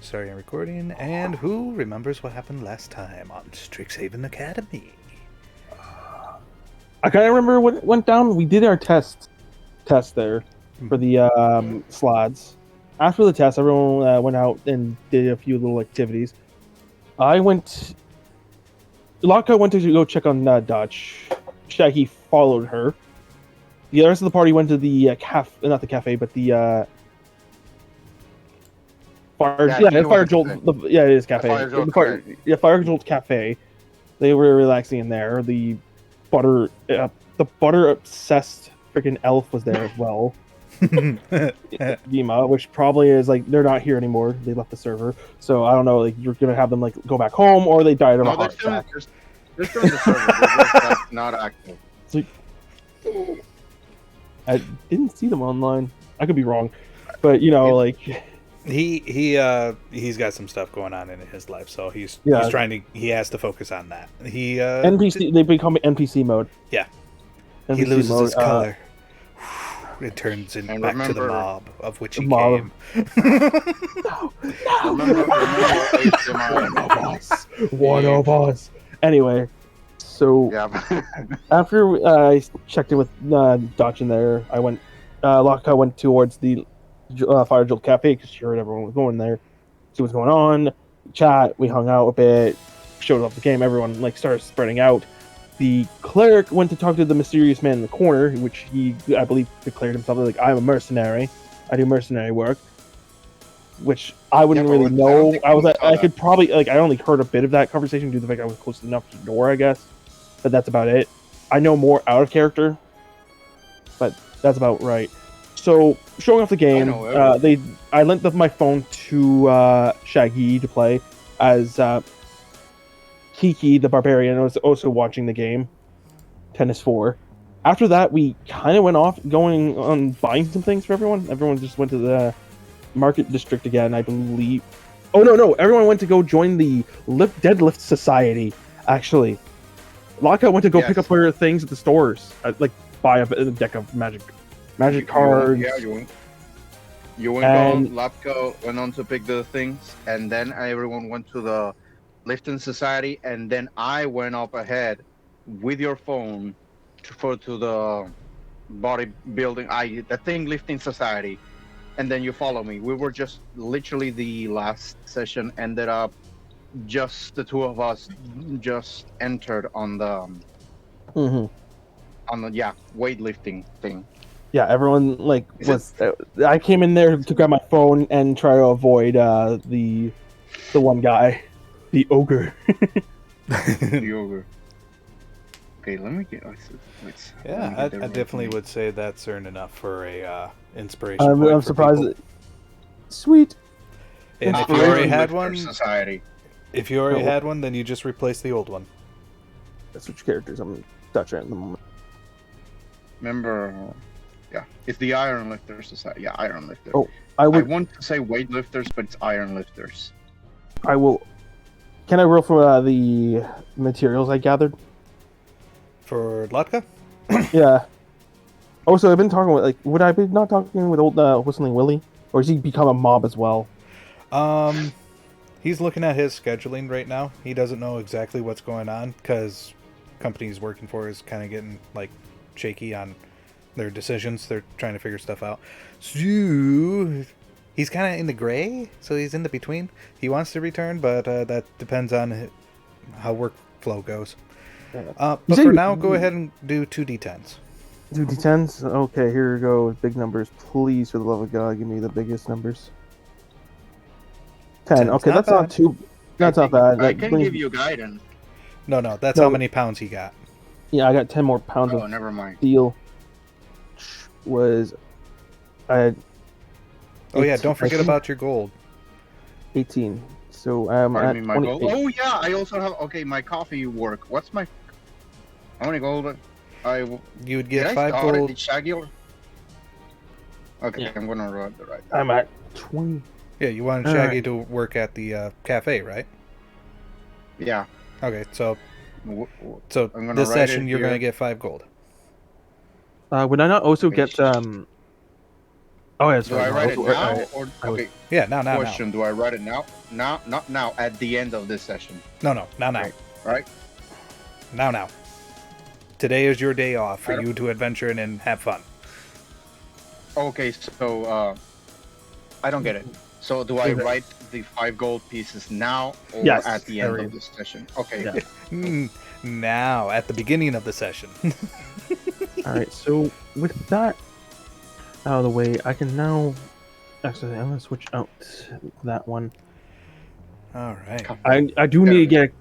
Starting recording, and who remembers what happened last time on Strixhaven Academy? I kind of remember what went down. We did our test there for the slides. After the test, everyone went out and did a few little activities. Lockout went to go check on Dutch. Sha Gi followed her. The rest of the party went to the not the cafe, but the Fire Jolt. It is cafe. Fire Jolt cafe. They were relaxing in there. The butter obsessed freaking elf was there as well. Gima, which probably is like they're not here anymore. They left the server, so I don't know. Like you're gonna have them like go back home, or they died of a heart attack. They're still in the server. They're just like not active. Like, I didn't see them online. I could be wrong, but like. He's got some stuff going on in his life, so he's trying to. He has to focus on that. They become NPC mode. Yeah, NPC he loses mode, his color. It turns back to the mob of which he came. One of us. Anyway, so after I checked in with Dutch in there, I went. Lockout went towards the Fire Jolt Cafe because she heard everyone was going there. See what's going on. Chat. We hung out a bit. Showed off the game. Everyone started spreading out. The cleric went to talk to the mysterious man in the corner, which he, I believe, declared himself like, "I'm a mercenary. I do mercenary work," which I wouldn't really know. I could probably I only heard a bit of that conversation due to the fact I was close enough to the door, I guess. But that's about it. I know more out of character, but that's about right. So, showing off the game, I lent my phone to Sha Gi to play as Kikea, the barbarian, was also watching the game. Tennis 4. After that, we kind of went off going on buying some things for everyone. Everyone just went to the market district again, I believe. Oh, no. Everyone went to go join the Deadlift Society, actually. Lockout went to go pick up her things at the stores. Buy a deck of magic cards. Yeah, you went on. Lapco went on to pick the things, and then everyone went to the lifting society, and then I went up ahead with your phone to the bodybuilding, the thing lifting society, and then you follow me. We were just literally the last session ended up just the two of us just entered on the weightlifting thing. Yeah, everyone I came in there to grab my phone and try to avoid the one guy, the ogre. The ogre. Okay, let me get. I definitely would say that's earned enough for a inspiration. I'm surprised. Sweet. And if you already had one, society. If you already had one, then you just replace the old one. Let's switch characters. I'm Dutch at the moment. Remember. Yeah, it's the Iron Lifter Society. Yeah, Iron Lifter. Oh, I want to say weightlifters, but it's Iron Lifters. I will. Can I roll for the materials I gathered? For Latka? Yeah. Oh, so I've been talking with would I be not talking with old Whistling Willie, or has he become a mob as well? He's looking at his scheduling right now. He doesn't know exactly what's going on because company he's working for is kind of getting shaky on their decisions. They're trying to figure stuff out. So he's kind of in the gray, so he's in the between. He wants to return, but that depends on how workflow goes. But for now, go ahead and do 2d10s. 2d10s? Okay, here we go. Big numbers. Please, for the love of God, give me the biggest numbers. 10. Okay, that's not too... That's not bad. I can give you guidance. No, that's how many pounds he got. Yeah, I got 10 more pounds of never mind. steel. Was don't forget about your gold. 18. So I'm at my gold. Oh yeah, I also have my coffee work. What's my how many gold? You would get 5 gold. Okay, yeah. I'm gonna run the right. I'm at 20. Yeah, you wanted Sha Gi to work at the cafe, right? Yeah. Okay, so this session you're gonna get 5 gold. Would I not also get Oh, yeah, that's Do right. I write it now or okay? Yeah, now. Question: do I write it now? Now, not now. At the end of this session. No, now. Okay. Right. Now. Today is your day off for you to adventure in and have fun. Okay, so I don't get it. So do I write the 5 gold pieces now or at the end of the session? Okay. Yeah. Now, at the beginning of the session. All right, so with that out of the way, I can now... Actually, I'm going to switch out that one. All right. I do need to get...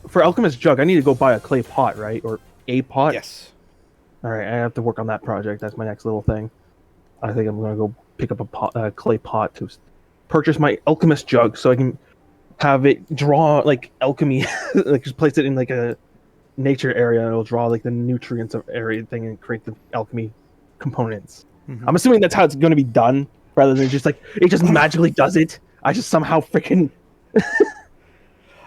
For Alchemist Jug, I need to go buy a clay pot, right? Or a pot? Yes. All right, I have to work on that project. That's my next little thing. I think I'm going to go pick up a clay pot to purchase my Alchemist Jug so I can have it draw, like, alchemy. Like, just place it in, like, a nature area, and it'll draw, like, the nutrients of everything and create the alchemy components. Mm-hmm. I'm assuming that's how it's going to be done, rather than just, like, it just magically does it. I just somehow freaking...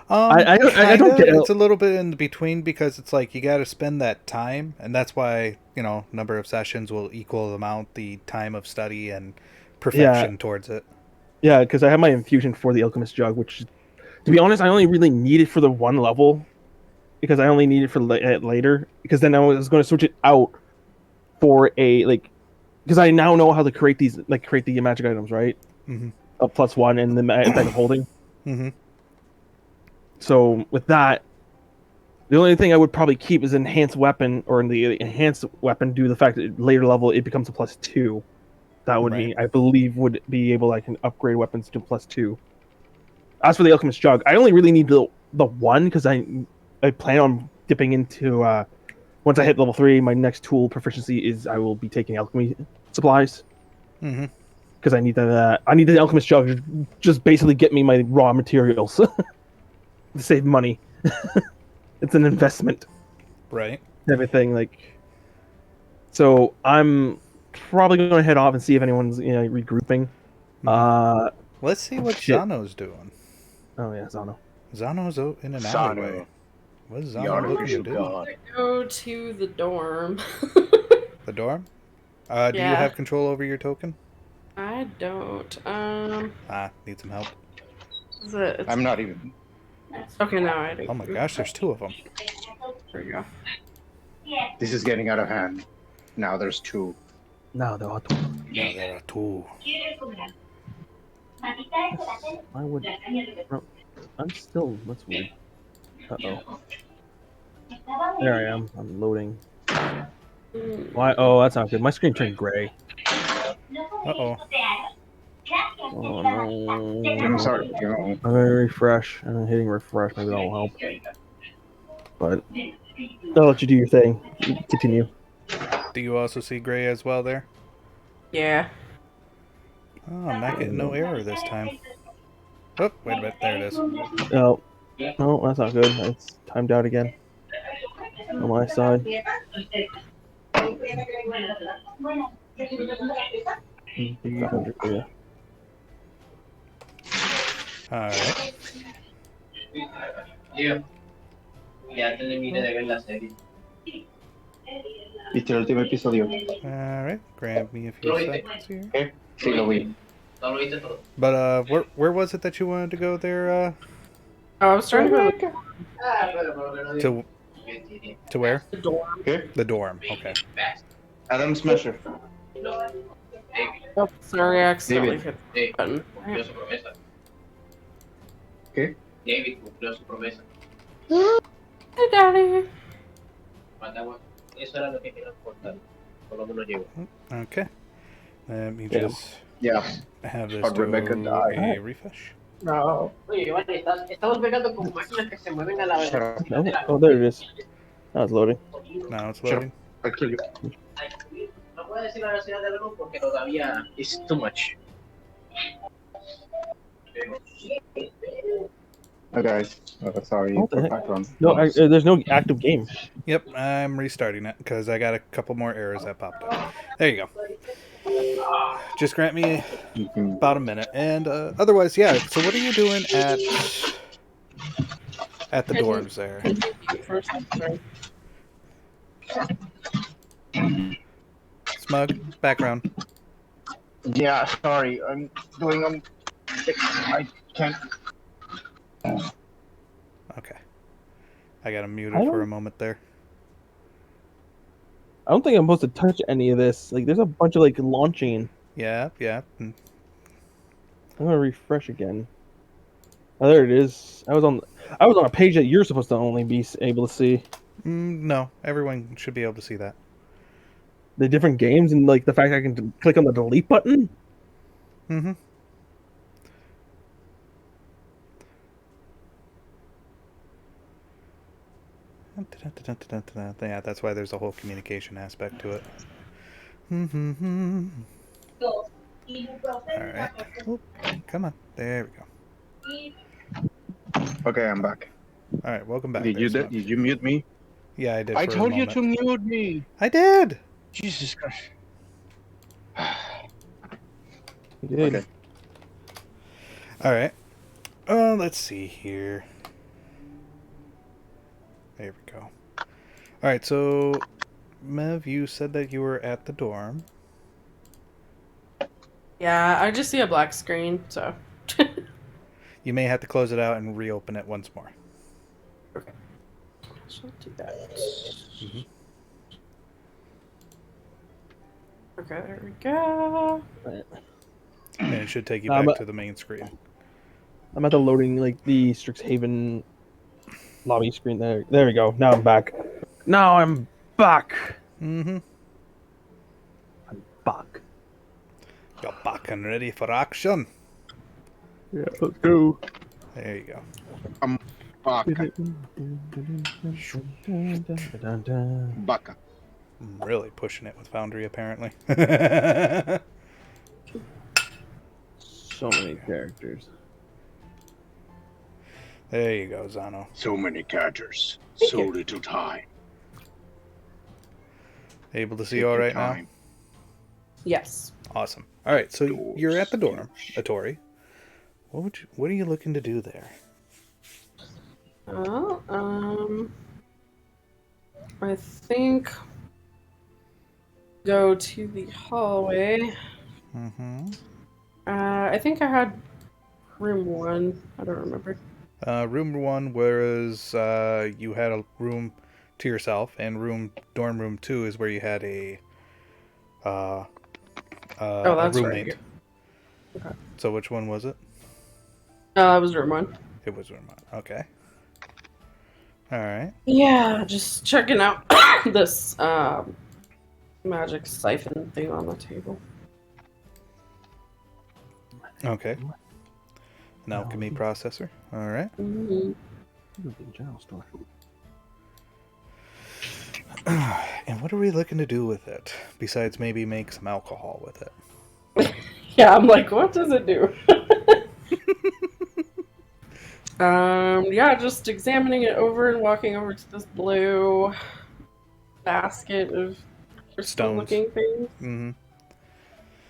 I don't get it. It's a little bit in between because it's like you got to spend that time, and that's why number of sessions will equal the time of study and perfection towards it. Yeah, because I have my infusion for the Alchemist Jug, which, to be honest, I only really need it for the 1 level, because I only need it for later. Because then I was going to switch it out for because I now know how to create these, create the magic items, right? Mm-hmm. A +1 and the bag of holding. Mm-hmm. So with that, the only thing I would probably keep is enhanced weapon, or in the enhanced weapon, due to the fact that later level it becomes a +2. That would be, I believe, would be able I can upgrade weapons to +2. As for the Alchemist Jug, I only really need the 1 because I plan on dipping into once I hit level 3. My next tool proficiency is I will be taking alchemy supplies. Mm-hmm. Because I need that. I need the Alchemist Jug to just basically get me my raw materials. To save money. It's an investment. Right. Everything, so I'm probably going to head off and see if anyone's regrouping. Let's see what Zano's doing. Oh yeah, Zano. Zano's in an alleyway. What is Zano looking to do? I go to the dorm. The dorm? Do you have control over your token? I don't. Need some help. I'm not even. Okay, now I do. Oh my gosh, there's 2 of them. There you go. This is getting out of hand. Now there's 2. No, there are 2. No, there are 2. I would. I'm still. That's weird. Uh-oh. There I am. I'm loading. Why? Oh, that's not good. My screen turned gray. Uh-oh. Oh no. I'm sorry. I'm gonna refresh. I'm hitting refresh. Maybe that'll help. But I'll let you do your thing. Continue. Do you also see gray as well there? Yeah. Oh, I'm not getting no error this time. Oh, wait a minute. There it is. No, that's not good. It's timed out again. On my side. Alright. Ya terminé de ver la serie. ¿Viste el último episodio? Alright, grab me a few seconds here. ¿Qué? Sí, lo vi. But, where was it that you wanted to go there, I was trying to go to where? the dorm. ¿Qué? The dorm, okay. Adam Smasher. Oh, sorry, I accidentally hit the button. ¿Qué? David cumplió su promesa. Hey, Daddy. Eso era lo que quería contar. Por lo menos llegó. Okay. Let me just have this But do Rebecca died. a refresh. No. Oye, Giovanni, estamos pegando con máquinas que se mueven a la vez. Oh, there it is. Now it's loading. Now it's loading. I kill you. No puedo decir la velocidad de la luz porque todavía it's too much. Hi guys. Sorry What the for heck? background. No, there's no active game. Yep, I'm restarting it because I got a couple more errors that popped up. There you go. Just grant me about a minute, and otherwise, yeah. So, what are you doing at the dorms there? First, sorry. Smug background. Yeah, sorry. I'm doing I can't. Okay. I got him muted for a moment there. I don't think I'm supposed to touch any of this. Like, there's a bunch of like launching. Yeah. I'm gonna refresh again. Oh, there it is. I was on a page that you're supposed to only be able to see. No, everyone should be able to see that. The different games and like the fact I can click on the delete button. Mm-hmm. Yeah, that's why there's a whole communication aspect to it. Alright. Come on. There we go. Okay, I'm back. Alright, welcome back. Did you mute me? Yeah, I did. I told you to mute me. I did. Jesus Christ. You did. Okay. Alright. Let's see here. There we go. Alright, so Mev, you said that you were at the dorm. Yeah, I just see a black screen, so. You may have to close it out and reopen it once more. Okay. I'll do that. Mm-hmm. Okay, there we go. And it should take you back to the main screen. I'm at the loading, like, the Strixhaven lobby screen there. There we go. Now I'm back. Mm-hmm. I'm back. You're back and ready for action. Yeah, let's go. There you go. I'm back. Back. I'm really pushing it with Foundry, apparently. So many characters. There you go, Zano. So many characters. So little time. Able to see all right now? Yes. Awesome. All right, so you're at the dorm, Atori. What are you looking to do there? I think go to the hallway. Mm-hmm. I think I had room 1. I don't remember. Room 1 was you had a room to yourself, and dorm room 2 is where you had a that's roommate. right. Okay. So which one was it? It was room 1. It was room 1. Okay. All right. Yeah, just checking out this magic siphon thing on the table. Okay. An alchemy processor. All right. Mm-hmm. General store. And what are we looking to do with it? Besides maybe make some alcohol with it. Yeah, I'm like, what does it do? Yeah, just examining it over and walking over to this blue basket of crystal-looking things. Mm-hmm.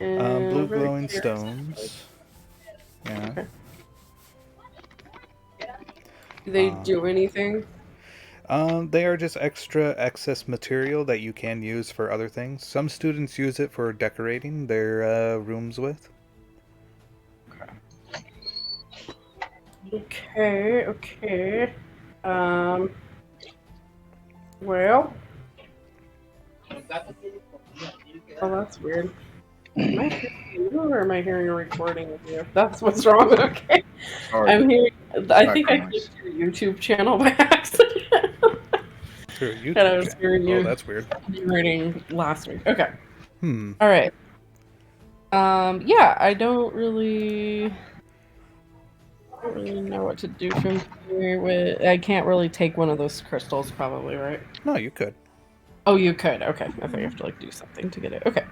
And blue glowing stones. Yeah. Okay. Do they do anything? They are just extra excess material that you can use for other things. Some students use it for decorating their rooms with. Okay. Well. Oh, that's weird. Am I hearing you or am I hearing a recording of you? That's what's wrong. Okay. Sorry. I'm hearing. I think I clicked your YouTube channel by accident. And I was hearing you. Oh, that's weird. Reading last week. Okay. All right. Yeah, I don't really know what to do from here. I can't really take one of those crystals, probably, right? No, you could. Oh, you could. Okay. I think I have to do something to get it. Okay.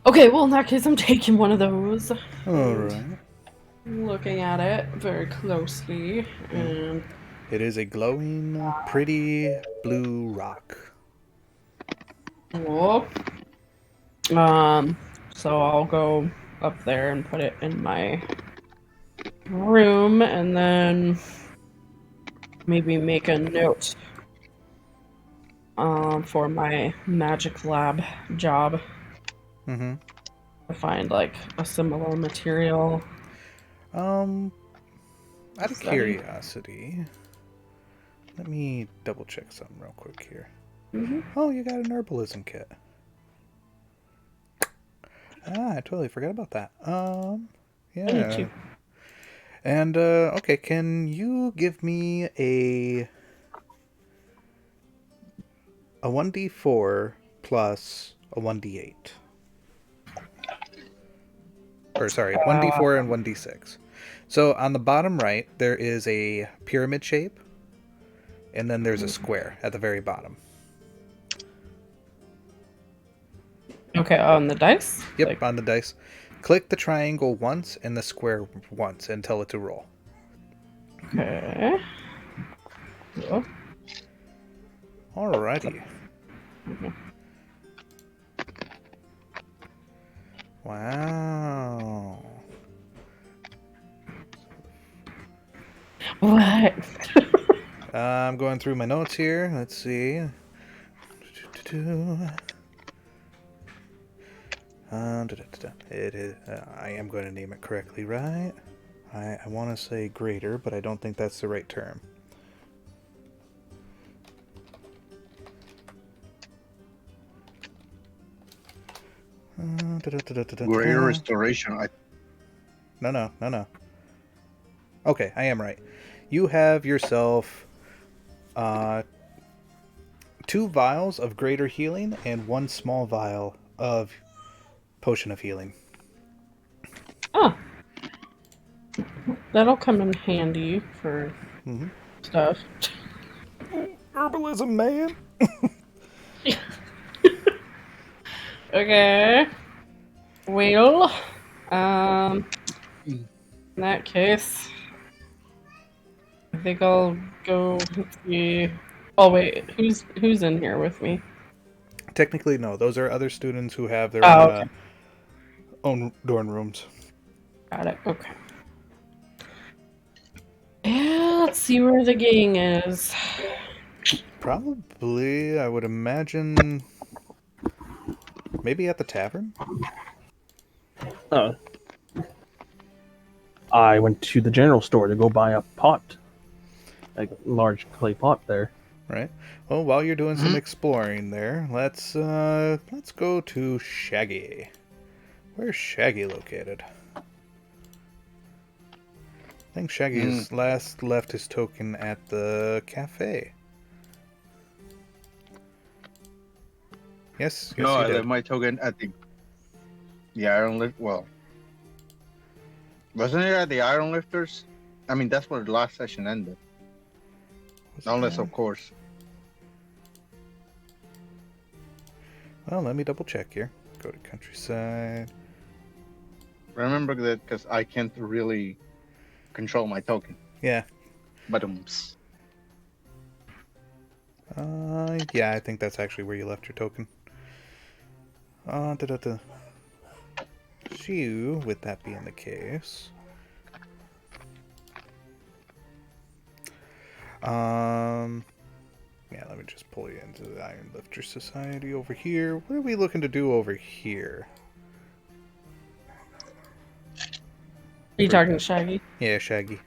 Okay. Well, in that case, I'm taking one of those. All right. Looking at it very closely, and it is a glowing, pretty blue rock. Cool. So I'll go up there and put it in my room, and then maybe make a note for my magic lab job. Mm-hmm. to find like a similar material. Out of Study. curiosity, let me double check something real quick here. Mm-hmm. Oh, you got an herbalism kit. I totally forgot about that. Yeah. I need to. And okay, can you give me a 1d4 plus a 1d8? Or sorry, 1d4 and 1d6. So on the bottom right, there is a pyramid shape, and then there's a square at the very bottom. Okay, on the dice? Yep, Like, on the dice. Click the triangle once and the square once and tell it to roll. okay. Cool. Alrighty. Okay. Wow. What? I'm going through my notes here. Let's see. It is. I am going to name it correctly, right? I want to say greater, but I don't think that's the right term. Greater restoration. No. Okay, I am right. You have yourself 2 vials of greater healing and 1 small vial of potion of healing. Oh. That'll come in handy for stuff. Herbalism, man! Okay. Well, in that case, I think I'll go see. Oh wait, who's in here with me? Technically, no. Those are other students who have their Oh, own, okay. own dorm rooms. Got it. Okay. Yeah, let's see where the gang is. Probably, I would imagine, maybe at the tavern? Oh. I went to the general store to go buy a pot. A large clay pot there. Right. Well, while you're doing some exploring there, let's go to Sha Gi. Where's Sha Gi located? I think Sha Gi's last left his token at the cafe. Yes, No, I you did. left my token at the Iron Lift. Well, wasn't it at the Iron Lifters? I mean, that's where the last session ended. Unless, of course. Well, let me double check here. Go to countryside. Remember that because I can't really control my token. Yeah. But Yeah, I think that's actually where you left your token. So, with that being the case, yeah, let me just pull you into the Iron Lifter Society over here. What are we looking to do over here? Are you talking to Sha Gi? Yeah, Sha Gi.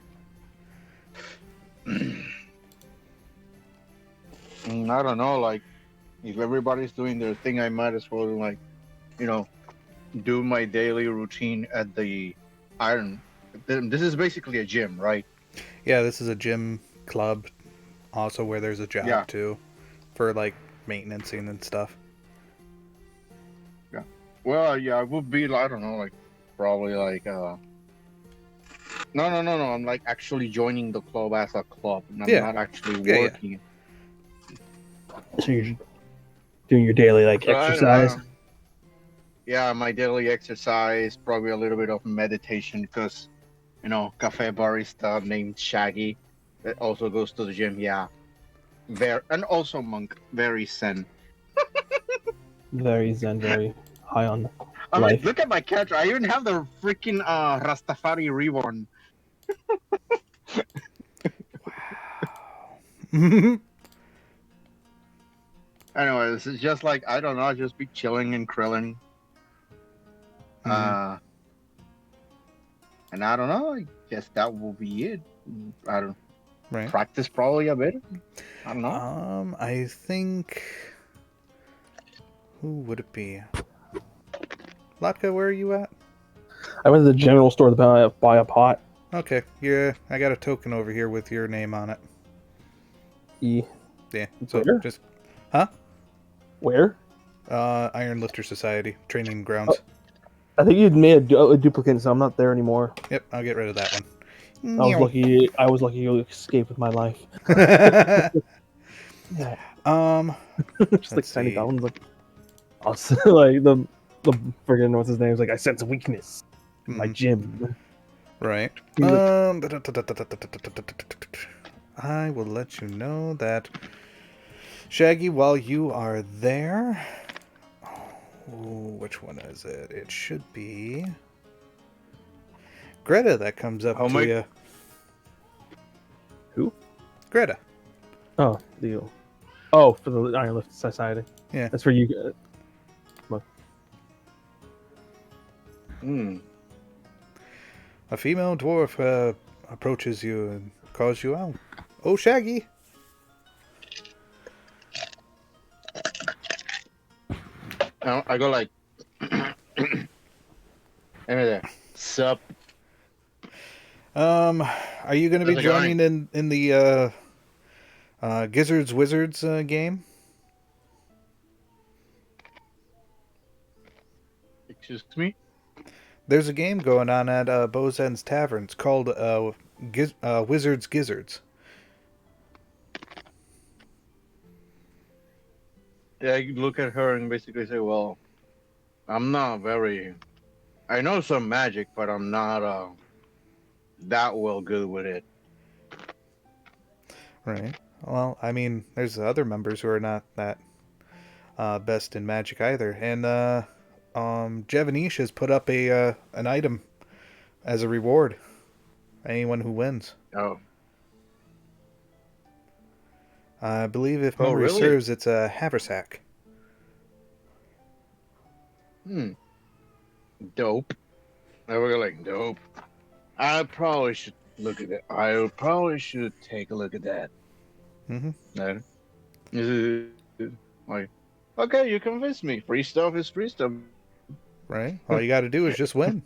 I don't know, like, if everybody's doing their thing, I might as well, like, do my daily routine at the Iron. This is basically a gym, right? Yeah, this is a gym club, also where there's a job too, for like maintenancing and stuff. Yeah. Well, yeah, it would be, I don't know, like, probably like, No. I'm like actually joining the club as a club, and I'm not actually working. Yeah. So you're doing your daily exercise. Yeah, my daily exercise, probably a little bit of meditation, because cafe barista named Sha Gi that also goes to the gym. Yeah, and also monk, very zen. Very zen, very high on I life. mean, look at my character. I even have the freaking Rastafari reborn. Wow. Anyways, it's just like, I don't know, just be chilling and krilling. And I don't know. I guess that will be it. I don't practice probably a bit. I don't know. I think. Who would it be? Latka, where are you at? I went to the general store to buy a pot. Okay, yeah, I got a token over here with your name on it. Yeah. So Where? just, huh? Where? Iron Lifter Society training grounds. I think you'd made a duplicate, so I'm not there anymore. Yep, I'll get rid of that one. I was lucky you escaped with my life. Yeah. Just like tiny goblins, like the friggin' what's his name? Is like, I sense a weakness. My gym. Right. I will let you know that Sha Gi, while you are there. Oh, which one is it? It should be Greta that comes up to you. Who? Greta. Oh, deal. Oh, for the Iron Lift Society. Yeah. That's where you. A female dwarf approaches you and calls you out. Oh, Sha Gi. I go like, hey there, sup? Are you going to be joining in the Gizzards Wizards game? Excuse me? There's a game going on at Bozen's Tavern. It's called Wizards Gizzards. Yeah, I look at her and basically say, well, I'm not very... I know some magic, but I'm not that well good with it. Right. Well, I mean, there's other members who are not that best in magic either. And Javanish has put up an item as a reward. Anyone who wins. Oh. I believe if memory serves, it's a haversack. Dope. I was like, dope. I probably should look at it. I probably should take a look at that. Like, okay, you convinced me. Free stuff is free stuff. Right. All you got to do is just win.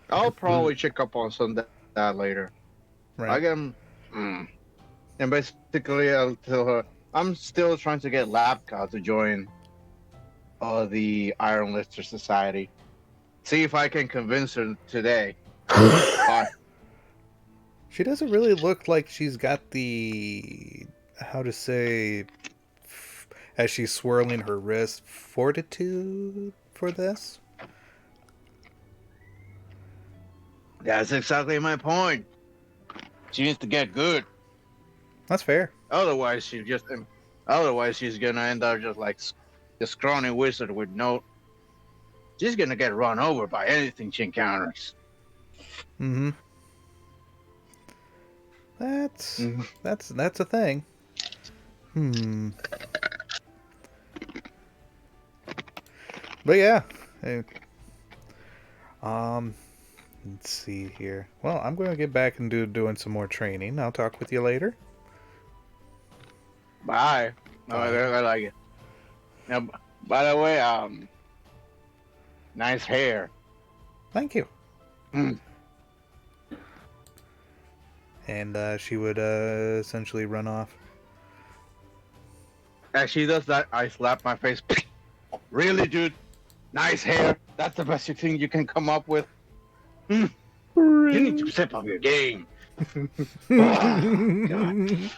I'll probably check up on some that later. Right. I can. And basically, I'll tell her I'm still trying to get Lapka to join the Iron Lifter Society. See if I can convince her today. She doesn't really look like she's got the, how to say, as she's swirling her wrist, fortitude for this. That's exactly my point. She needs to get good. That's fair. Otherwise, she's gonna end up just like the scrawny wizard with no. She's gonna get run over by anything she encounters. That's a thing. But yeah. Let's see here. Well, I'm going to get back and doing some more training. I'll talk with you later. Bye. I like it. Now, by the way, nice hair. Thank you. And she would essentially run off. As she does that, I slap my face. Really, dude? Nice hair. That's the best thing you can come up with. You need to step up your game. God.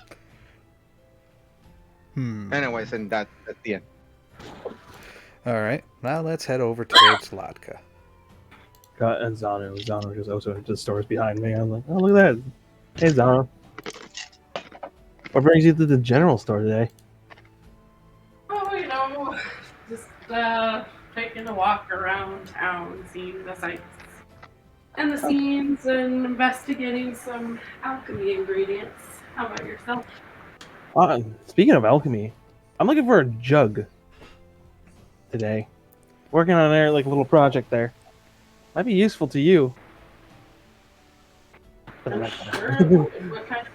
Anyways, and that's the end. Alright, now let's head over towards Latka. And Zano just also into the stores behind me. I'm like, oh, look at that. Hey, Zano. What brings you to the general store today? Oh, you know, just taking a walk around town, seeing the sights and the scenes, and investigating some alchemy ingredients. How about yourself? Speaking of alchemy, I'm looking for a jug. today. Working on a little project there. Might be useful to you. Sure. What kind of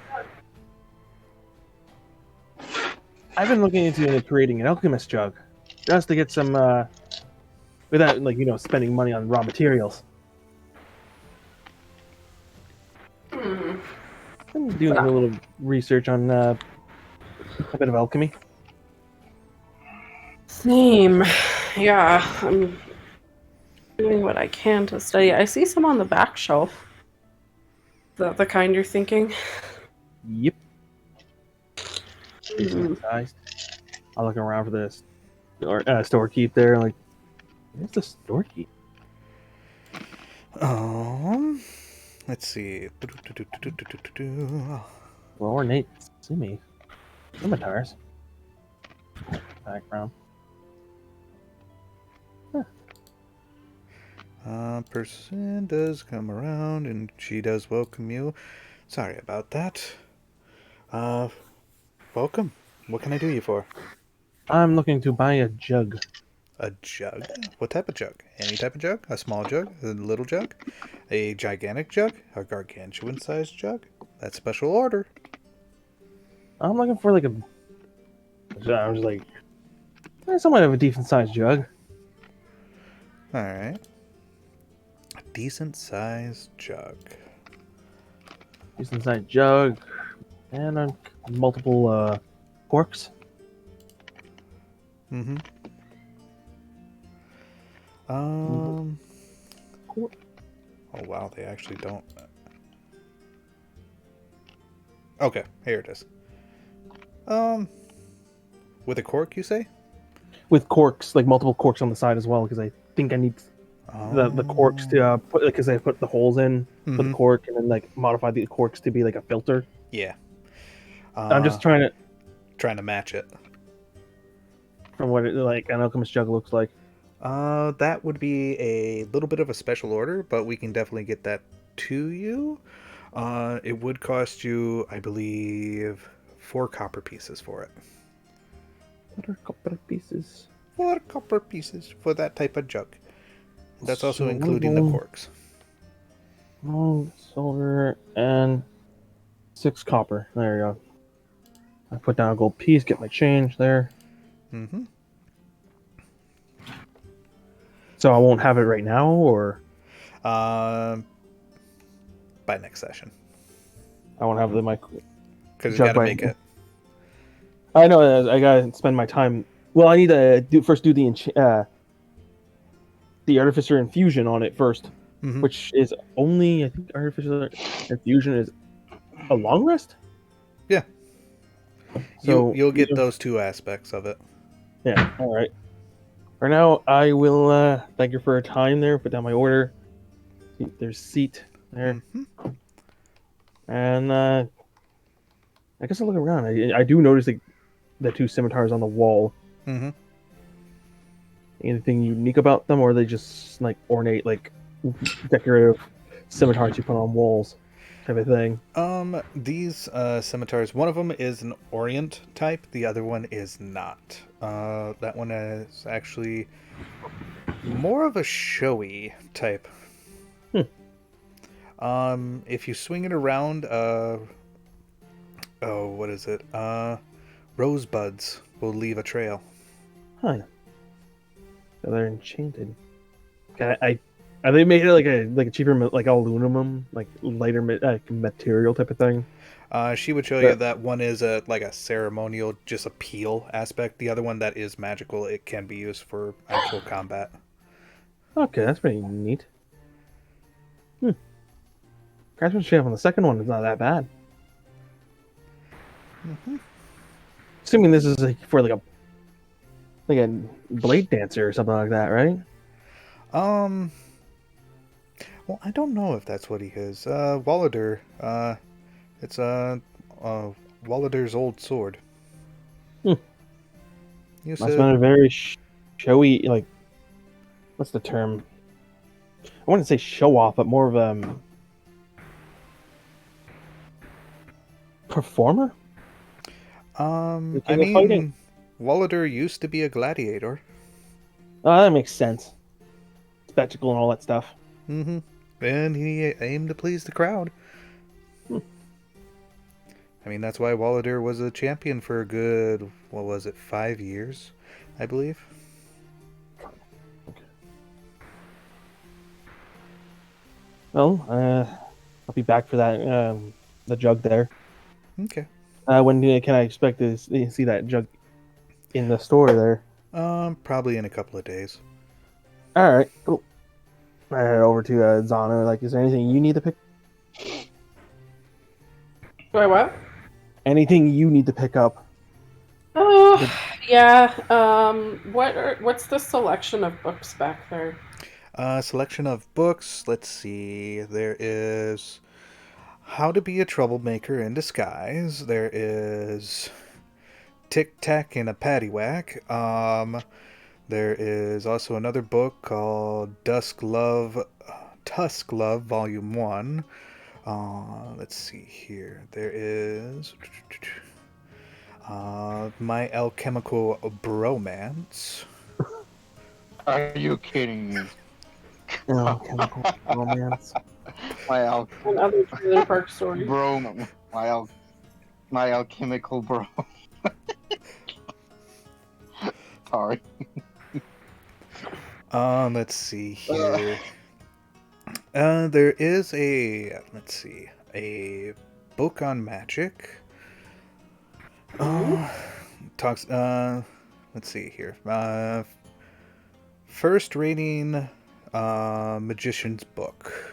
jug? I've been looking into creating an alchemist jug, just to get some, without spending money on raw materials. Hmm. I'm doing a little research on a bit of alchemy. Same. Yeah, I'm doing what I can to study. I see some on the back shelf. Is that the kind you're thinking? Yep. Decent sized. I'm looking around for this store keep there. Like, where's the store keep? Let's see. Well, ornate scimitars. Background. Person does come around and she does welcome you. Sorry about that. Welcome. What can I do you for? I'm looking to buy a jug. A jug? What type of jug? Any type of jug? A small jug? A little jug? A gigantic jug? A gargantuan sized jug? That's special order. I'm looking for I was like, somewhat of a decent sized jug. Alright. A decent sized jug. Decent sized jug. And multiple corks. Mm-hmm. Oh wow, they actually don't. Okay, here it is. With a cork, you say? With corks, like multiple corks on the side as well, because I think I need the corks to put, because I put the holes in for the cork, and then modify the corks to be like a filter. Yeah. I'm just trying to match it from what an alchemist jug looks like. That would be a little bit of a special order, but we can definitely get that to you. It would cost you, I believe, 4 copper pieces for it. 4 copper pieces. 4 copper pieces for that type of jug. That's also including the corks. Silver and 6 copper. There you go. I put down a gold piece, get my change there. Mm-hmm. So I won't have it right now, or? By next session. I won't have my... Because you gotta make it. I know, I gotta spend my time... Well, I need to first do the Artificer Infusion on it first. Mm-hmm. Which is only, I think Artificer Infusion is a long rest? Yeah. So you'll get those 2 aspects of it. Yeah, alright. For now, I will thank you for your time there, put down my order. There's seat there. Mm-hmm. And I guess I'll look around. I do notice the 2 scimitars on the wall. Mm-hmm. Anything unique about them, or are they just ornate, decorative scimitars you put on walls type of thing? These scimitars, one of them is an Orient type, the other one is not. That one is actually more of a showy type. If you swing it around, what is it? Rosebuds will leave a trail. Huh. So they're enchanted. Are they made like a cheaper, aluminum, lighter material type of thing? She would show you that one is a ceremonial, just a peel aspect. The other one that is magical, it can be used for actual combat. Okay, that's pretty neat. Craftsmanship on the second one is not that bad. Mm-hmm. Assuming this is for a blade dancer or something like that, right? Well, I don't know if that's what he is. Wallader. It's Walladur's old sword. Must have been a very showy, what's the term? I wouldn't say show off, but more of a performer. I mean, Wallader used to be a gladiator. That makes sense. Spectacle and all that stuff. Mm-hmm. And he aimed to please the crowd. I mean, that's why Wallader was a champion for a good, 5 years, I believe. Well, I'll be back for that, the jug there. Okay. When can I expect to see that jug in the store there? Probably in a couple of days. All right, cool. I head over to Zano. Like, is there anything you need to pick? Wait, what? Anything you need to pick up? Oh, yeah. What's the selection of books back there? Selection of books. Let's see. There is How to Be a Troublemaker in Disguise. There is Tic Tac in a Paddywhack. There is also another book called Tusk Love Volume 1. Let's see here. There is My Alchemical Bromance. Are you kidding me? Chemical romance. Another trailer park story. Bro, my alchemical bro. Sorry. Let's see here. There is a book on magic. Talks. Let's see here. First rating magician's book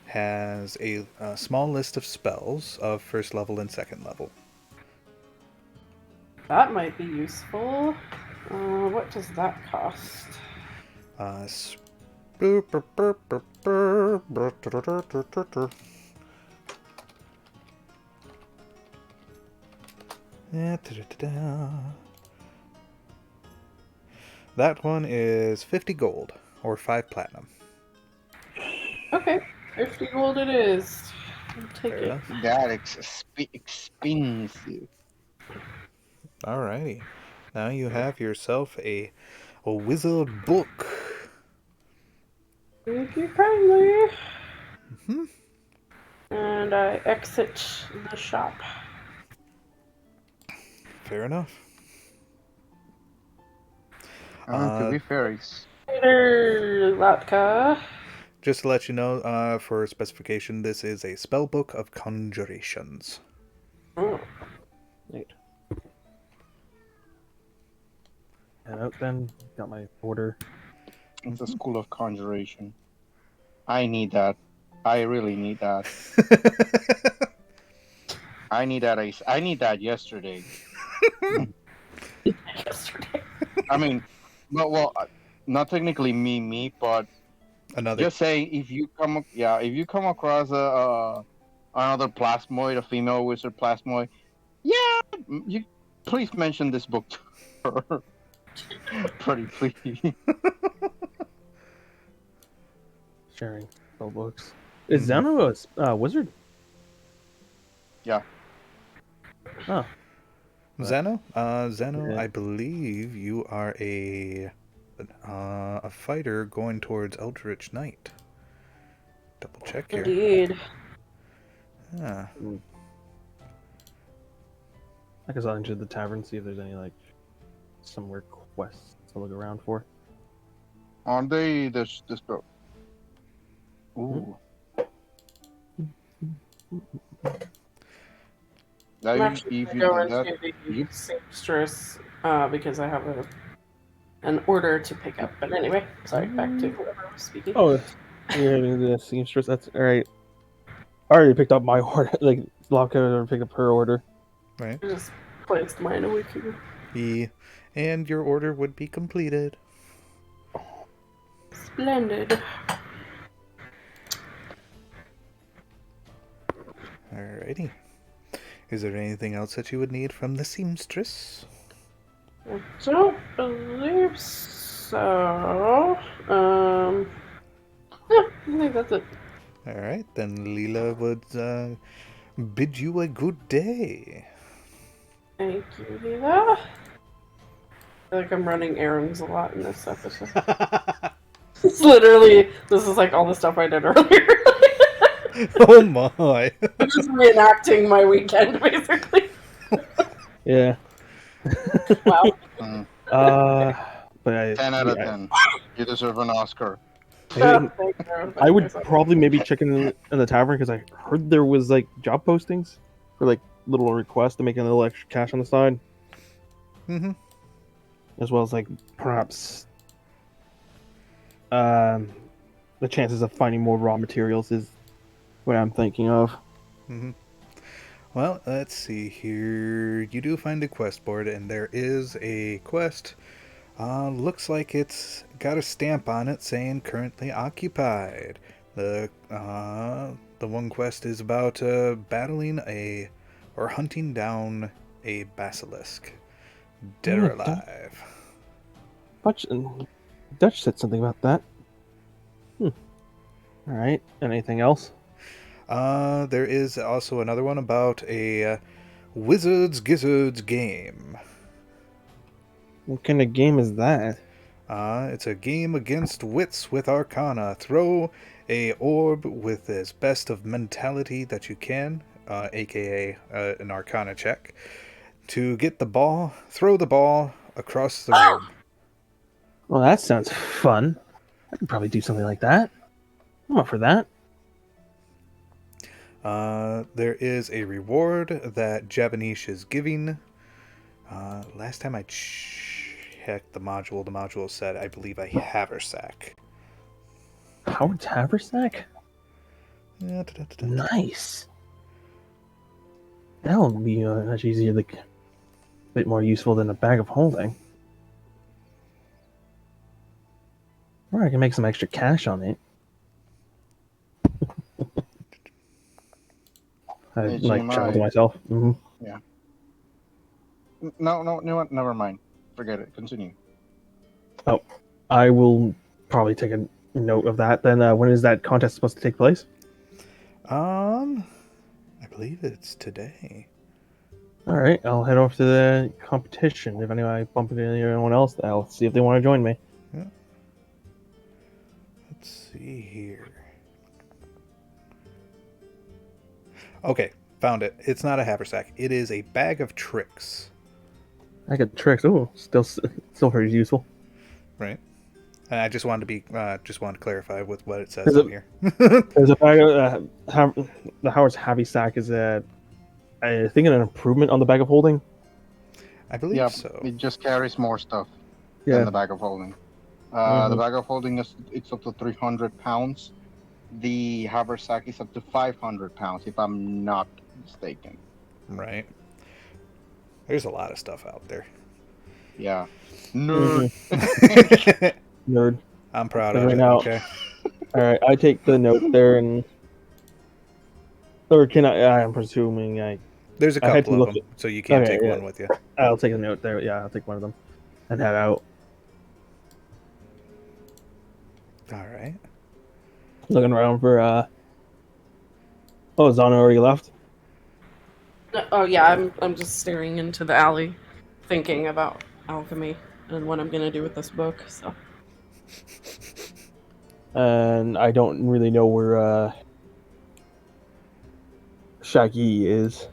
has a small list of spells of first level and second level. That might be useful. What does that cost? That one is 50 gold or 5 platinum. Okay, 50 gold it is. I'll take it. That expensive. Alrighty. Now you have yourself a wizard book. Thank you kindly. Mm-hmm. And I exit the shop. Fair enough. To be fair, it's... Later, Latka. Just to let you know, for specification, this is a spell book of conjurations. Oh. Neat. And then got my order. It's a school of conjuration. I need that. I really need that. I need that yesterday. Yesterday. I mean, not technically me, but Another. just saying, if you come across another plasmoid, a female wizard plasmoid, you please mention this book to her. Pretty please. Sharing spell books. Is Zano a wizard? Yeah. Oh. Zano? Zano, Yeah. I believe you are a fighter going towards Eldritch Knight. Double check here. Indeed. Yeah. I guess I'll enter the tavern, see if there's any somewhere quests to look around for. Aren't they this book? Ooh. I'm Now, actually going to go into the seamstress because I have an order to pick up. But anyway, sorry, back to whoever was speaking. Oh, you're heading to the seamstress. That's all right. I already picked up my order. Locke already picked up her order. Right. I just placed mine away here. And your order would be completed. Splendid. Alrighty. Is there anything else that you would need from the seamstress? I don't believe so. Yeah, I think that's it. Alright, then Leela would bid you a good day. Thank you, Leela. feel like I'm running errands a lot in this episode. It's literally, this is like all the stuff I did earlier. Oh my. I'm just reenacting my weekend, basically. Yeah. Wow. But 10 out of 10. You deserve an Oscar. I would probably maybe check in the tavern because I heard there was like job postings for like little requests to make a little extra cash on the side. Mm-hmm. As well as like perhaps the chances of finding more raw materials is what I'm thinking of. Mm-hmm. Well, let's see here. You do find a quest board, and there is a quest. Looks like it's got a stamp on it saying currently occupied. The one quest is about battling or hunting down a basilisk, dead or alive. Dutch said something about that. All right. Anything else? There is also another one about a Wizards Gizzards game. What kind of game is that? It's a game against wits with Arcana. Throw a orb with as best of mentality that you can, aka an Arcana check, to get the ball, throw the ball across the room. Well, that sounds fun. I could probably do something like that. I'm up for that. There is a reward that Javanish is giving. Last time I checked the module said, I believe, a haversack. Howard's haversack? Yeah, Nice. That'll be much easier, like, a bit more useful than a bag of holding. Or I can make some extra cash on it. I like chuckle to myself. Mm-hmm. Yeah. No, never mind. Forget it. Continue. Oh, I will probably take a note of that. Then when is that contest supposed to take place? I believe it's today. All right, I'll head off to the competition. If I bump into anyone else, I'll see if they want to join me. Yeah. Let's see here. Okay, found it. It's not a haversack. It is a bag of tricks. I got tricks. Oh, still very useful. Right. And I just wanted to be, just wanted to clarify with what it says in here. There's a bag of the Howard's haversack is I think an improvement on the bag of holding. I believe so. It just carries more stuff than the bag of holding. The bag of holding it's up to 300 pounds. The haversack is up to 500 pounds, if I'm not mistaken. Right. There's a lot of stuff out there. Yeah. Nerd. Nerd. I'm proud of it. Now, okay. All right, I take the note there, and or can I? I'm presuming There's a couple of them, so you can't take one with you. I'll take a note there. Yeah, I'll take one of them, and head out. All right. Looking around for Oh, Zano already left? Oh yeah, I'm just staring into the alley, thinking about alchemy and what I'm gonna do with this book. So. And I don't really know where Sha Gi is.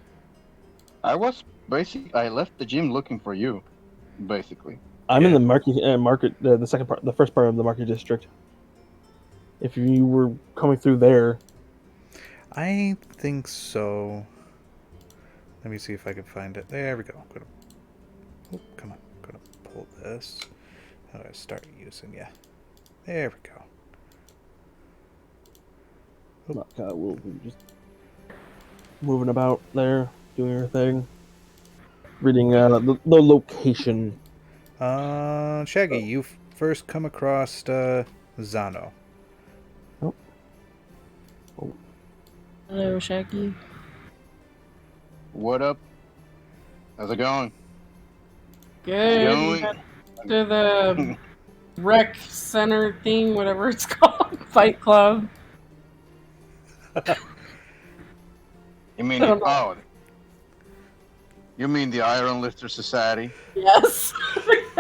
I left the gym looking for you, basically. I'm in the market, the second part, the first part of the market district. If you were coming through there, I think so. Let me see if I can find it. There we go. Come on. I'm gonna pull this. How do I start using you? There we go. we'll just moving about there, doing your thing, reading the location. Shaggy, you first come across Zano. Oh. Hello, Shaggy. What up? How's it going? Good. To the rec center thing, whatever it's called, Fight Club. You mean you mean the Iron Lifter Society? Yes.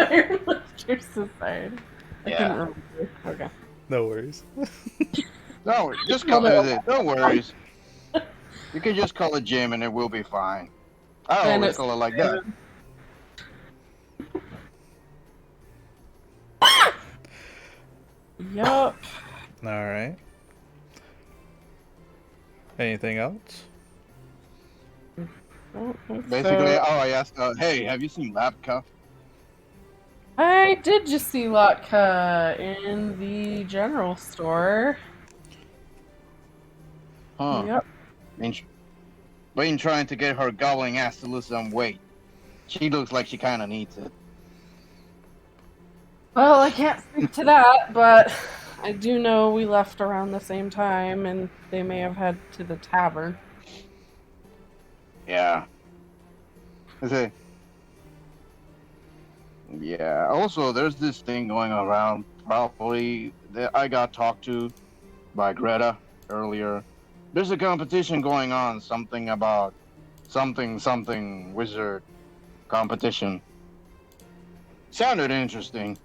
Airlifter Society. I couldn't remember. Okay. No worries. No, just call it. No worries. You can just call it Jim and it will be fine. I And always it's call it like that. Yup. All right. Anything else? Basically, I asked, hey, have you seen Lapka? I did just see Latka in the general store. Huh. Yep. Been trying to get her gobbling ass to lose some weight. She looks like she kind of needs it. Well, I can't speak to that, but I do know we left around the same time, and they may have head to the tavern. Yeah. Is it? Yeah. Also, there's this thing going around. Probably that I got talked to by Greta earlier. There's a competition going on. Something about something wizard competition. Sounded interesting.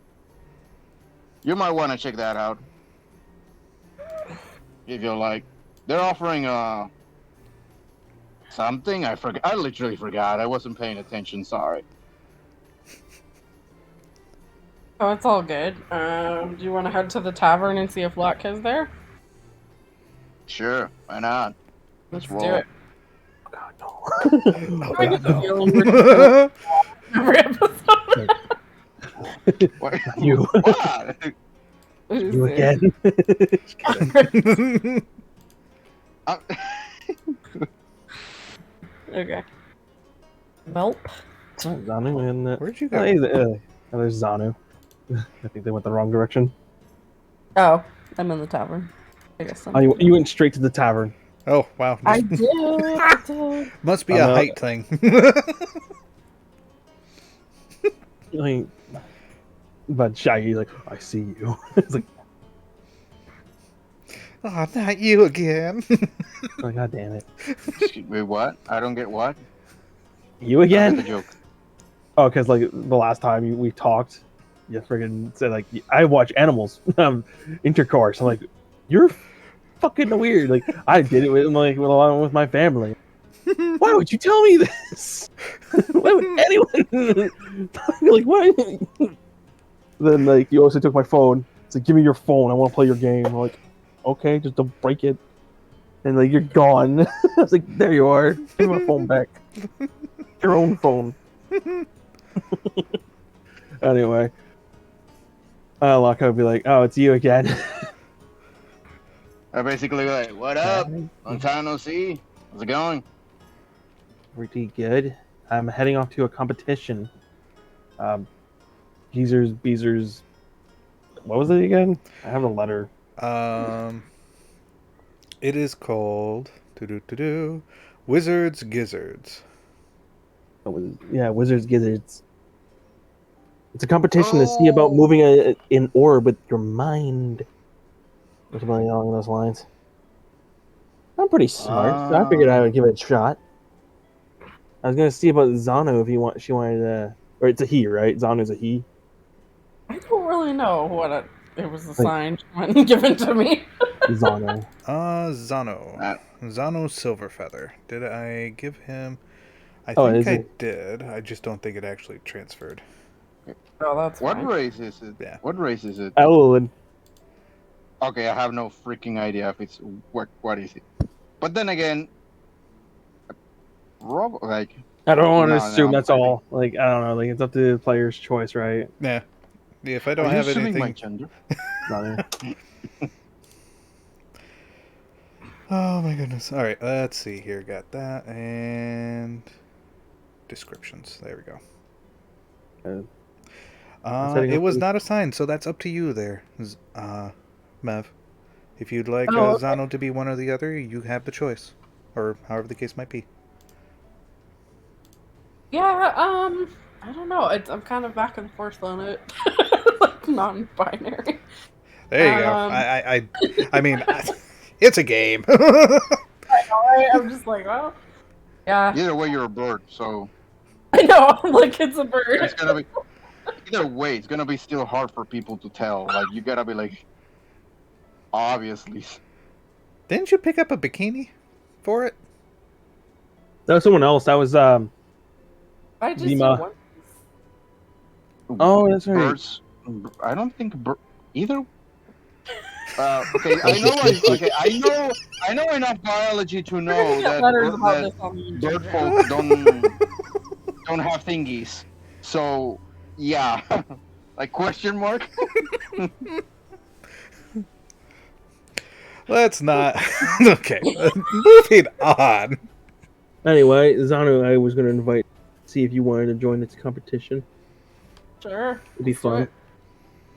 You might want to check that out. If you like. They're offering something. I forgot. I literally forgot. I wasn't paying attention. Sorry. Oh, it's all good. Do you want to head to the tavern and see if Latka's there? Sure. Why not? Let's roll. do it. God, no. Oh, I get the no. feeling we're doing every episode. What? You. What? You again? Okay. Welp. Zano and Where'd you go? there's Zano. I think they went the wrong direction. Oh, I'm in the tavern. I guess I'm... You went straight to the tavern. Oh, wow. I did. Must be a height thing. But Shaggy's like, I see you. It's like, oh, not you again. oh, God damn it. Excuse me, what? I don't get what? You again? I get the joke. Oh, because like the last time we talked, you friggin' said like, I watch animals intercourse. I'm like, you're fucking weird. Like I did it along with my family. Why would you tell me this? Why would anyone? Like why? Then like you also took my phone. It's like, give me your phone. I want to play your game. I'm like, okay, just don't break it. And like you're gone. I was like, there you are. Give me my phone back. Your own phone. Anyway, Locko would be like, oh, it's you again. I basically like, what up? Long time no see. How's it going? Pretty good. I'm heading off to a competition. Geezers, Beezers. What was it again? I have a letter. It is called Wizards Gizzards. Wizards Gizzards. It's a competition to see about moving an orb with your mind. Or something along those lines. I'm pretty smart, so I figured I would give it a shot. I was gonna see about Zano if she wanted to, or it's a he, right? Zano's a he. I don't really know what it was assigned when given to me. Zano. Zano. Zano Silverfeather. Did I give him? I Oh, think I did. I just don't think it actually transferred. Oh, that's What fine. race is it? Yeah. What race is it? Ellen. Okay, I have no freaking idea if it's what is it. But then again, like I don't want to assume I'm that's kidding. all. Like I don't know. Like it's up to the player's choice, right? Yeah. If I don't Are you have assuming my anything. gender? Zano. Oh my goodness. All right. Let's see here. Got that and descriptions. There we go. It was not assigned, so that's up to you there, Mev. If you'd like Zano to be one or the other, you have the choice, or however the case might be. Yeah, I don't know. I'm kind of back and forth on it. Like non-binary. There you go. I mean, it's a game. I know, right? I'm just like, well, yeah. Either way, you're a bird, so I know. I'm like, it's a bird. it's gonna be. either way, it's gonna be still hard for people to tell. Like you gotta be like, obviously. Didn't you pick up a bikini for it? That was someone else. That was I just did Zima. one. Oh, that's right. Birds. I don't think either. Okay, I know enough biology to know We're gonna get that, letters about that this on the bird internet. folk don't have thingies. So yeah, like question mark. Let's not. Okay, moving on. Anyway, Zano, I was going to invite, see if you wanted to join this competition. Sure. It'd be let's do fun. it.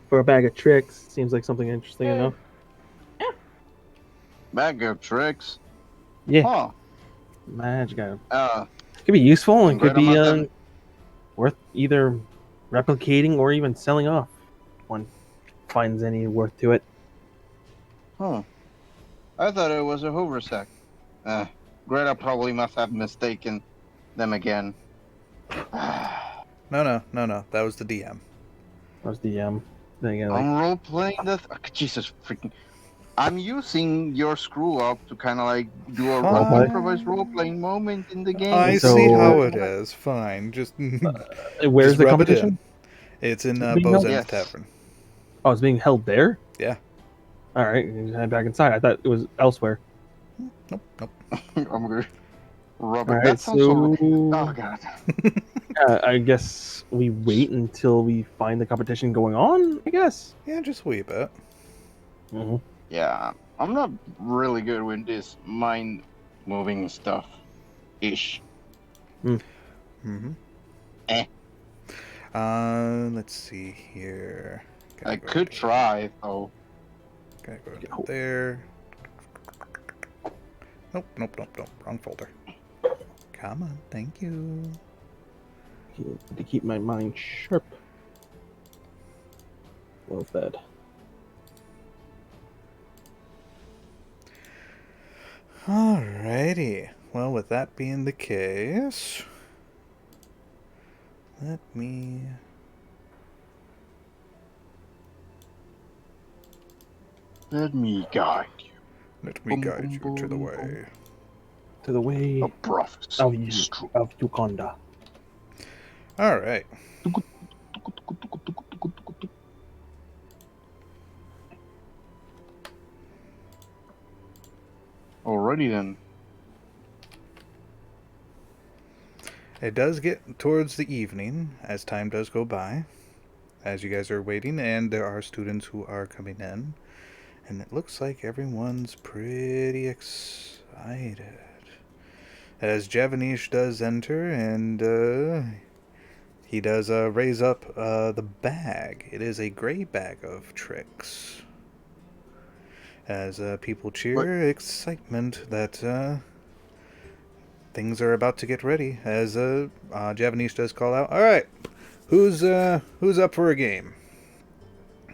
For a bag of tricks, seems like something interesting enough. Bag of tricks. Yeah. Huh. Magic item. Uh, Could be useful and great could be amount of- worth either replicating or even selling off. One finds any worth to it. Huh. I thought it was a Hoover sack. Greta probably must have mistaken them again. No. That was the DM. That was the thing. Like, I'm role playing this. Jesus freaking! I'm using your screw up to kind of like do a Fine. improvised role playing moment in the game. I So- see how it is. Fine, just where's just the rub it competition? in. It's in Being Bo's held? End's Yes. Tavern. Oh, it's being held there? Yeah. All right, you head back inside. I thought it was elsewhere. Nope. I'm gonna rub it. All right, That sounds so. so Oh god. I guess we wait until we find the competition going on. I guess. Yeah, just a wee bit. Mm-hmm. Yeah, I'm not really good with this mind moving stuff. Ish. Mm-hmm. Eh. Let's see here. I could try though. Gotta go down there. Nope. Wrong folder. Come on, thank you. To keep my mind sharp. Well fed. Alrighty. Well, with that being the case, let me guide you. let me guide you to the way. To the way A prophecy of is true. Uganda. All right. Alrighty then. It does get towards the evening as time does go by, as you guys are waiting, and there are students who are coming in, and it looks like everyone's pretty excited. As Javanish does enter, and he does raise up the bag. It is a gray bag of tricks. As people cheer excitement that things are about to get ready. As Javanish does call out, "All right, who's up for a game?"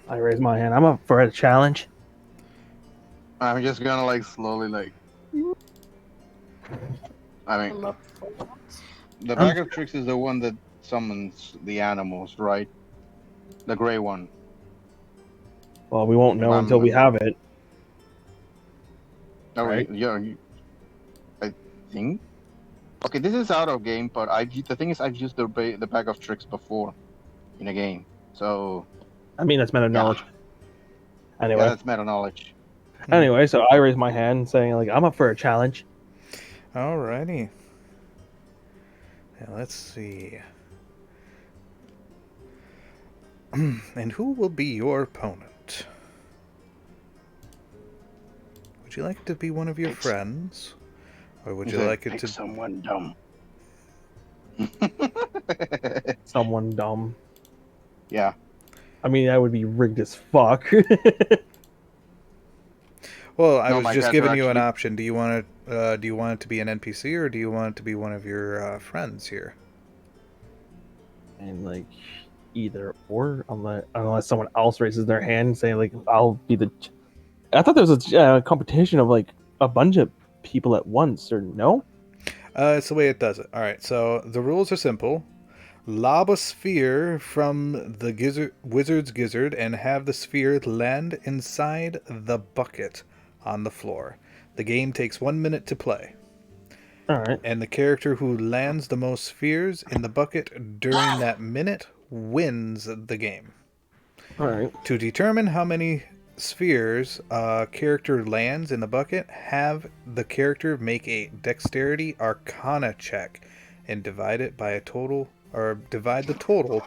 I raise my hand. I'm up for a challenge. I'm just gonna like slowly like. I mean, I'm up for that. the bag of tricks is the one that summons the animals, right? The gray one. Well, we won't know until we have it. Oh, Right. yeah. I think. Okay, this is out of game, but the thing is, I've used the bag of tricks before in a game, so I mean, that's meta knowledge. Anyway, yeah, that's meta knowledge. anyway, so I raise my hand, saying like, "I'm up for a challenge." Alrighty. Now let's see. And who will be your opponent? Would you like it to be one of your friends? Or would you like it Pick to... someone dumb? Someone dumb. Yeah. I mean, that would be rigged as fuck. Well, I No, was my just cats giving are you an actually- option. Do you want it to be an NPC, or do you want it to be one of your friends here? And like, either or, unless someone else raises their hand, saying like, "I'll be the." I thought there was a competition of like a bunch of people at once, or no? It's the way it does it. Alright, so the rules are simple. Lob a sphere from the wizard's gizzard and have the sphere land inside the bucket on the floor. The game takes 1 minute to play. Alright. And the character who lands the most spheres in the bucket during that minute wins the game. Alright. To determine how many spheres a character lands in the bucket, have the character make a dexterity arcana check and divide the total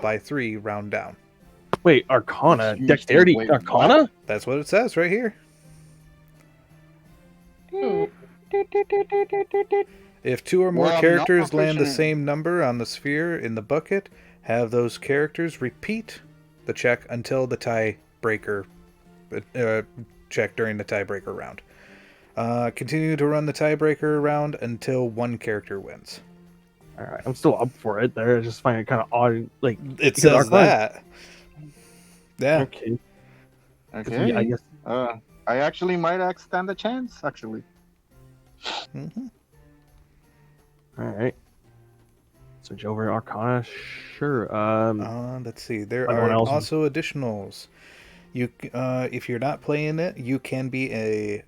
by 3 round down. Wait, Arcana? Dexterity Wait, Arcana? what? That's what it says right here. If 2 or more Well, I'm not characters land the proficient in- same number on the sphere in the bucket, have those characters repeat the check until the tiebreaker check during the tiebreaker round. Continue to run the tiebreaker round until 1 character wins. Alright, I'm still up for it. There, I just find it kind of odd. Like It because says Arcana- that. Yeah. Okay. Okay. I guess. I actually might stand a chance, actually. Mm-hmm. Alright. Switch over to Arcana. Sure. Let's see. There Anyone are else? also additionals. You, if you're not playing it, you can be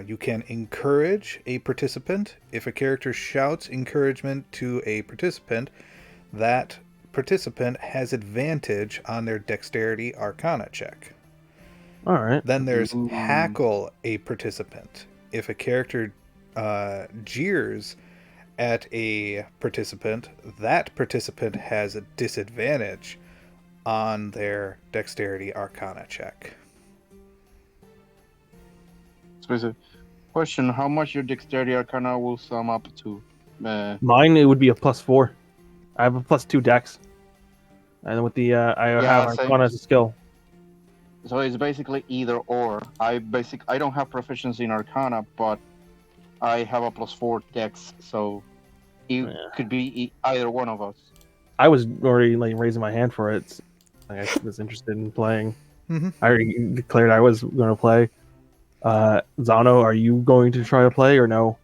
you can encourage a participant. If a character shouts encouragement to a participant, that participant has advantage on their dexterity arcana check. Alright. Then there's Ooh. hackle a participant. If a character jeers at a participant, that participant has a disadvantage on their dexterity arcana check. Specific question: how much your dexterity arcana will sum up to? Mine, it would be a +4. I have a +2 dex. And with the, I have same. Arcana as a skill. So it's basically either or. I don't have proficiency in arcana, but I have a +4 dex, so it could be either one of us. I was already like raising my hand for it. Like, I was interested in playing. Mm-hmm. I already declared I was going to play. Zano, are you going to try to play or no?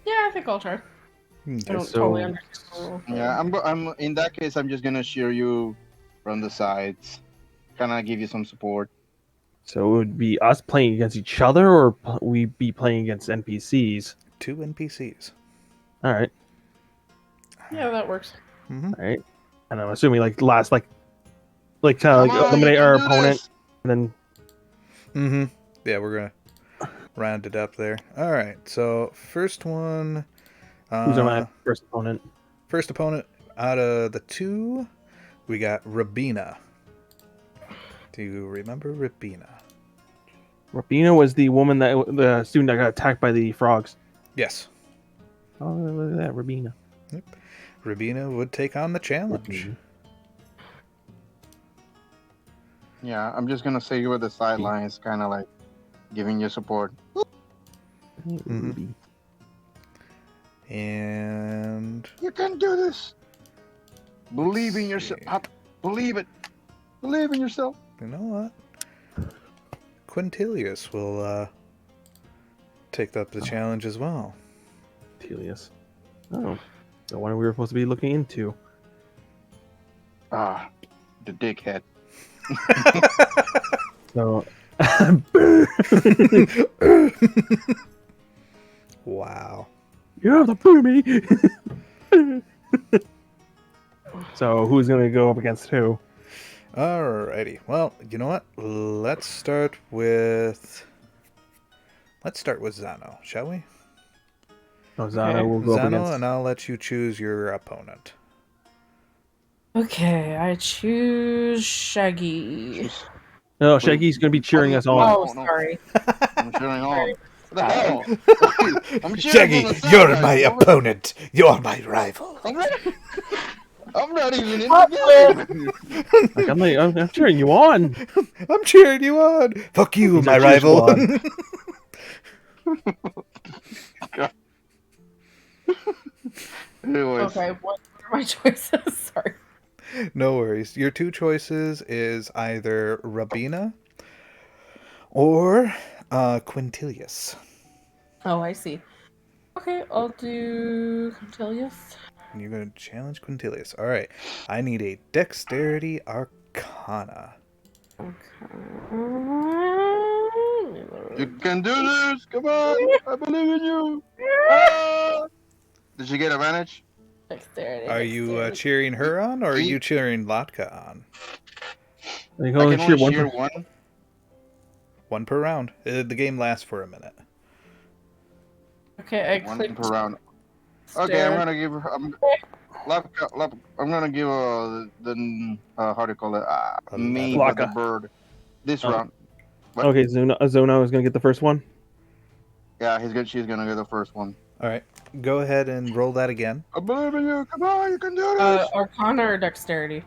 Yeah, I think I'll try. I don't so- totally understand. Yeah, I'm in that case. I'm just gonna cheer you from the sides, kind of give you some support. So it would be us playing against each other, or we be playing against NPCs? 2 NPCs. All right, Yeah, that works. Mm-hmm. all right. And I'm assuming like last kind of Come like on, eliminate you can our do opponent, this. and then Mm-hmm. Yeah, we're gonna round it up there. All right. So first one. who's on my first opponent? First opponent out of the 2, we got Rabina. Do you remember Rabina? Rabina was the woman the student that got attacked by the frogs. Yes. Oh, look at that, Rabina. Rabina would take on the challenge. Rabina. Yeah, I'm just gonna say you with the sidelines, kind of like giving you support. Mhm. Ruby. And You can do this. Believe in yourself. Believe it. Believe in yourself. you know what? Quintilius will take up the challenge as well. Telius. Oh, the one we were supposed to be looking into. Ah, the dickhead. So, Wow. you have to boo me. So, who's going to go up against who? Alrighty. Well, you know what? Let's start with Zano, shall we? Oh, Zano will go up Zano, against. and I'll let you choose your opponent. Okay, I choose Sha Gi. No, Shaggy's going to be cheering us on. Oh, no. sorry. I'm cheering on. What the hell? I'm cheering Shaggy, on the you're sidelines. my opponent. You're my rival. I'm not even in the game. Like, I'm cheering you on. I'm cheering you on. Fuck you, He's my our cheer rival. squad. Anyways, Okay, what are my choices? Sorry. No worries. Your 2 choices is either Rabina or Quintilius. Oh, I see. Okay, I'll do Quintilius. And you're going to challenge Quintilius. All right. I need a Dexterity Arcana. You can do this. Come on. I believe in you. Ah! Did she get advantage? Dexterity. Are you cheering her on, or are you cheering Latka on? You I can only can cheer only one. cheer one. One per round. The game lasts for a minute. Okay, I One clicked. per round. Okay, I'm gonna give. I'm gonna give the how do you call it? Me with the Laka. bird. This Oh. round. What? Okay, Zona is gonna get the first one. Yeah, she's gonna get the first one. All right. Go ahead and roll that again. I believe in you. Come on, you can do this. Arcana or Dexterity?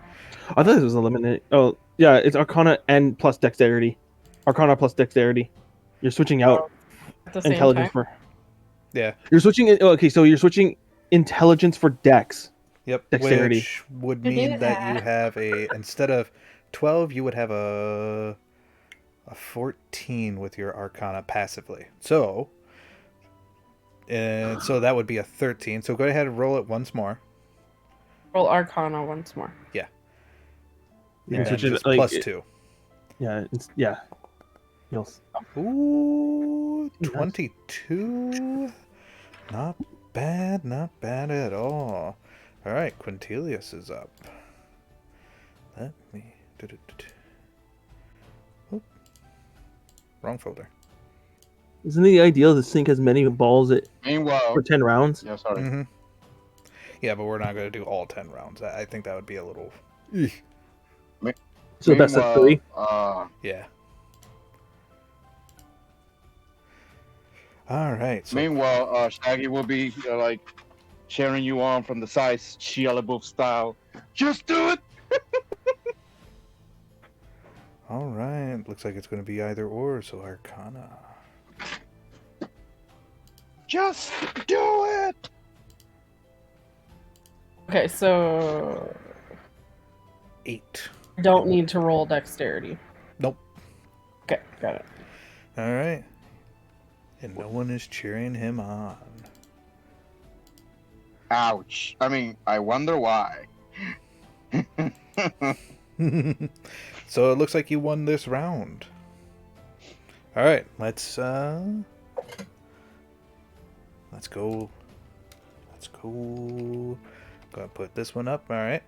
I thought this was eliminated. Oh, yeah, it's Arcana and plus Dexterity. Arcana plus Dexterity. You're switching out At the same intelligence time? for. Yeah. You're switching. Okay, so you're switching intelligence for Dex. Yep. Dexterity. Which would mean that you have instead of 12, you would have a 14 with your Arcana passively. So that would be a 13. So go ahead and roll it once more. Roll Arcana once more. Yeah. You And can then switch it, just like, plus 2. Yeah, yeah. Yes. Ooh, Nice. 22. Not bad at all. All right, Quintilius is up. Let me. Oop. Wrong folder. Isn't the ideal to sink as many balls Meanwhile, for 10 rounds? yeah, sorry. Mm-hmm. Yeah, but we're not going to do all 10 rounds. I think that would be a little. So best of 3. Yeah. All right. So Meanwhile, Shaggy will be like cheering you on from the side, Shia LaBeouf style. Just do it. all right. Looks like it's going to be either or. So Arcana. Just do it. Okay, so 8. don't need to roll Dexterity. Nope. Okay, got it. All right. And no one is cheering him on. Ouch. I mean, I wonder why. So it looks like you won this round. All right, let's go. Let's go. Gonna put this one up. All right.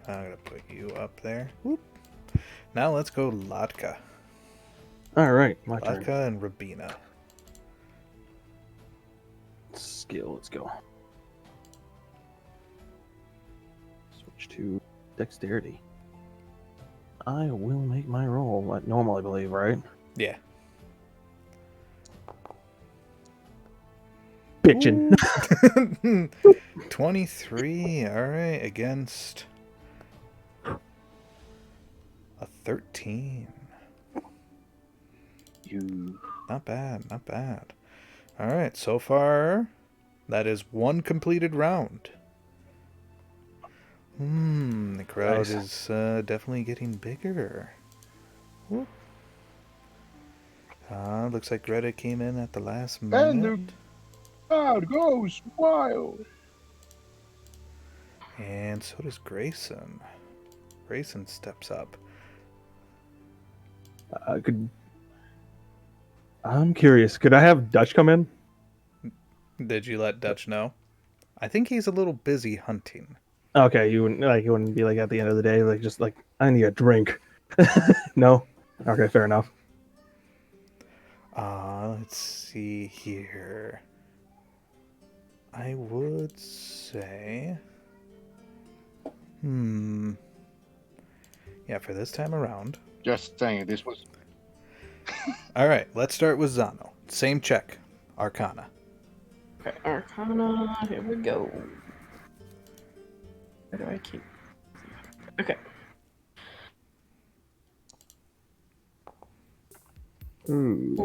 I'm gonna put you up there. Whoop. Now let's go Latka. All right, my turn. Latka and Rabina. Skill, let's go. Switch to Dexterity. I will make my roll like normal, I believe, right? Yeah. Bitchin'. 23. All right, against a 13. Not bad. All right, so far that is one completed round. The crowd is definitely getting bigger. Whoop. Looks like Greta came in at the last minute. And the crowd goes wild. And so does Grayson. Grayson steps up. I'm curious. Could I have Dutch come in? Did you let Dutch know? I think he's a little busy hunting. Okay, you wouldn't be like at the end of the day, like just like I need a drink. No? Okay, fair enough. Let's see here. I would say yeah, for this time around. Just saying, this was. Alright, let's start with Zano. Same check. Arcana. Okay, Arcana, here we go. Where do I keep? Okay. Ooh.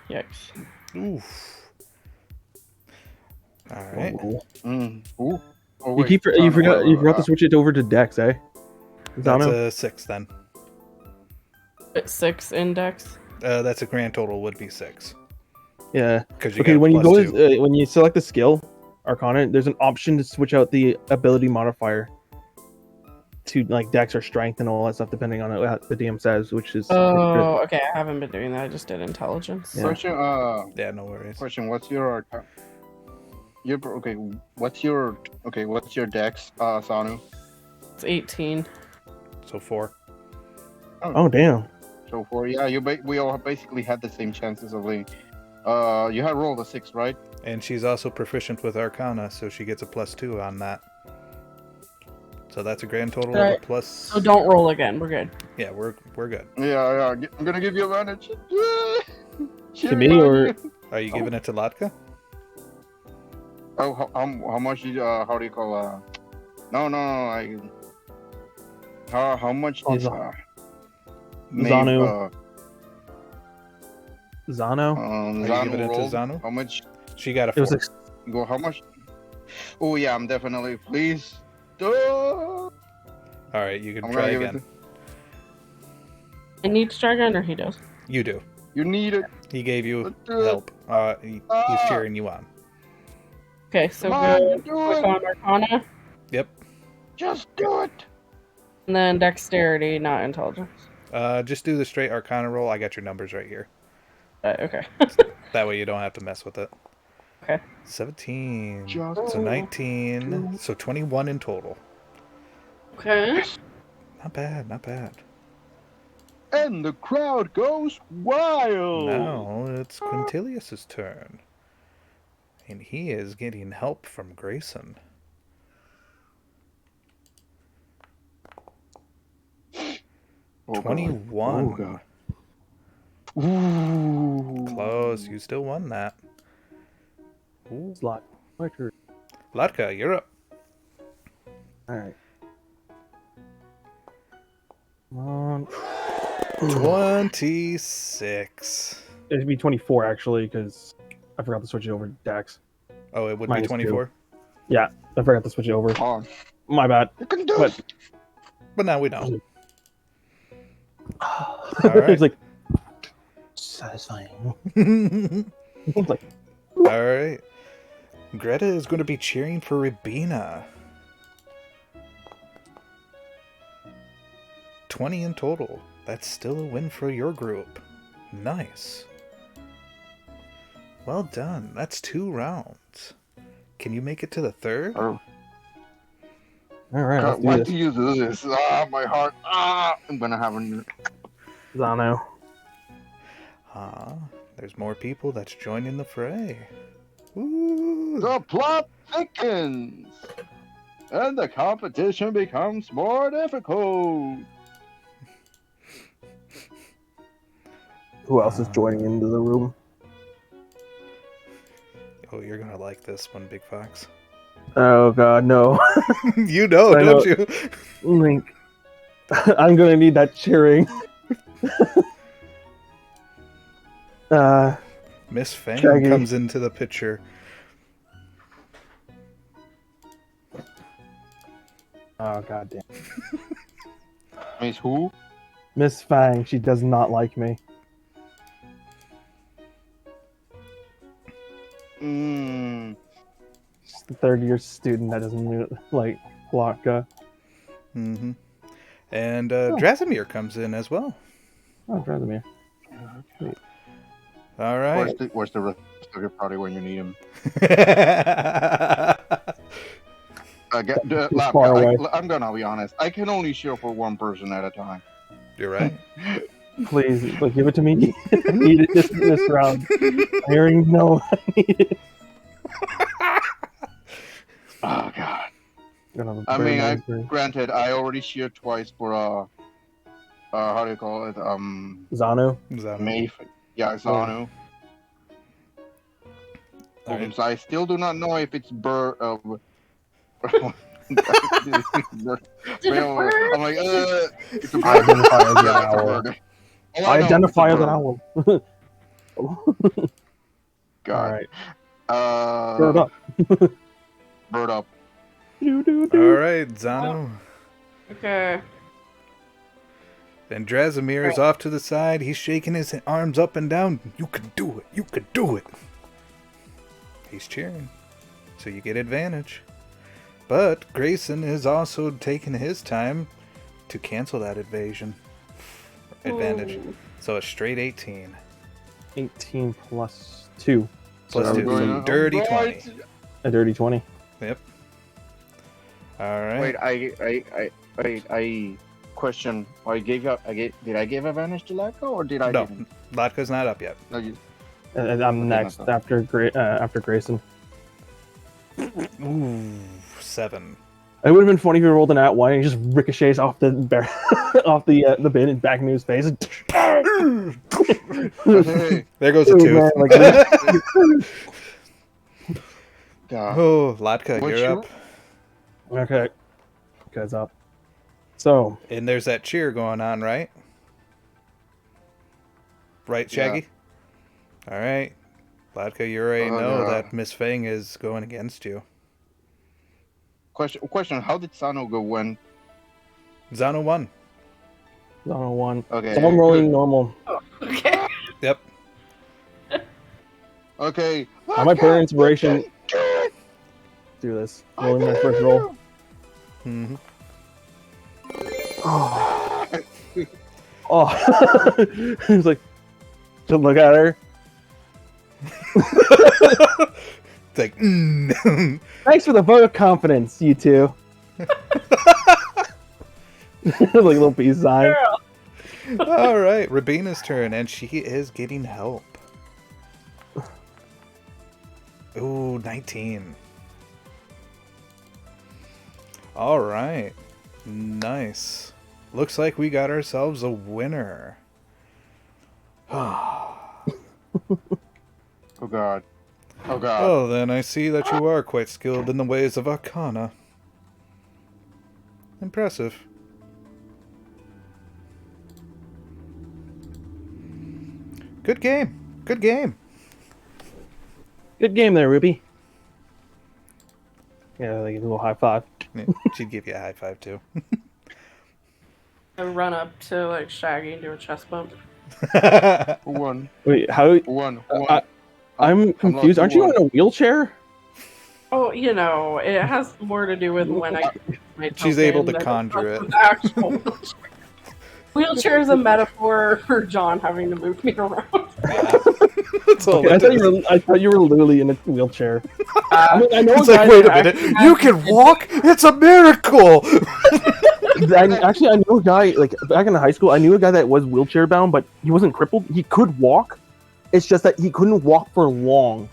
Yikes. Oof. Alright. Ooh. Oh, You forgot to switch it over to Dex, eh? That's Zano? a 6 then. It's 6 index. That's a grand total would be 6. Yeah. You Okay, got when you plus go 2. when you select the skill, Arcana, there's an option to switch out the ability modifier to like Dex or Strength and all that stuff, depending on what the DM says, which is Oh, okay. I haven't been doing that. I just did Intelligence. Yeah. Question. Yeah, no worries. Question. What's your Arcana? Okay. What's your Dex, Zano? It's 18. So 4. Oh damn! So 4. Yeah, we all basically had the same chances of leading. You had rolled a 6, right? And she's also proficient with Arcana, so she gets a +2 on that. So that's a grand total of a plus. So don't roll again. We're good. Yeah, we're good. Yeah. I'm gonna give you advantage. To me or Are you giving it to Latka? Oh, how much? How do you call? No. How much is Zano? Zano. Are you giving it to Zano? How much? She got a it 4. was Go. How much? Oh yeah, I'm definitely. Please. All right, you can try again. I need to try again, or he does? You do. You need it. He gave you help. He's cheering you on. Okay, so Come on, go do click it. on Arcana, Yep. Just do it. and then Dexterity, not Intelligence. Just do the straight Arcana roll. I got your numbers right here. Okay. That way you don't have to mess with it. Okay. 17. Just So 19. So 21 in total. Okay. Not bad, not bad. And the crowd goes wild. Now it's Quintilius's turn. And he is getting help from Grayson. Oh, 21. God. Ooh. Close. You still won that. Ooh. slot. My turn. Latka, you're up. All right. Come on. 26. It'd be 24 actually, because I forgot to switch it over to Dex. Oh, it would Minus be 24? Yeah, I forgot to switch it over. Oh, My bad. you can do But- it. But now we know. It's like satisfying. It's like Alright. Greta is going to be cheering for Rabina. 20 in total. That's still a win for your group. Nice. Well done. That's 2 rounds. Can you make it to the 3rd? Oh, all right. Let's do why this. do you do this? Ah, my heart. Ah, I'm gonna have a. Zano. There's more people that's joining the fray. Ooh. The plot thickens, and the competition becomes more difficult. Who else is joining into the room? Oh, you're gonna like this one, Big Fox. Oh god, no. You know, I don't know. you? Link. I'm gonna need that cheering. Miss Fang Shaggy. comes into the picture. Oh god damn. Miss who? Miss Fang, she does not like me. Mm. She's the 3rd-year student that doesn't like Glocka. Mm-hmm. And Drasimir comes in as well. Oh, Drasimir. All right. Where's the rest of your party when you need him? far away. I'm gonna be honest. I can only share for one person at a time. You're right. Please, like, give it to me. I need it this round. I already know I need it. Oh god. Gonna have a I very mean, nice day. granted, I already shared twice for how do you call it? Zano. May. Yeah, Zano. All right. So I still do not know if it's bird. I'm like, it's a bird. I identify as an Yeah, it's a owl. bird. Oh, I know, identify it's as a an bird. owl. God. Alright. Bird Bird up. Bird up. All right, Zano. Okay. And Drasimir is off to the side. He's shaking his arms up and down. You could do it. You could do it. He's cheering. so you get advantage. But Grayson is also taking his time to cancel that advantage. Ooh. So a straight 18. 18 plus 2. Plus So 2. So dirty 20. A dirty 20. Yep. All right. Wait, I question. Did I give advantage to Latka or did I? No, didn't? Latka's not up yet. No, you. And I'm next after Grayson. Ooh, 7. It would have been funny if you rolled an at 1 and he just ricochets off the off the bin and back into his face. Hey. There goes a 2. Man, like, oh, Latka, you're up. okay, guys up. So, And there's that cheer going on, right? Right, Shaggy? Yeah. All right. Latka, you already know that Miss Fang is going against you. Question, how did Zano go when? Zano won. Zano 1. Okay. So I'm rolling normal. Okay. Yep. Okay. I might burn inspiration. Do this. Rolling my first roll. Mm-hmm. Oh. He's like, to look at her. It's like, Thanks for the vote of confidence, you two. Like a little peace sign. All right, Rabina's turn, and she is getting help. Ooh, 19. All right, nice. Looks like we got ourselves a winner. Oh God. Oh God. Well, then I see that you are quite skilled in the ways of Arcana. Impressive. Good game. Good game. Good game there, Ruby. Yeah, like a little high five. Yeah, she'd give you a high five too. I run up to like Shaggy and do a chest bump. Who won? Wait, how? Who won? I'm confused. Aren't you in a wheelchair? Oh, you know, it has more to do with when I. She's able to conjure it. Actual wheelchair is a metaphor for John having to move me around. That's all Okay, it I thought you were literally in a wheelchair. I mean, I know It's a like, guy wait a that minute, you can walk? It's a miracle! I knew a guy, like, back in high school, I knew a guy that was wheelchair bound, but he wasn't crippled. He could walk. It's just that he couldn't walk for long.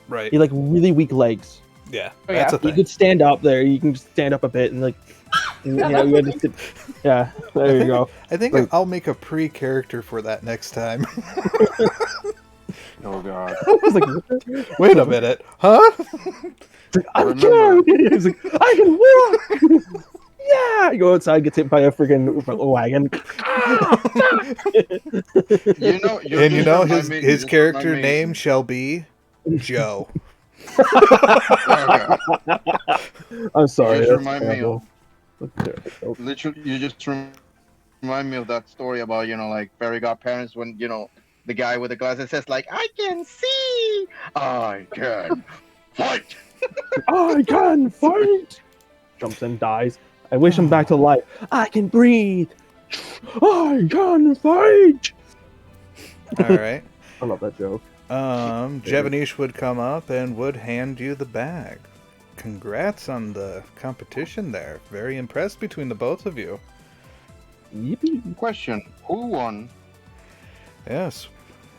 Right. He had, like, really weak legs. Yeah, Oh, that's a You thing. could stand up there. You can just stand up a bit and, like, you had to sit. Yeah, there you go. I think Like- I'll make a pre-character for that next time. Oh God. I was like, Wait a minute, huh? I'm cured! He's like, I can walk! Yeah! You go outside, gets hit by a freaking wagon. You know, his character name shall be Joe. Okay. I'm sorry. Just that's remind me terrible. Literally, you just remind me of that story about, like fairy godparents when, the guy with the glasses says, like, I can see, I can fight. I can fight! Jumps in, dies. I wish him back to life. I can breathe! I can fight! All right. I love that joke. Javanish would come up and would hand you the bag. Congrats on the competition there. Very impressed between the both of you. Yippee. Question, who won? Yes.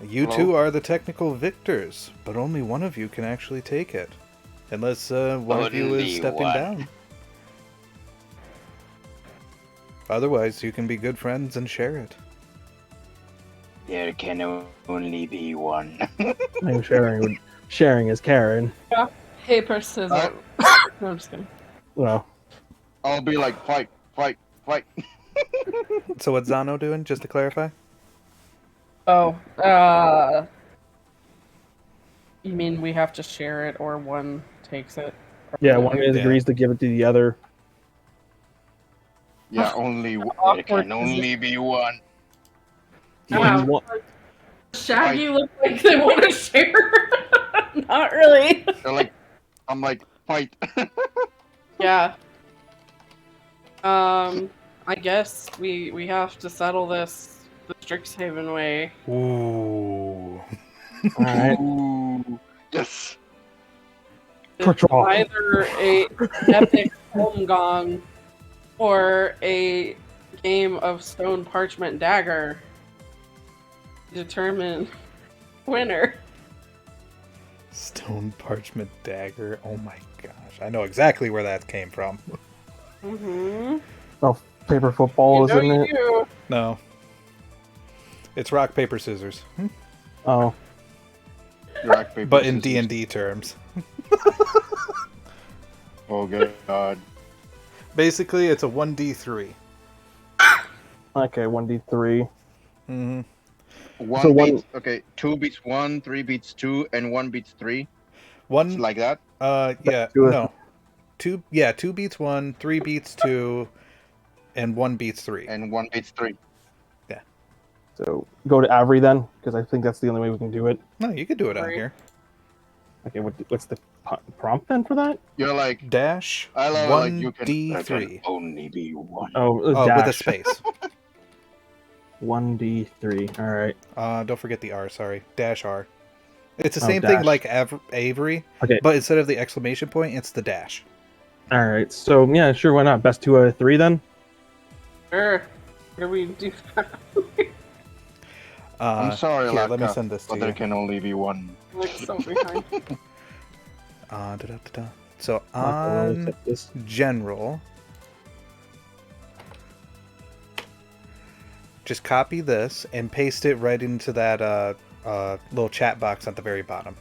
You Hello? two are the technical victors, but only one of you can actually take it. Unless one of you is Only stepping one. down. Otherwise, you can be good friends and share it. There can only be one. I'm sharing. Sharing is Karen. Paper, scissors. No, I'm just kidding. Well, I'll be like, fight, fight, fight. So what's Zano doing, just to clarify? Oh, you mean we have to share it or one takes it? yeah, one Yeah. agrees to give it to the other. Yeah, there can only be one. Wow. One- Shaggy look like they want to share. Not really. They're like, I'm like, Fight. Yeah. I guess we have to settle this the Strixhaven way. Ooh. Alright. Ooh. Yes. Quick It's draw. either a epic home gong or a game of stone parchment dagger to determine winner. Stone parchment dagger. Oh my gosh. I know exactly where that came from. Mm-hmm. Oh, paper football, You know isn't you it? do. No. It's rock, paper, scissors. Oh. Rock, paper, But in scissors. D&D terms. Oh god. Basically, it's a 1d3. Okay, 1d3. Mm-hmm. One So beats okay, 2 beats 1, 3 beats 2, and 1 beats 3. It's One, like that. yeah, do it. no. 2 beats 1, 3 beats 2, and 1 beats 3. And 1 beats 3. So go to Avery then, because I think that's the only way we can do it. No, you could do it on Right. here. Okay, what's the prompt then for that? You're like, Dash I love it, like you can. There can 1d3. only be one. Oh, With a dash. space. 1d3. All right. Don't forget the R, sorry. Dash R. It's the Oh, same thing dash. like Avery, Okay. but instead of the exclamation point, it's the dash. All right. So yeah, sure. Why not? Best 2 out of 3 then. Sure. What do we do? I'm sorry, here, Latka, let me send this to but there you. can only be one. Like so behind. So I'll really on set this. general, just copy this and paste it right into that little chat box at the very bottom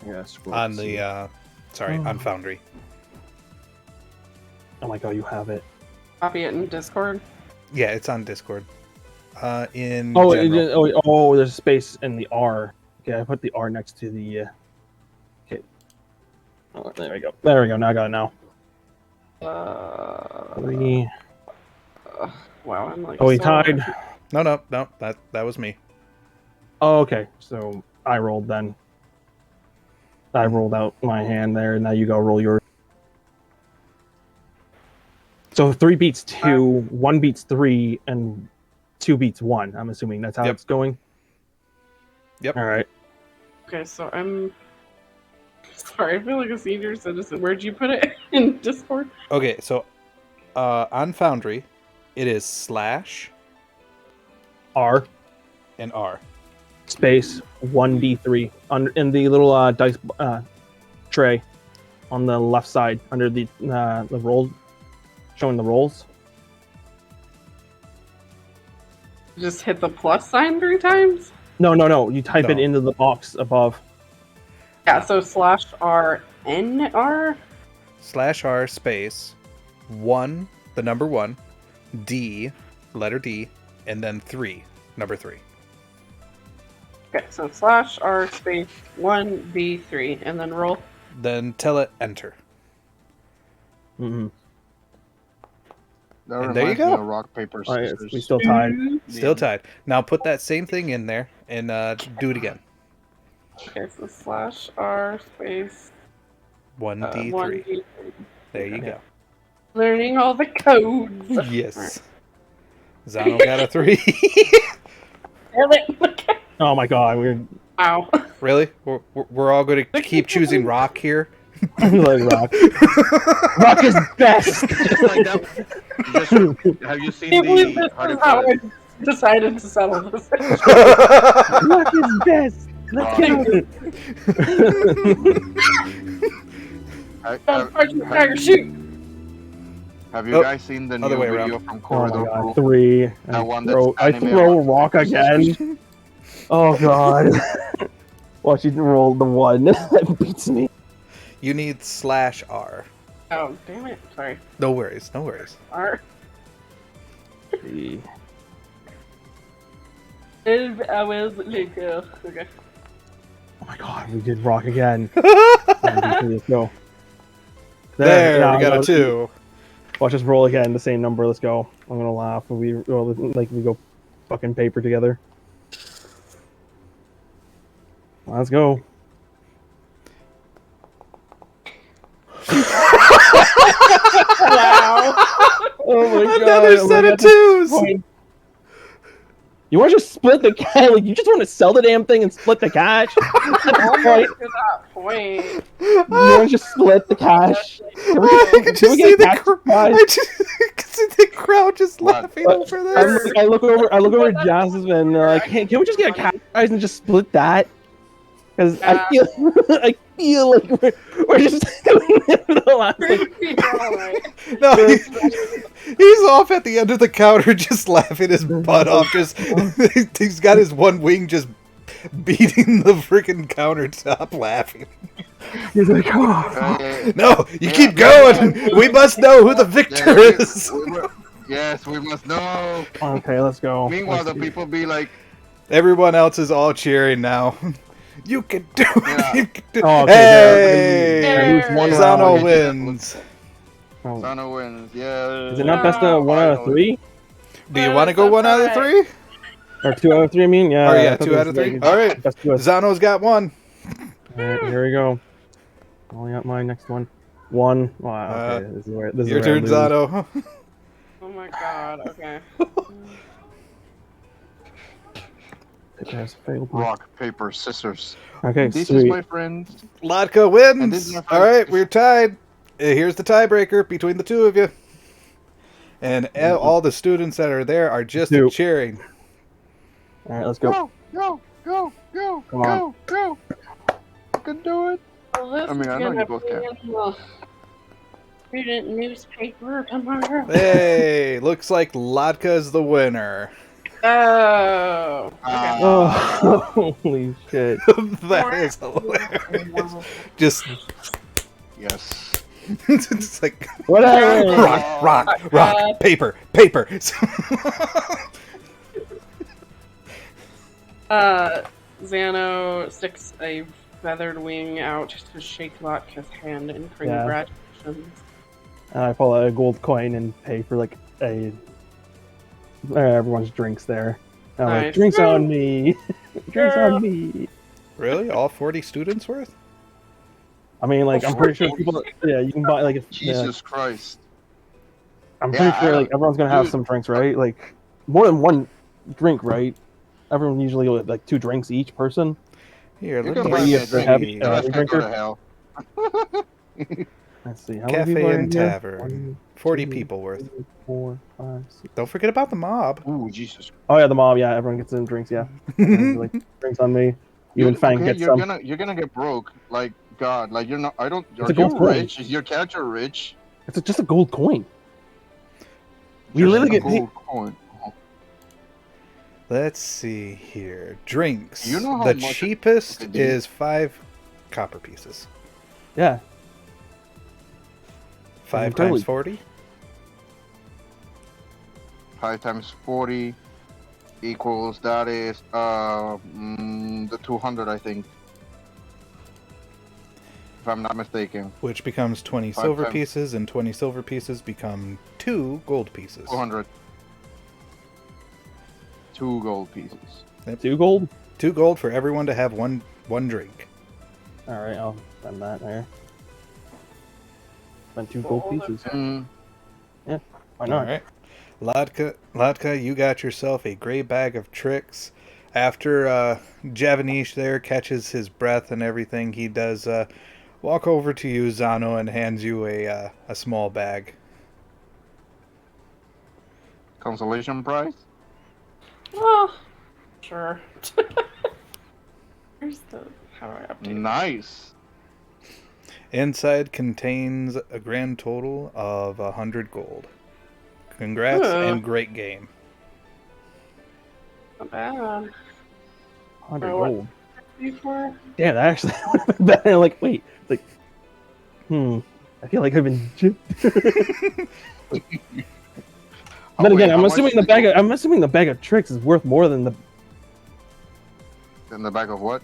Yeah. on the on Foundry. Oh my god, you have it. Copy it in Discord. Yeah, it's on Discord. In Oh, general. there's a space in the R. Okay, I put the R next to the. Okay. Oh, there we go. There we go. Now I got it now. 3. Wow, I'm like. Oh, we so- tied. No, that was me. Oh, okay. So I rolled then. I rolled out my hand there, and now you go roll yours. So 3 beats 2, 1 beats 3, and 2 beats 1. I'm assuming that's how Yep. it's going. Yep. All right. Okay, so I'm sorry. I feel like a senior citizen. Where'd you put it in Discord? Okay, so on Foundry, it is slash R and R. space 1d3 in the little dice tray on the left side under the roll, showing the rolls. Just hit the plus sign 3 times? No. You type it No. into the box above. Yeah, so /RNR? Slash R space 1, the number 1, D, letter D, and then 3, number 3. Okay, so /R space 1B3 and then roll. Then tell it enter. Mm-hmm. That And there you reminds me go. of rock, paper, All right, scissors. we still tied. Still tied. Now put that same thing in there and do it again. Okay, so /R space 1D3. 1B3. There you go. Learning all the codes. Yes. Zano got a 3. Damn it. Oh my god, we're Wow. Really? We're all going to keep choosing rock here? like rock. Rock is best. Just like that. Have you seen Can't believe the this how do is you how call it? I decided to settle this. Rock is best. Let's go. Parchment dagger, shoot! Have you Oh, guys seen the new other way video around. from Oh Corridor my god, Crew? 3. That one I that's throw anime rock rock, paper, scissors. again. Oh god. Well, she rolled the 1. That beats me. You need /R. Oh, damn it. Sorry. No worries. R. See. I was like, okay. Oh my god, we did rock again. Let's go. There, now we got I a 2. Watch us roll again, the same number. Let's go. I'm gonna laugh when we roll like we go fucking paper together. Let's go. Oh my god! Another set of twos. You want to just split the cash? Like, you just want to sell the damn thing and split the cash? Almost to that point. You want to just split the cash? I can just see the crowd just laughing over this. I look over at Jasmine. Like, hey, can we just get a cash prize and just split that? Because I feel like we're just doing it for the last. No, he's off at the end of the counter, just laughing his butt off. Just he's got his one wing just beating the freaking countertop, laughing. He's like, oh. No, you keep going. We must know who the victor is. Yes, we must know. Okay, let's go. Meanwhile, the people be like, everyone else is all cheering now. You can do it. Yeah. You can do it. Oh, okay, Hey, Zano wins. Zano wins. Yeah. Is it not best of 1 out of 3? Do you want to go 1 out of 3? Or 2 out of 3? I mean, yeah. Oh yeah, 2 out of 3. All right. Zano's got 1. All right, here we go. Only got my next one. 1. Wow. Okay, this is your where turn, Zano. Oh my god. Okay. Rock, paper, scissors. Okay, this sweet. is my friend. Latka wins. All right, we're tied. Here's the tiebreaker between the two of you. And all the students that are there are just cheering. All right, let's go. Go. Come on. Go. You can do it. Well, I mean, I know you both can. Student newspaper tomorrow. Hey, looks like Latka's the winner. Oh. Okay. Oh, holy shit. That is hilarious. Just. Yes. It's like. Whatever. Rock, paper. Zano sticks a feathered wing out to shake Latka's hand in congratulations. I pull out a gold coin and pay for like everyone's drinks there. I'm like, drinks on me. Drinks on me. Really? All 40 students worth? I mean, like, I'm pretty sure people. Yeah, you can buy like. Jesus Christ. I'm pretty sure like everyone's gonna have some drinks, right? Like more than one drink, right? Everyone usually like 2 drinks each person. Here, let me see if they're heavy drinker. To hell. Let's see. How Cafe many people and are Tavern. 40 people worth. 4, 5, 6. Don't forget about the mob. Ooh, Jesus. Oh yeah, the mob. Yeah, everyone gets some drinks. Yeah, like drinks on me. Even Fang gets you're some. You're gonna get broke. Like God. Like you're not. I don't. It's a gold coin. Rich? Is your character rich? It's just a gold coin. We literally get paid. Gold coin. Let's see here. Drinks. You know how the much cheapest is 5 copper pieces. Yeah. 5 times 40? 5 times 40 equals, that is the 200, I think. If I'm not mistaken. Which becomes 20 silver pieces, and 20 silver pieces become 2 gold pieces. 200. 2 gold pieces. Yep. 2 gold? 2 gold for everyone to have one drink. Alright, I'll spend that there. Spend 2 gold pieces. Yeah, why not? Alright. Latka, you got yourself a gray bag of tricks. After Javanish there catches his breath and everything, he does walk over to you, Zano, and hands you a small bag. Consolation prize? Oh, sure. Where's the... How do I update? Nice. Inside contains a grand total of 100 gold. Congrats and great game. Not bad. 100 gold. Before? Yeah, that actually would have been better. Like, wait, like, I feel like I've been gypped. But again, I'm assuming the bag of tricks is worth more than the. Than the bag of what?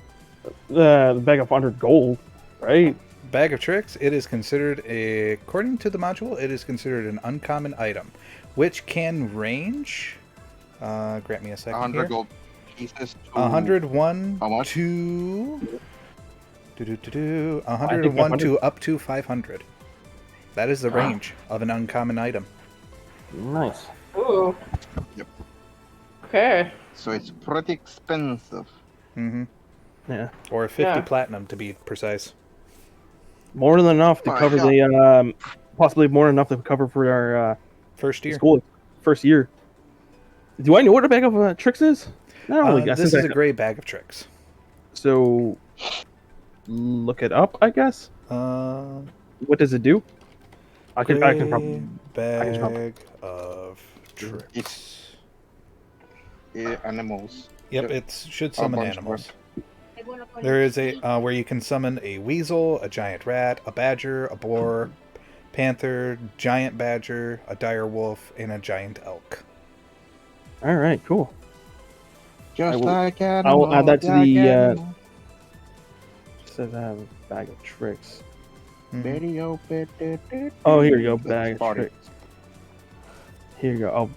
The bag of 100 gold, right? Bag of tricks. It is considered according to the module, it is considered an uncommon item, which can range. Grant me a second 100 here. gold pieces. 101 to 101 to up to 500. That is the range of an uncommon item. Nice. Ooh. Yep. Okay. So it's pretty expensive. Mm-hmm. Yeah. Or 50 Yeah. platinum, to be precise. More than enough to My cover God. the possibly more than enough to cover for our First year. school first year. Do I know what a bag of tricks is? Not only guess. This is a great bag of tricks. So look it up, I guess. What does it do? I can probably bag of tricks. Animals. Yep, it should summon bunch of animals. There is a where you can summon a weasel, a giant rat, a badger, a boar, panther, giant badger, a dire wolf, and a giant elk. All right, cool. Just I will- like I animals. will add that to like the. animals. Says I have a bag of tricks. Mhm. Video. Oh, here you go, bag of Party. tricks. Here you go. I'll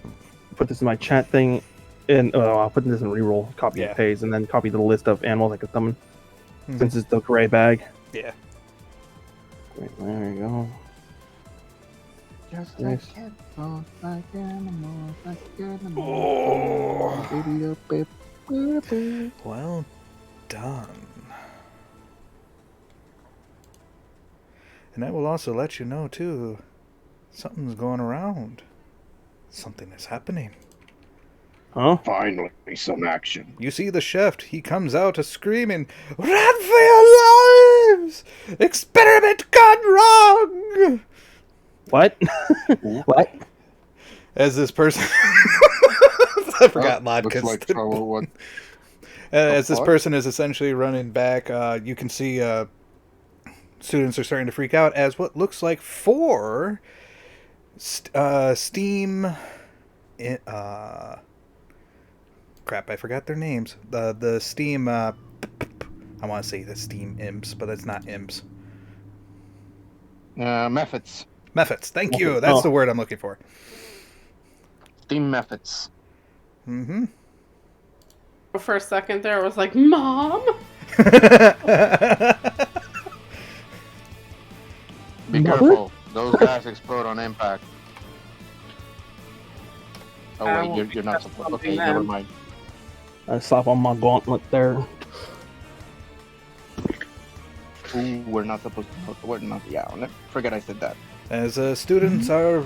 put this in my chat thing, and I'll put this in reroll, copy Yeah. and paste, and then copy the list of animals I can summon. Mhm. Since it's the gray bag. Yeah. Right, there you go. Just Nice. like animals, like animals, like Oh. animals. Video. Well done. And I will also let you know, too, something's going around. Something is happening. Huh? Finally, some action. You see the chef, he comes out screaming, "Run for your lives! Experiment gone wrong!" What? What? As this person... I forgot Looks Lodka's... like trouble. What? As this fuck? person is essentially running back, you can see students are starting to freak out as what looks like 4 Steam... crap, I forgot their names. The Steam... I want to say the Steam imps, but it's not imps. Methods. Methods, thank you! That's the word I'm looking for. Steam methods. Mm-hmm. For a second there, I was like, Mom? Be Mother? careful. Those guys explode on impact. Oh I wait, won't you're not touch supposed. something Okay, then. never mind. I slap on my gauntlet there. Ooh, we're not supposed to. We're not. Yeah, forget I said that. As students are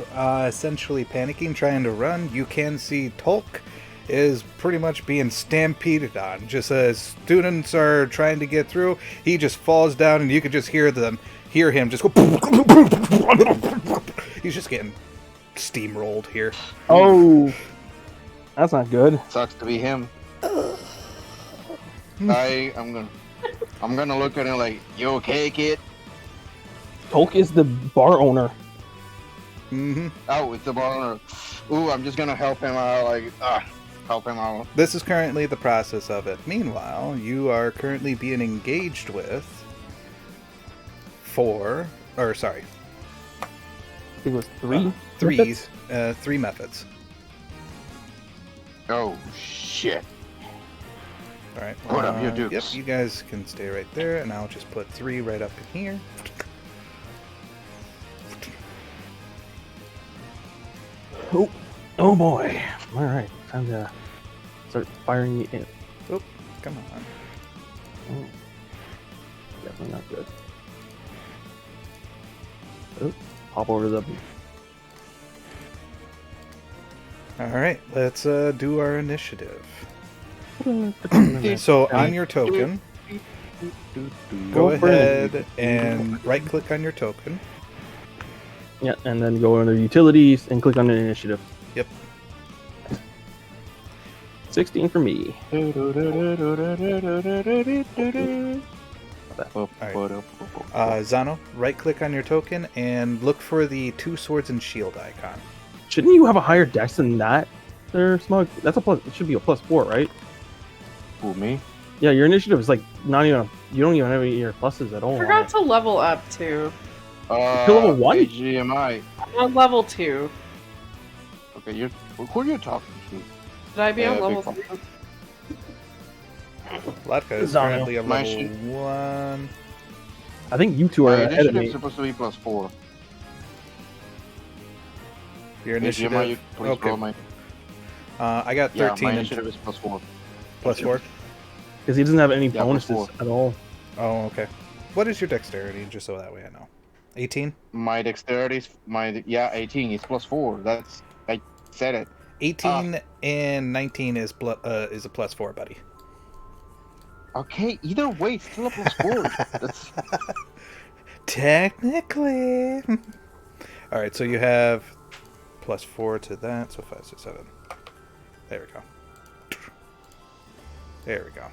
essentially panicking, trying to run, you can see Tolk is pretty much being stampeded on. Just as students are trying to get through, he just falls down, and you can just hear him just go. He's just getting steamrolled here. Oh, that's not good. Sucks to be him. I'm gonna look at him like, you okay, kid? Tolk is the bar owner. Mm-hmm. Oh, it's the owner. Ooh, I'm just gonna help him out. Like, help him out. This is currently the process of it. Meanwhile, you are currently being engaged with 3 I think it was 3. three methods. Oh shit. All right. Put up your dukes. Yep, you guys can stay right there, and I'll just put 3 right up in here. Oh boy. All right, time to start firing the imp. Oh, come on. Oh. Definitely not good. Oh, hop over the. All right, let's do our initiative. So on your token, go ahead and right-click on your token. Yeah, and then go under utilities and click on the initiative. Yep. 16 for me. Zano, right-click on your token and look for the 2 swords and shield icon. Shouldn't you have a higher dex than that? There, Smug. That's a plus. It should be a +4, right? Who, me? Yeah, your initiative is like not even. You don't even have any of your pluses at all. I on forgot it. to level up too. You're level 1? HDMI. On level 2. Okay, who are you talking to? Did I be on level big 3? Latka is Zano. currently a My level shit. 1. I think you two are My ahead of initiative me. is supposed to be +4. Your initiative. HDMI, please okay. roll my. I got 13. Yeah, my and initiative is +4. +4. Because he doesn't have any Yeah, bonuses +4. at all. Oh, okay. What is your dexterity? Just so that way I know. 18. My dexterity is 18. It's +4. That's I said it. 18 and 19 is a +4, buddy. Okay, either way, it's still a +4. That's technically. All right, so you have +4 to that, so 5, 6, 7. There we go. There we go.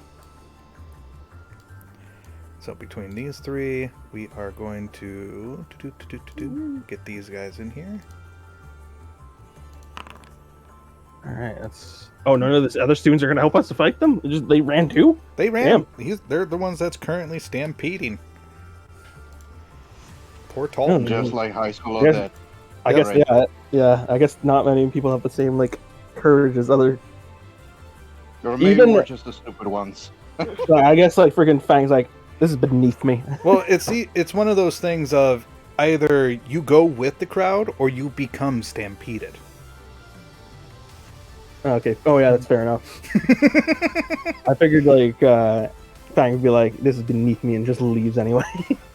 So between these three, we are going to get these guys in here. All right, that's. Oh, none of the other students are going to help us to fight them. They ran too. They ran. Damn. They're the ones that's currently stampeding. Poor Tall. just like high school Yeah. of that. I guess yeah. I guess not many people have the same like courage as other. Or maybe Even- we're just the stupid ones. Like, I guess like freaking Fang's like, this is beneath me. Well, it's one of those things of either you go with the crowd or you become stampeded. Okay. Oh yeah, that's fair enough. I figured like Fang would be like, this is beneath me, and just leaves anyway.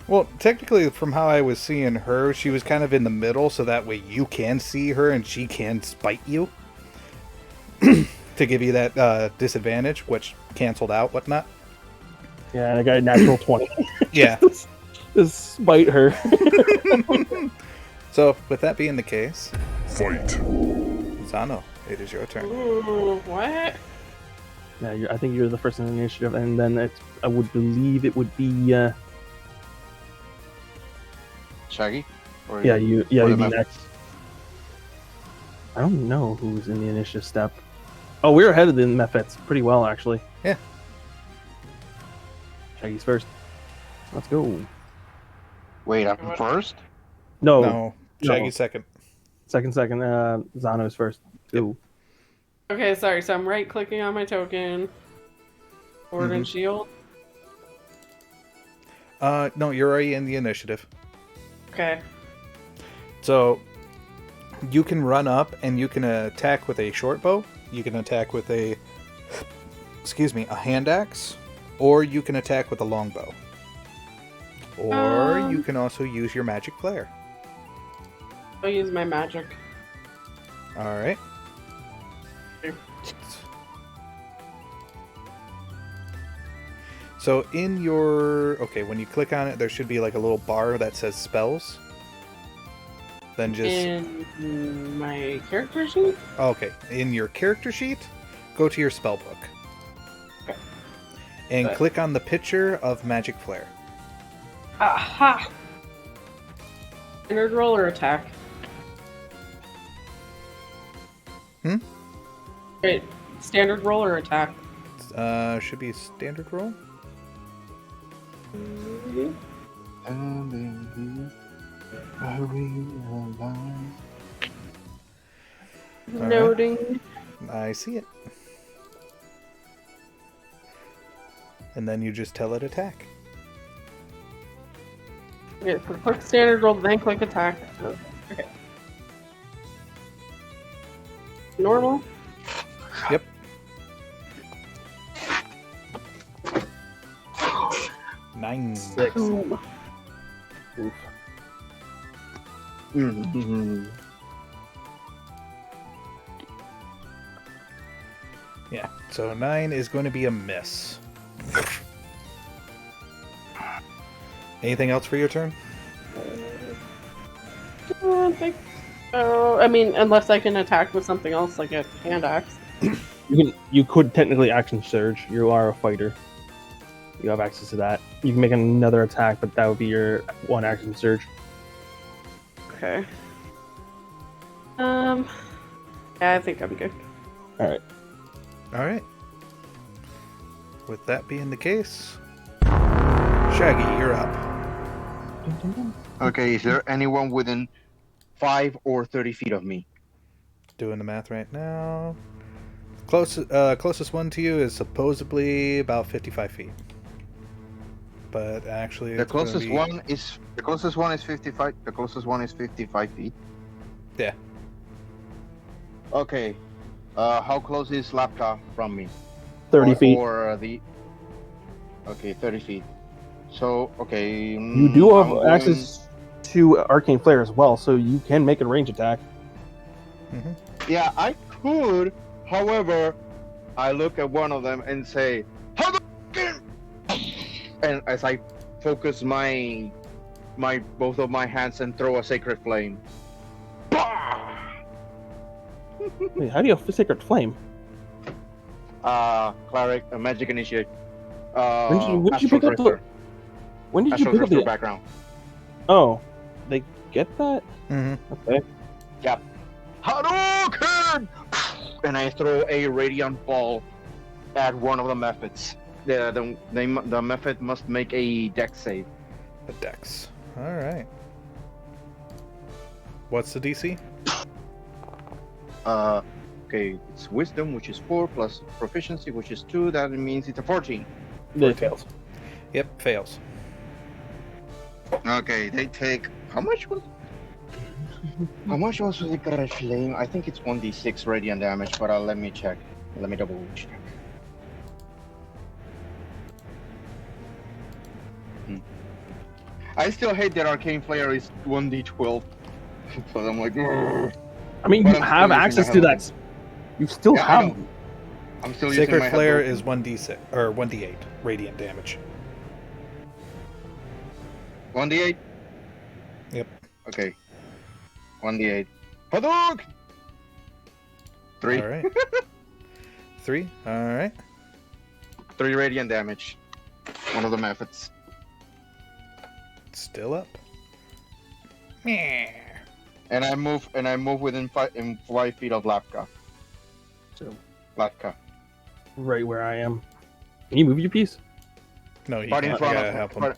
Well, technically, from how I was seeing her, she was kind of in the middle, so that way you can see her and she can spite you to give you that disadvantage, which canceled out, whatnot. Yeah, and I got a natural 20. Yeah. Just spite her. So, with that being the case, Fight. Zano, it is your turn. Ooh, what? Yeah, I think you're the first in the initiative, and then I would believe it would be. Shaggy? Or Yeah, you'd be the next. I don't know who's in the initiative step. Oh, we're ahead of the Mephits pretty well, actually. Yeah. Shaggy's first. Let's go. Wait, I'm first? No, No, Shaggy no. second. Second. Zano's first. Two. Okay, sorry. So I'm right-clicking on my token. Sword and shield. No, you're already in the initiative. Okay. So, you can run up and you can attack with a short bow. You can attack with a hand axe. Or you can attack with a longbow. Or you can also use your magic flare. I'll use my magic. Alright. So in your... Okay, when you click on it, there should be like a little bar that says spells. Then just... In my character sheet? Okay, in your character sheet, go to your spell book. Okay. And Good. click on the picture of Magic Flare. Aha! Standard roll or attack? Wait, standard roll or attack? Should be a standard roll. Noting. I see it. And then you just tell it attack. Okay, so click standard roll, then click attack. Okay. Normal? Yep. Nine. 6. Ooh. Oof. Yeah, so 9 is going to be a miss. Anything else for your turn? I don't think so. I mean, unless I can attack with something else, like a hand axe. You could technically action surge. You are a fighter. You have access to that. You can make another attack, but that would be your one action surge. Okay. Yeah, I think I'm good. Alright. Alright. With that being the case, Shaggy, you're up. Okay, is there anyone within 5 or 30 feet of me? Doing the math right now. Closest one to you is supposedly about 55 feet. But actually, The it's gonna closest be... one is 55. The closest one is 55 feet. Yeah. Okay. How close is Lapka from me? 30 feet. Okay, 30 feet. So, okay. You do have I'm going... access to Arcane Flare as well, so you can make a range attack. Mm-hmm. Yeah, I could. However, I look at one of them and say, Hadouken! And as I focus my both of my hands and throw a sacred flame. Wait, how do you have a Sacred Flame? Cleric, magic initiate. When did you pick up the? When did you pick up the background? Oh, they get that? Mm-hmm. Okay. Yep. Hadouken! And I throw a radiant ball at one of the methods. The method must make a dex save. A dex. All right. What's the DC? Okay, it's wisdom, which is 4, plus proficiency, which is 2. That means it's a 14. It fails. Yep, fails. Okay, they take how much was the Sacred Flame? I think it's 1d6 radiant damage, but let me check. Let me double check. I still hate that Arcane Flare is 1d12. So I'm like, ugh. I mean, you have access to that. You still have. I'm still using Sacred my Flare head. is 1d6 or 1d8 radiant damage. 1d8? Yep. Okay. 1d8. Hadouken! 3. All right. 3. All right. 3 radiant damage. One of the methods. Still up. Meh. And I move within 5 feet of Lapka. So, Lapka. right where I am. Can you move your piece? No, you But in can't. front You of gotta help him.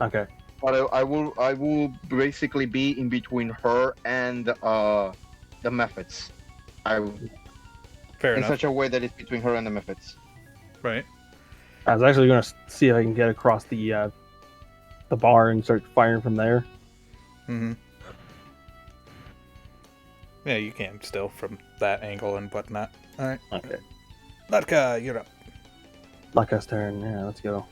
Okay. But I will basically be in between her and the methods. Fair in enough. such a way that it's between her and the methods. Right. I was actually going to see if I can get across the bar and start firing from there. Mm-hmm. Yeah, you can still from that angle and whatnot. All right. Okay. Latka, you're up. Laka's turn. Yeah, let's go.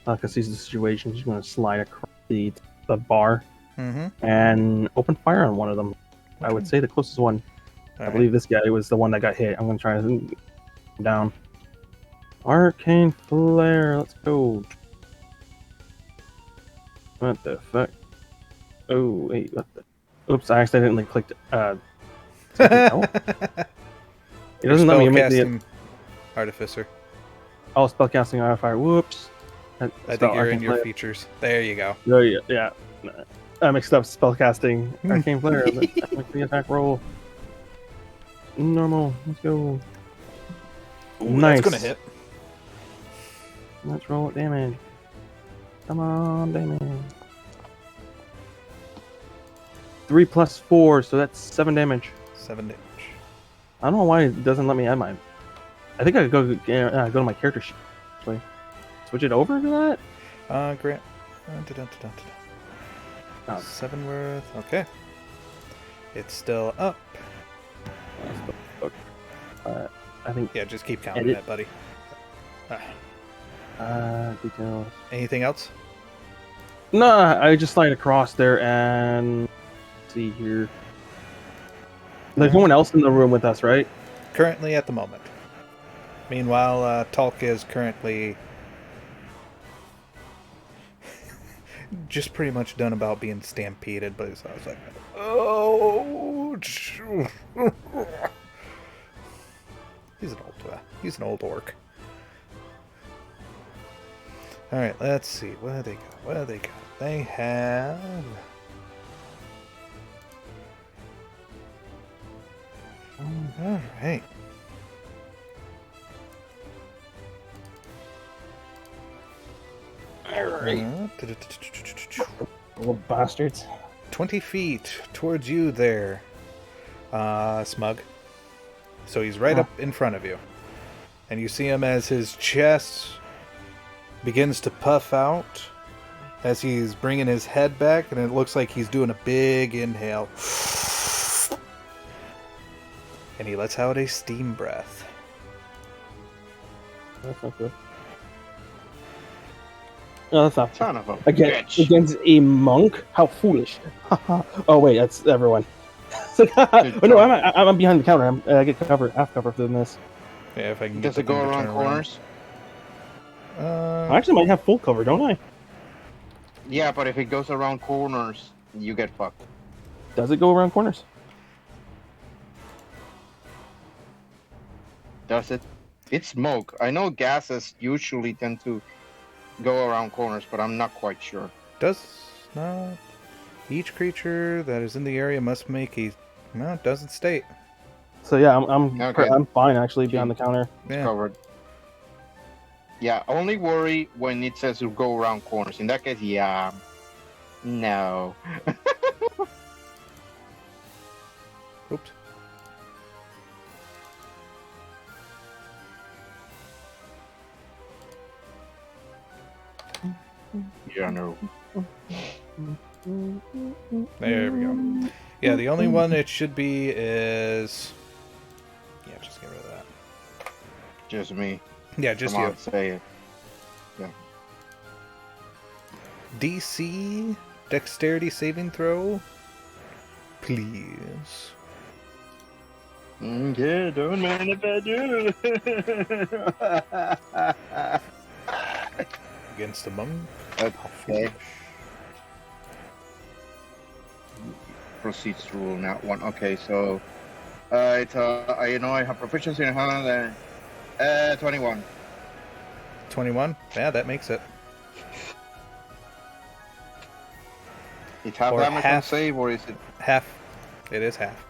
Laka sees the situation. She's going to slide across the bar Mm-hmm. and open fire on one of them. I would say the closest one. All I right. believe this guy was the one that got hit. I'm going to try to down. Arcane Flare. Let's go. What the fuck? Oh, wait. What the? Oops, I accidentally clicked. It doesn't let me make the Artificer. spellcasting Artificer. Whoops. I think you're in your features. There you go. Oh, yeah. I mixed up spellcasting Arcane Flare. Make the attack roll. Normal. Let's go. Ooh, Nice. That's gonna hit. Let's roll damage. Come on, damage. 3 plus 4, so that's 7 damage. 7 damage. I don't know why it doesn't let me add mine. I think I could go to my character sheet. Actually, switch it over to that. Grant. Oh. 7 worth. Okay. It's still up. I think. Yeah, just keep counting Edit. that, buddy. Details. Anything else? No, I just slide across there and see here. There's no one else in the room with us, right? Currently at the moment. Meanwhile, Talk is currently just pretty much done about being stampeded, but I was like, oh, he's an old orc. All right, let's see. What do they got? They have. All right. Little bastards. 20 feet towards you there, Smug. So he's right up in front of you. And you see him as his chest begins to puff out as he's bringing his head back, and it looks like he's doing a big inhale. And he lets out a steam breath. That's not good. No, that's not. Son of a Against bitch. a monk? How foolish! Oh wait, that's everyone. Oh, no, I'm behind the counter. I get half cover for this. Yeah, if I can Does get it the go thing to around turn corners? I actually might have full cover, don't I? Yeah, but if it goes around corners, you get fucked. Does it go around corners? Does it? It's smoke. I know gases usually tend to go around corners, but I'm not quite sure. Does not. Each creature that is in the area must make a. No, it doesn't state. So yeah, I'm Okay. fine actually behind the counter. It's Yeah. covered. Yeah, only worry when it says to go around corners. In that case, yeah. No. Oops. Yeah, no. There we go. Yeah, the only one it should be is. Yeah, just get rid of that. Just me. Yeah, just Come you. on, say it. DC Dexterity saving throw, please. Yeah, don't mind if I do. Against the monk. Okay. Proceeds rule, not one. Okay, so it's I know I have proficiency in hand. 21. 21. Yeah, that makes it. It's half Or damage on half. save, or is it? Half. It is half.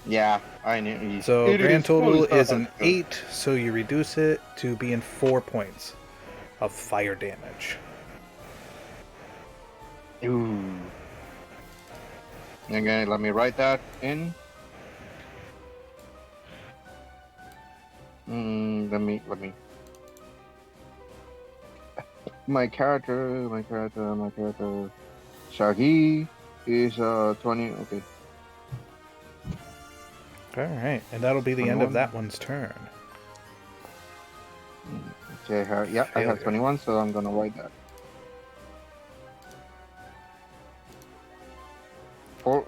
Yeah, I knew. So It grand is total fully is an covered. 8, so you reduce it to being 4 points of fire damage. Ooh. Okay, let me write that in. Let me. My character. Sha Gi is 20. Okay. Alright, and that'll be the end 21. of that one's turn. Okay, I have Failure. 21, so I'm gonna write that. Four.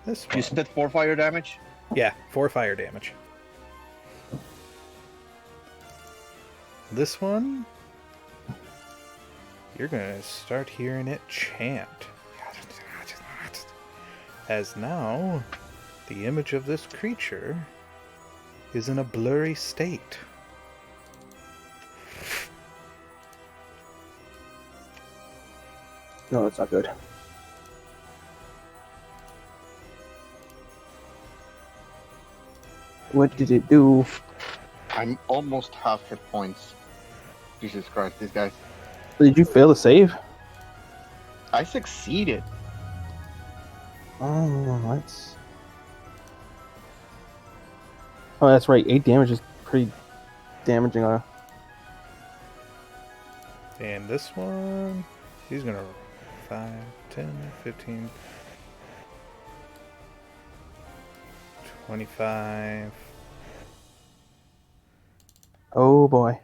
This You one. said 4 fire damage. Yeah, 4 fire damage. This one, you're gonna start hearing it chant. As now, the image of this creature is in a blurry state. No, that's not good. What did it do? I'm almost half hit points. Jesus Christ, these guys. Did you fail to save? I succeeded. Oh, that's. Oh, that's right. 8 damage is pretty damaging. And this one, he's gonna 5, 10, 15, 25. Oh boy.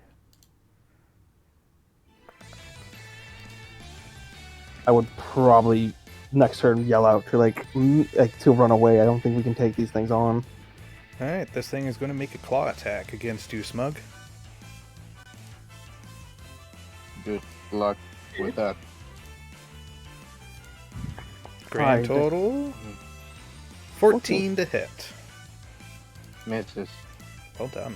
I would probably next turn yell out to to run away. I don't think we can take these things on. Alright, this thing is gonna make a claw attack against you, Smug. Good luck with that. Grand Five. total 14 to hit. Misses. Well done.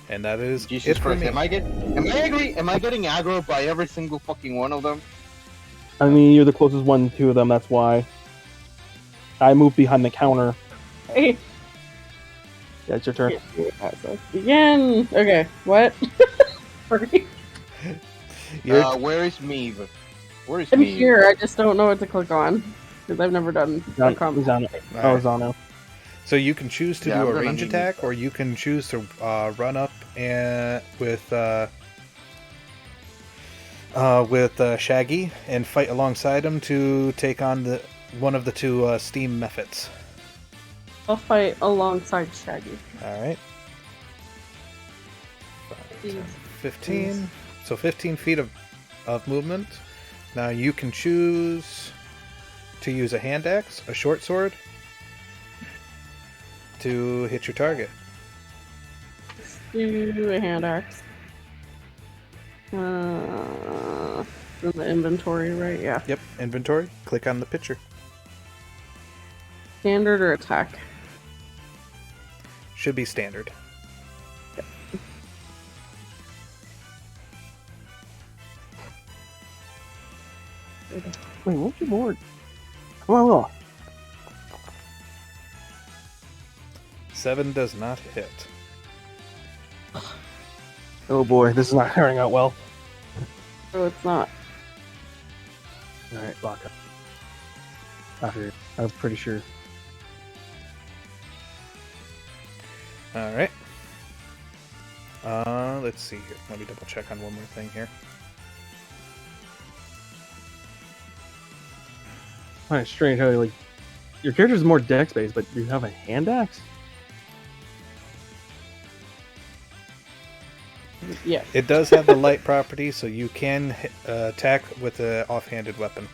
And that is Jesus it for Christ, me. am I getting aggro by every single fucking one of them? I mean, you're the closest one to them. That's why. I moved behind the counter. Hey, Yeah, it's your turn. begin. Okay, what? Sorry. Where is Meave? Where is I'm Meave? here. I just don't know what to click on because I've never done a combo. Zano. All Oh, right. Zano. So you can choose to Yeah, do I'm a gonna range need attack, this. or you can choose to run up and with Sha Gi and fight alongside him to take on one of the two steam methods. I'll fight alongside Sha Gi. All right. 5, 10, 15. So 15 feet of movement. Now you can choose to use a hand axe, a short sword, to hit your target. Let's do a hand axe. In the inventory, right? Yeah. Yep, inventory. Click on the picture. Standard or attack? Should be standard. Wait, what's your board? Come on, Will. 7 does not hit. Oh boy, this is not turning out well. Oh, it's not. Alright, lock up. After, I'm pretty sure. Alright. Let's see here. Let me double check on one more thing here. Kind of strange how, like, your character's more dex based, but you have a hand axe? Yeah. It does have the light property, so you can attack with an offhanded weapon.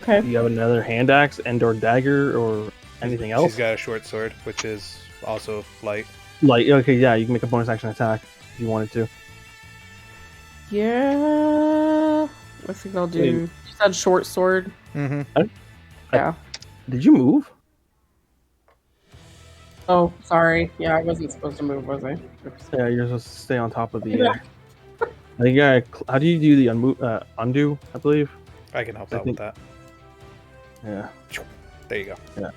Okay. Do you have another hand axe and or dagger or anything else? She's got a short sword, which is also light. Like, okay, yeah, you can make a bonus action attack if you wanted to. Yeah. I think I'll do. You said short sword. Mm-hmm. Yeah. Did you move? Oh, sorry. Yeah, I wasn't supposed to move, was I? Oops. Yeah, you're supposed to stay on top of the. I think how do you do the undo? I believe. I can help out with that. Yeah. There you go. Yeah.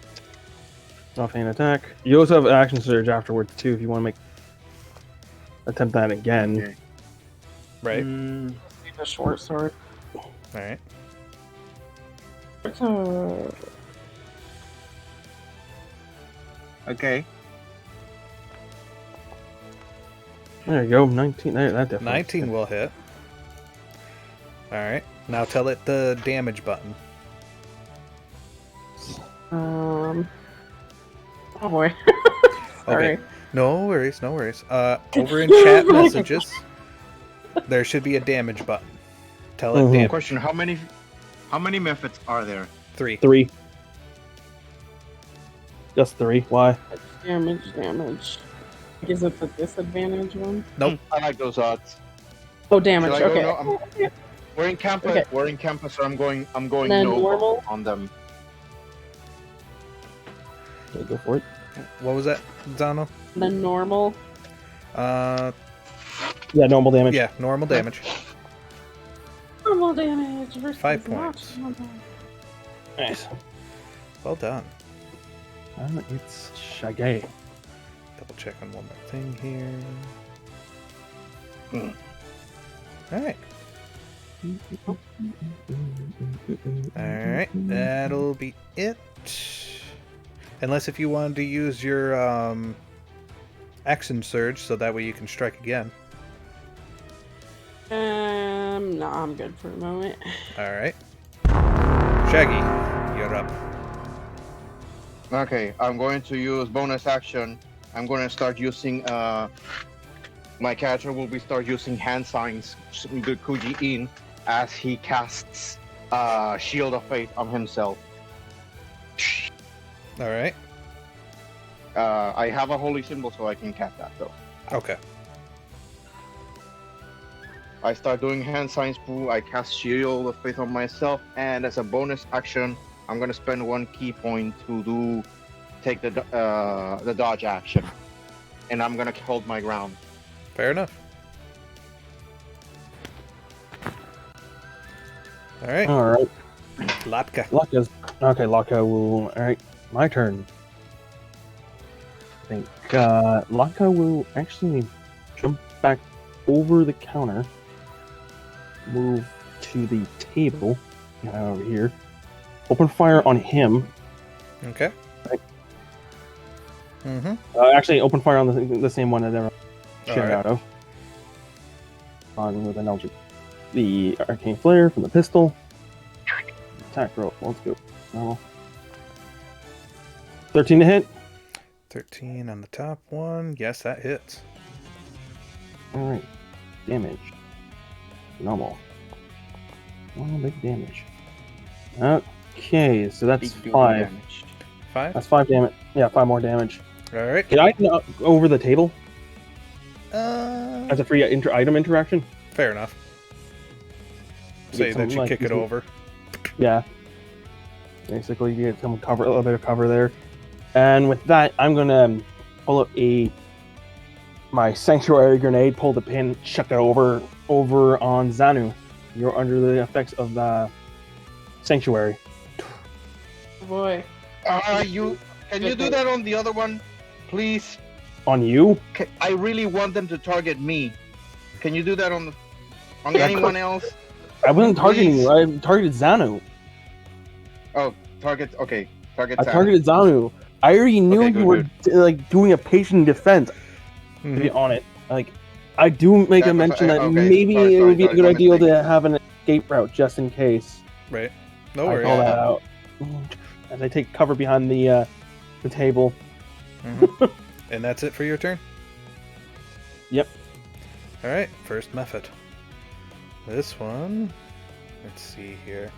Offhand attack. You also have action surge afterwards too, if you want to attempt that again. Okay. Right. Need a short sword. All right. Okay. There you go. 19. That definitely. 19 will hit. All right. Now tell it the damage button. Oh boy. Sorry. Okay. No worries. No worries. Over in chat messages, there should be a damage button. Tell it damage. Question: How many methods are there? 3. 3. Just 3. Why? Damage. Is it the disadvantage one? Nope. I like those odds. Oh, damage. Shall I Okay. go? No, we're in campus. Okay. We're in campus, so I'm going. Then no normal? on them. Okay, go for it. What was that, Zano? Then normal. Yeah, normal damage. normal damage. Normal damage versus 5 points. not normal. Nice. Well done. It's Sha Gi. Double check on one more thing here. Alright. Alright, that'll be it. Unless if you wanted to use your action surge, so that way you can strike again. No, I'm good for a moment. Alright. Sha Gi, you're up. Okay, I'm going to use bonus action. I'm going to start using. My character will start using hand signs, the Kuji in, as he casts Shield of Faith on himself. Alright. I have a holy symbol, so I can cast that though. Okay. I start doing hand signs. I cast Shield of Faith on myself, and as a bonus action, I'm gonna spend 1 key point to take the dodge action, and I'm gonna hold my ground. Fair enough. Alright. Alright. Lapka. Laka will. Alright, my turn. I think Laka will actually jump back over the counter, move to the table, over here, open fire on him. Okay. Right. Mm-hmm. Actually, open fire on the same one that I shared Alright. out of. On with an the arcane flare from the pistol. attack roll. Let's go. Oh. 13 to hit. 13 on the top one. Yes, that hits. Alright. Damage. Normal. One big damage. Okay, so that's 5. 5? That's 5 damage. Yeah, 5 more damage. Alright. Can I go over the table As as a free item interaction? Fair enough. Say that you kick it over. Yeah. Basically, you get some cover, a little bit of cover there. And with that, I'm gonna pull up my sanctuary grenade, pull the pin, chuck it over on Zano. You're under the effects of the sanctuary. Boy. Can you do that on the other one, please? On you? I really want them to target me. Can you do that on anyone else? I wasn't targeting you. I targeted Zano. Oh, target. Okay, target. I targeted Zano. I already knew you were like doing a patient defense. To be on it, like I do make a mention that maybe it would be a good idea to have an escape route just in case. Right. No worries. I call that out as I take cover behind the table. And that's it for your turn? Yep. Alright, first method. This one, let's see here.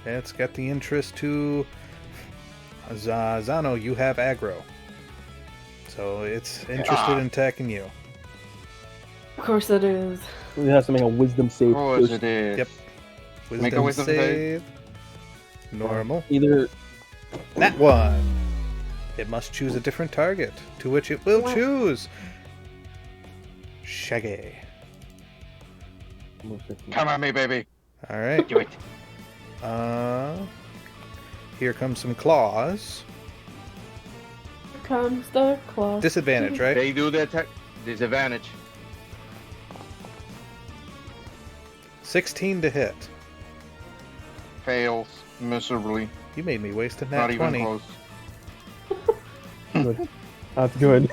It's got the interest to Zano, you have aggro. So it's interested in attacking you. Of course it is. It has to make a wisdom save. Of course it is. Yep. Make a wisdom save. Normal. Either that one. It must choose a different target, to which it will choose Sha Gi. Come on me, baby. Alright. Do it. Here comes some claws. Here comes the claw. Disadvantage, right? They do the attack. Disadvantage. 16 to hit. Fails miserably. You made me waste a nat Not 20. even close. good. That's good.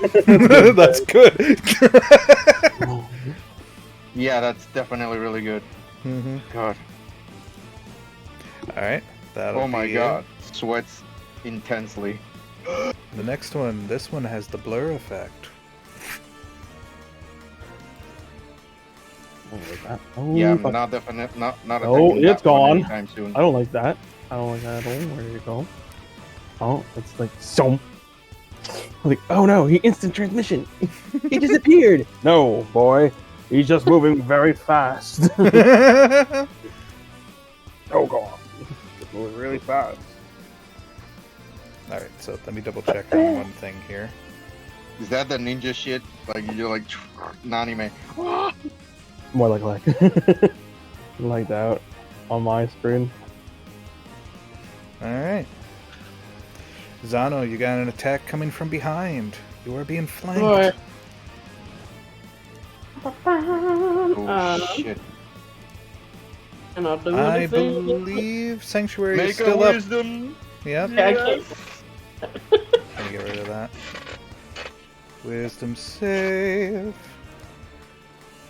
That's good. Yeah, that's definitely really good. God. Alright. Oh my god. Sweats intensely. The next one, this one has the blur effect. Yeah, not definite. Not. Oh, it's gone. Anytime soon. I don't like that. I don't like that at all. Where did it go? Oh, it's like so. Like, oh no, he instant transmission. He disappeared. No, boy, he's just moving very fast. Oh god, just moving really fast. Alright, so let me double check on one thing here. Is that the ninja shit? Like you're like Nene. More like like that on my screen. Alright. Zano, you got an attack coming from behind. You are being flanked. Boy. Oh shit. And I'll do I anything. believe Sanctuary is Make still a up. wisdom. Yep. Yeah, I can't. Let me get rid of that. Wisdom save.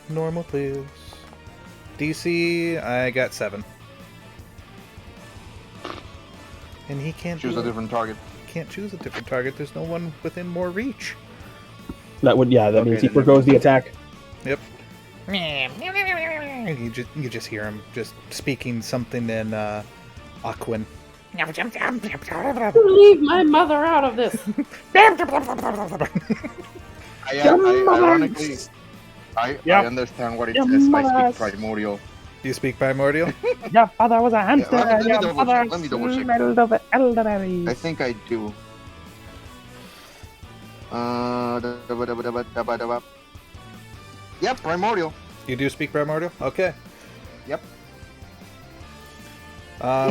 Normal, please. DC, I got 7. And he can't Choose a different target. Can't choose a different target. There's no one within more reach. That would, yeah, that means he forgoes the attack. Yep. You just hear him just speaking something in Quin. Leave my mother out of this. Ironically, I understand what it says. I speak primordial. You speak primordial? Your father was a hamster. Let me double check. Elderberries. I think I do. Yep, primordial. You do speak primordial? Okay. Yep.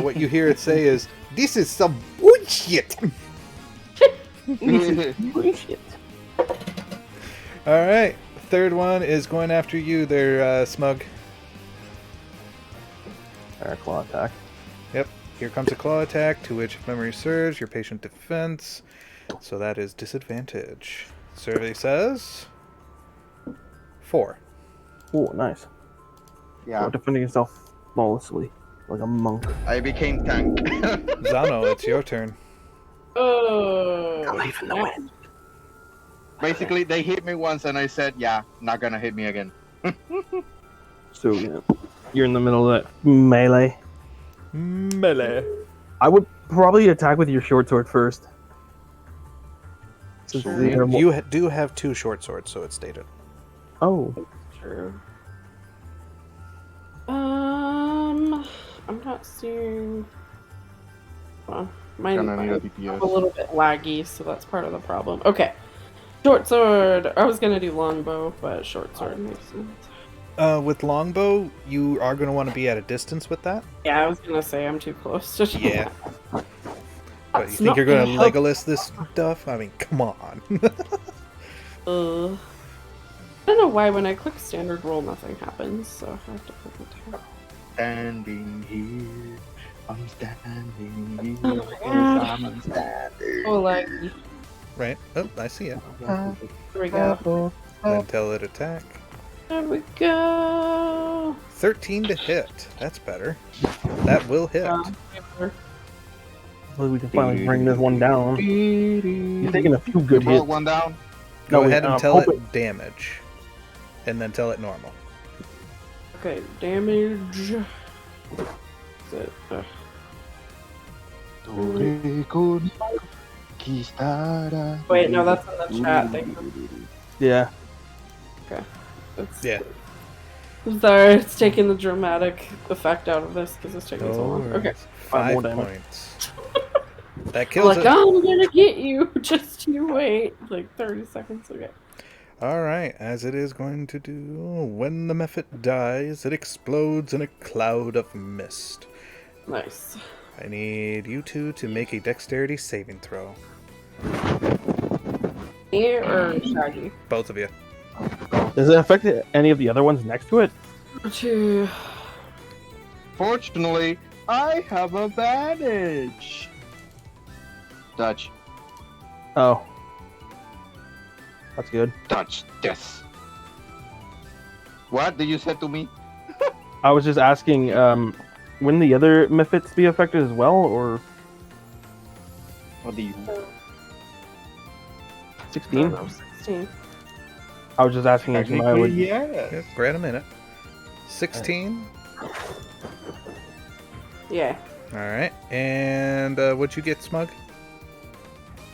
What you hear it say is, "This is some bullshit." Bullshit. All right. Third one is going after you there, Smug. Claw attack. Yep. Here comes a claw attack, to which, if memory serves, your patient defense. So that is disadvantage. Survey says 4. Oh, nice. Yeah. So defending yourself flawlessly, like a monk. I became tank. Zano, it's your turn. Oh. Believe in the wind. Basically, they hit me once, and I said, "Yeah, not gonna hit me again." So yeah, you're in the middle of that melee. Melee. I would probably attack with your short sword first. Since Sure. they're more- You do have 2 short swords, so it's stated. Oh, True. I'm not seeing. Well, Gonna need a mine's DPS. a little bit laggy, so that's part of the problem. Okay. Short sword. I was gonna do longbow, but short sword makes sense. With longbow, you are going to want to be at a distance with that. Yeah, I was gonna say I'm too close to. Yeah. But you That's think not you're going to gonna help. Legolas this stuff? I mean, come on. I don't know why when I click standard roll nothing happens, so I have to click attack. Standing here, I'm standing Oh here, my God. I'm standing. Oh, like Right. Oh, I see it. there we go. Then tell it attack. There we go. 13 to hit. That's better. That will hit. hopefully we can finally bring this one down. He's taking a few You good brought hits. one down. Go No, ahead and tell hope it damage. And then tell it normal. Okay, damage. Is it, wait, no, that's in the chat thing. Yeah. It's, Yeah. I'm sorry, it's taking the dramatic effect out of this because it's taking so long. No Okay. worries. 5 more 5 damage. points. That kills Like, it. I'm gonna get you. Just you wait. Like 30 seconds. Okay. Alright, as it is going to do, when the mephit dies, it explodes in a cloud of mist. Nice. I need you two to make a dexterity saving throw. Me or Sha Gi? Both of you. Does it affect any of the other ones next to it? Two. Fortunately, I have advantage. Dutch. Oh. That's good. Dutch this. What did you say to me? I was just asking, wouldn't the other mephits be affected as well, or What do you? 16? No, 16. I was just asking if I would. Yep, grant a minute. 16. Yeah. Alright, and what'd you get, Smug?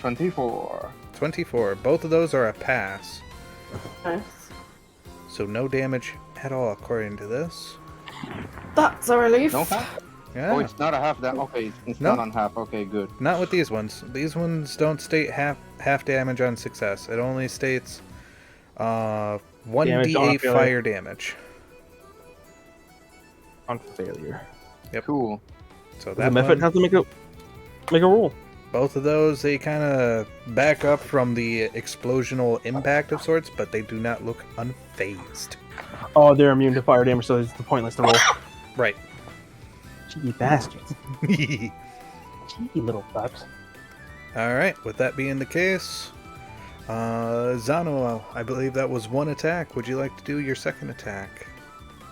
24. 24. Both of those are a pass. Nice. So no damage at all, according to this. That's a relief. No half? Yeah. Oh, it's not a half. That okay. It's No. not on half. Okay, good. Not with these ones. These ones don't state half damage on success. It only states 1d8 Damage on failure. fire damage. On failure. Yep. Cool. So The that mephit one, has to make a roll. both of those, they kind of back up from the explosional impact of sorts, but they do not look unfazed. Oh, they're immune to fire damage, so it's pointless to roll. Right. Cheeky bastards. Cheeky little fucks. Alright, with that being the case, Zano, I believe that was one attack. Would you like to do your second attack?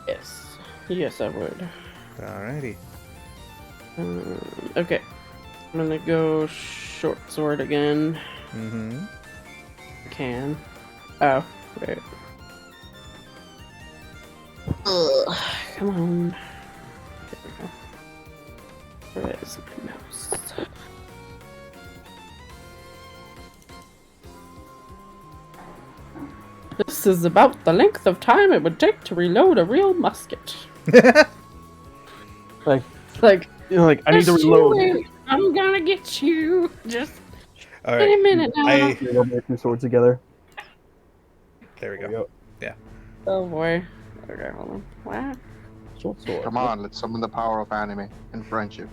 Yes. Yes, I would. Alrighty. Okay. I'm gonna go short sword again. Mm-hmm. Can. Oh, wait. Ugh, come on. There we go. Where is my mouse? This is about the length of time it would take to reload a real musket. Like, Like, you know, like I need to just you reload. wait. I'm gonna get you. Just All in a right. minute now. Reload my 2 swords together. There we There go. we go. Oh boy. Okay, hold on. What? Short sword. Come on, let's summon the power of anime and friendship.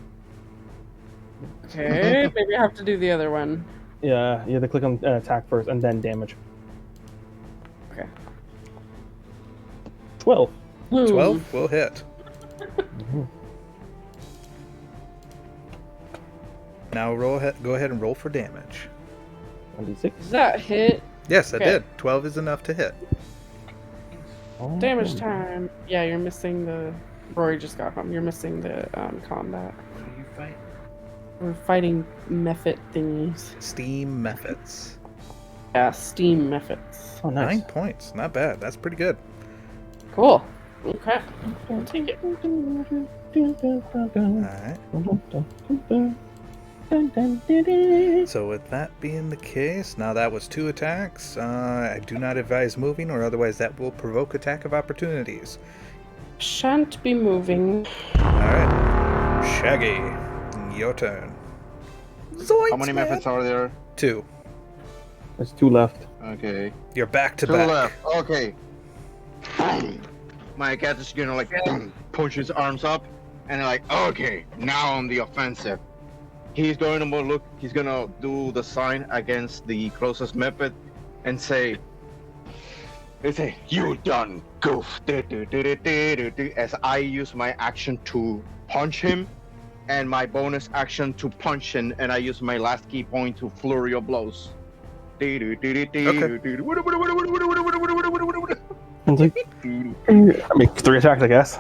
Okay, maybe I have to do the other one. Yeah, you have to click on attack first and then damage. Okay. 12. 12 will hit. Now go ahead and roll for damage. 1d6. Does that hit? Yes, I Okay. did. 12 is enough to hit. Damage time. Yeah, you're missing the. Rory just got home. You're missing the combat. What are you fighting? We're fighting method thingies. Steam methods. Yeah, steam methods. Oh, nice. 9 points. Not bad. That's pretty good. Cool. Okay. I'll take it. Alright. So with that being the case, now that was 2 attacks. I do not advise moving, or otherwise that will provoke attack of opportunities. Shan't be moving. Alright. Sha Gi, your turn. Zoinks, How many man. methods are there? 2. There's 2 left. Okay. You're back to 2 back. left. Okay. My cat is gonna like push his arms up, and like, okay, now on the offensive. He's going to look. He's gonna do the sign against the closest method, and say, "You done goof." As I use my action to punch him, and my bonus action to punch him, and I use my last key point to flurry of blows. It's like, I make 3 attacks, I guess.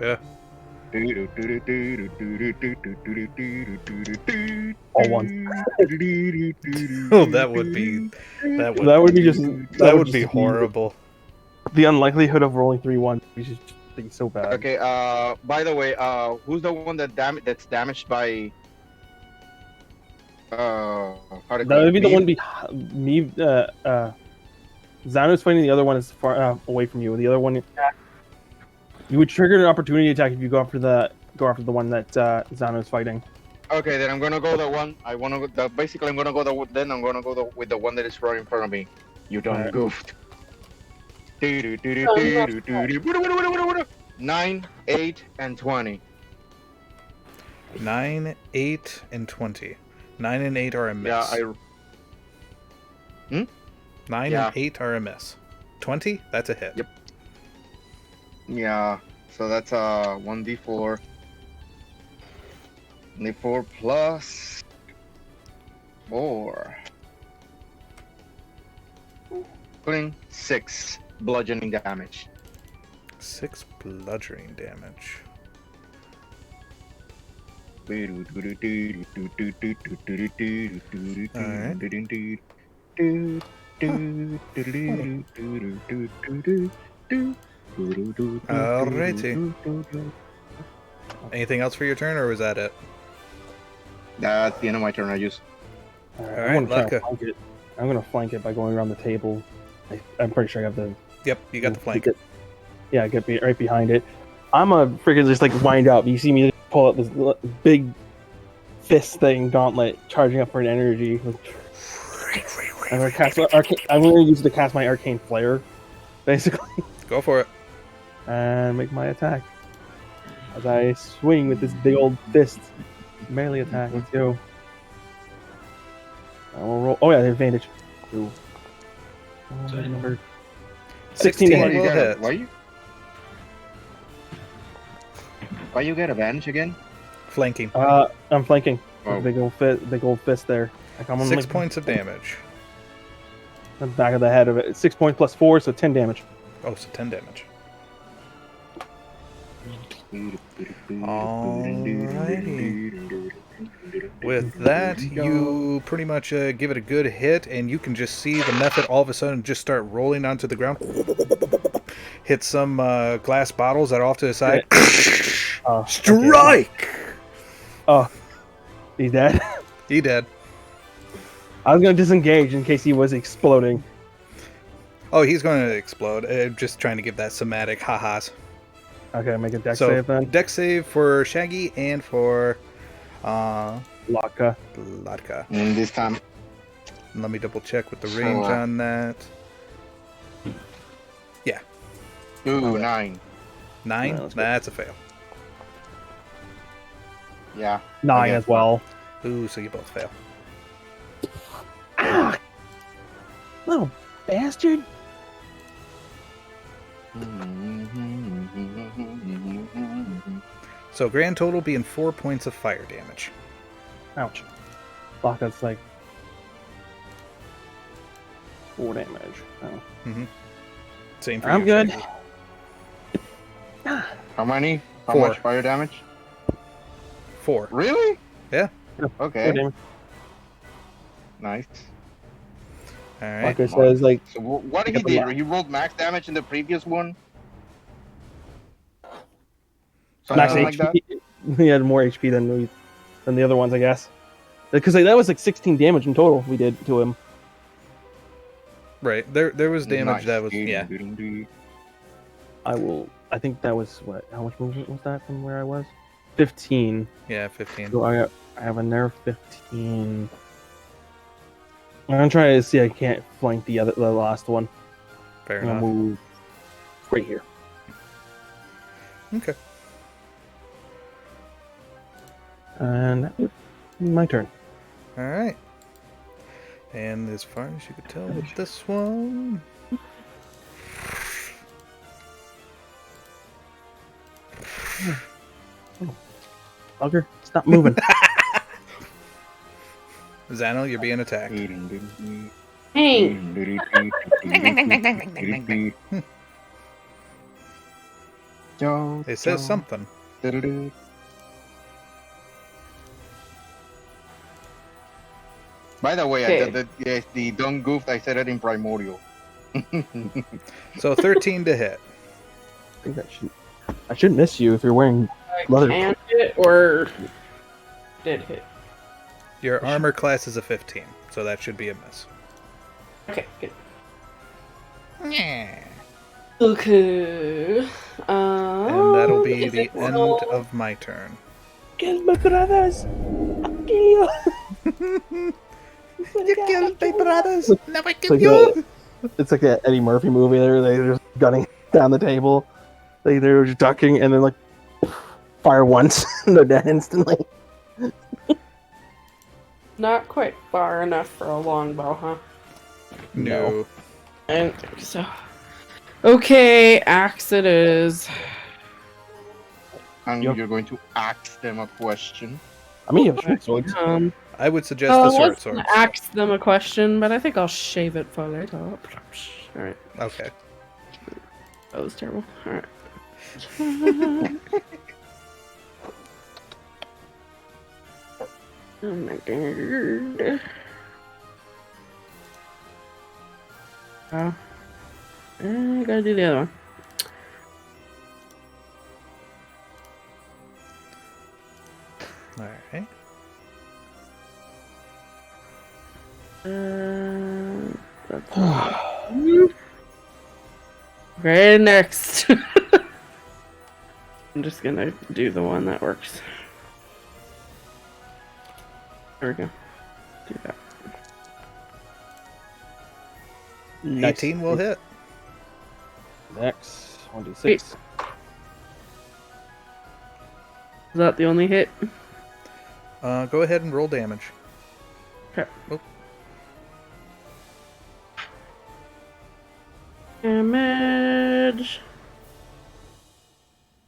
Yeah. All 1. Oh, that would be horrible. The unlikelihood of rolling 3 1 is just be so bad. Okay. By the way, who's the one that's damaged by? How to That would be the one me. Zano's fighting. The other one is far away from you. The other one, you would trigger an opportunity attack if you go after the one that Zano's fighting. Okay, then I'm gonna go the one I want to go. Basically, I'm gonna go with the one that is right in front of me. You done Alright. goofed. 9, 8, and 20. 9, 8, and 20. 9 and 8 are a miss. Yeah, 9 Yeah. and 8 are a miss. 20, that's a hit. Yep. Yeah. So that's 1d4. D4 plus 4. Putting 6 bludgeoning damage. 6 bludgeoning damage. Alrighty. Anything else for your turn, or was that it? That's the end of my turn. I just. Alright, I'm gonna try Latka. and flank it. I'm gonna flank it by going around the table. I'm pretty sure I have the. Yep, you got the flank. Yeah, get right behind it. I'm a freaking just like wind up. You see me pull out this big fist thing, gauntlet, charging up for an energy. I'm gonna cast I'm gonna use it to cast my arcane flare, basically, Go for it. and make my attack. As I swing with this big old fist, melee attack. Let's go. I will roll. Oh yeah, the advantage. Ooh. Number 16 to16 hit. will hit. Why you get advantage again? Flanking. I'm flanking. Oh. Big old fist there. I come on 6 like points of damage. the back of the head of it. 6 points plus 4, so 10 damage. Oh, so 10 damage. Alrighty. With that, you pretty much give it a good hit, and you can just see the method all of a sudden just start rolling onto the ground. Hit some glass bottles that are off to the side. Oh, Strike! Oh, he's dead. He dead. I was gonna disengage in case he was exploding. Oh, he's going to explode. Just trying to give that somatic ha-has. Okay, make a dex So, save then. dex save for Sha Gi and for Latka. Latka. And this time. Let me double check with the range on that. Yeah. Ooh, 9. 9? Yeah, that's good. That's a fail. Yeah. 9 as well. Ooh, so you both fail. Ah! Little bastard. So grand total being 4 points of fire damage. Ouch. Latka's like 4 damage. Oh. Same for I'm you, good. Sha Gi. How many? How 4. much fire damage? 4. Really? Yeah. Okay. damage. Nice. All right. Like I says, like So what did he Pick up a do? He rolled max damage in the previous one. max Something like that. HP. He had more HP than the other ones, I guess. Because that was like 16 damage in total we did to him. Right. There was damage Nice. that was yeah. I think that was what? How much movement was that from where I was? 15. Yeah, 15. So I have a nerf 15. I'm gonna try to see. I can't flank the last one. Fair I'm gonna enough. move right here. Okay. And that would be my turn. All right. And as far as you could tell with this one, Bugger, stop moving. Zano, you're being attacked. Hey, It says something. By the way, Okay. the don't goof. I said it in primordial. So 13 to hit. I think I should miss you if you're wearing leather. can hit or did hit? Your armor class is a 15, so that should be a miss. Okay, good. Yeah. Okay. And that'll be is the it end roll? of my turn. Kill my brothers! I'll kill you! You killed my brothers! Now I kill Like you! It's like an Eddie Murphy movie. They're just gunning down the table. They're just ducking and then like fire once and they're dead instantly. Not quite far enough for a longbow, huh? No. I didn't think so. Okay, axe it is. And Yep. you're going to ask them a question. I mean, you have short swords. I would suggest I the was short gonna swords. ask them a question, but I think I'll shave it for later. Alright. Okay. That was terrible. Alright. Oh my god. Oh. I gotta do the other one. Alright. Okay, next. I'm just gonna do the one that works. There we go. Do that. 18 will hit. Next, 1d6. Is that the only hit? Go ahead and roll damage. Okay. Oh. Damage.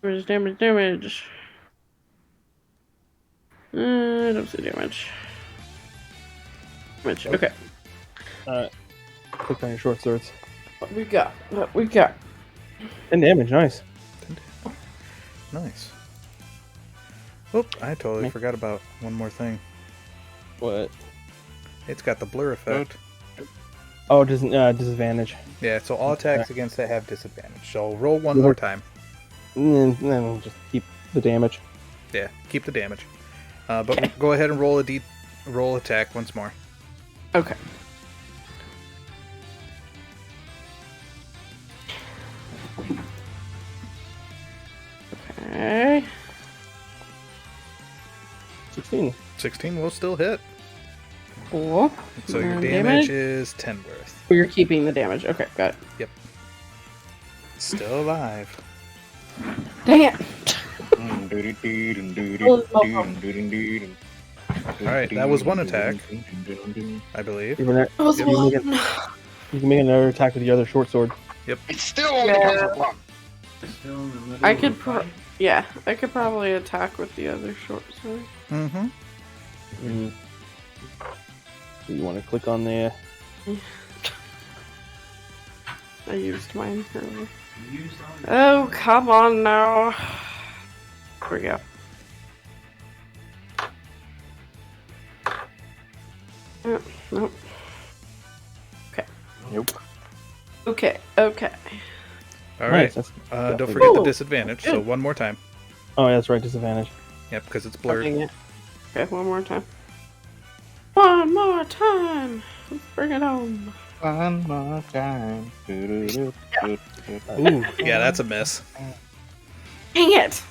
Where's damage? I don't see damage. Okay. Alright. Click on your short swords. What we got? What we got? And damage, nice. Nice. Oop, I totally forgot about one more thing. What? It's got the blur effect. Oh, disadvantage. Yeah, so all attacks against it have disadvantage. So roll one more time. And then just keep the damage. Yeah, keep the damage. But go ahead and roll attack once more. Okay. Okay. 16. 16 will still hit. Cool. So your And damage is 10 worth. You're keeping the damage. Okay, got it. Still alive. Dang it! Alright, that was one attack, I believe. You can, That was you can make you can make another attack with your other short sword. It's still only comes with one. I could yeah, I could probably attack with the other short sword. Mm-hmm. So you want to click on there. I used mine earlier. Oh, come on now. Here we go. Nope. Okay. Nope. Okay. All right. Nice, Don't forget the disadvantage. So one more time. Oh, yeah, that's right. Disadvantage. Yep, because it's blurred. Okay, one more time. One more time. Let's bring it home. One more time. Ooh, yeah, that's a miss. Dang it!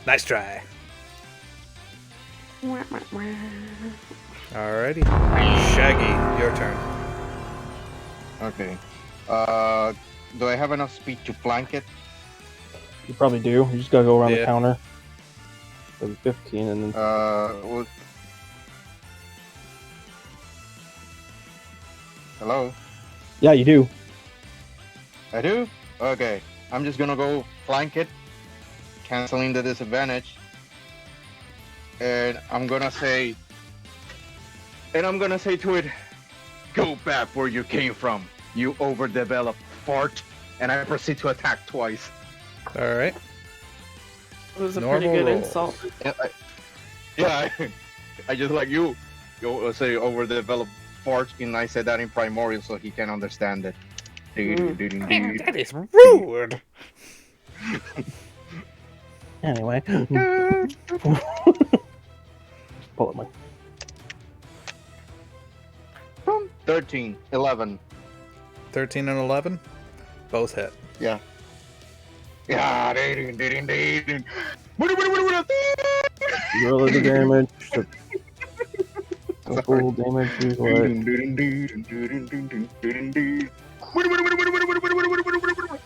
Nice try. Wah, wah, wah. Alrighty. Shaggy, your turn. Okay. Do I have enough speed to flank it? You probably do. You just gotta go around the Yeah. counter. So 15 and then. Well, hello? Yeah, you do. I do? Okay. I'm just gonna go flank it, canceling the disadvantage. And I'm gonna say to it, go back where you came from, you overdeveloped fart. And I proceed to attack twice. Alright. It was a Normal pretty good rolls. insult. I just like you say overdeveloped fart, and I said that in Primordial so he can understand it. That is rude. Anyway. Pull up my. 13, 11. 13 and 11? Both hit. Yeah. Yeah. Roll the damage. The full damage is what?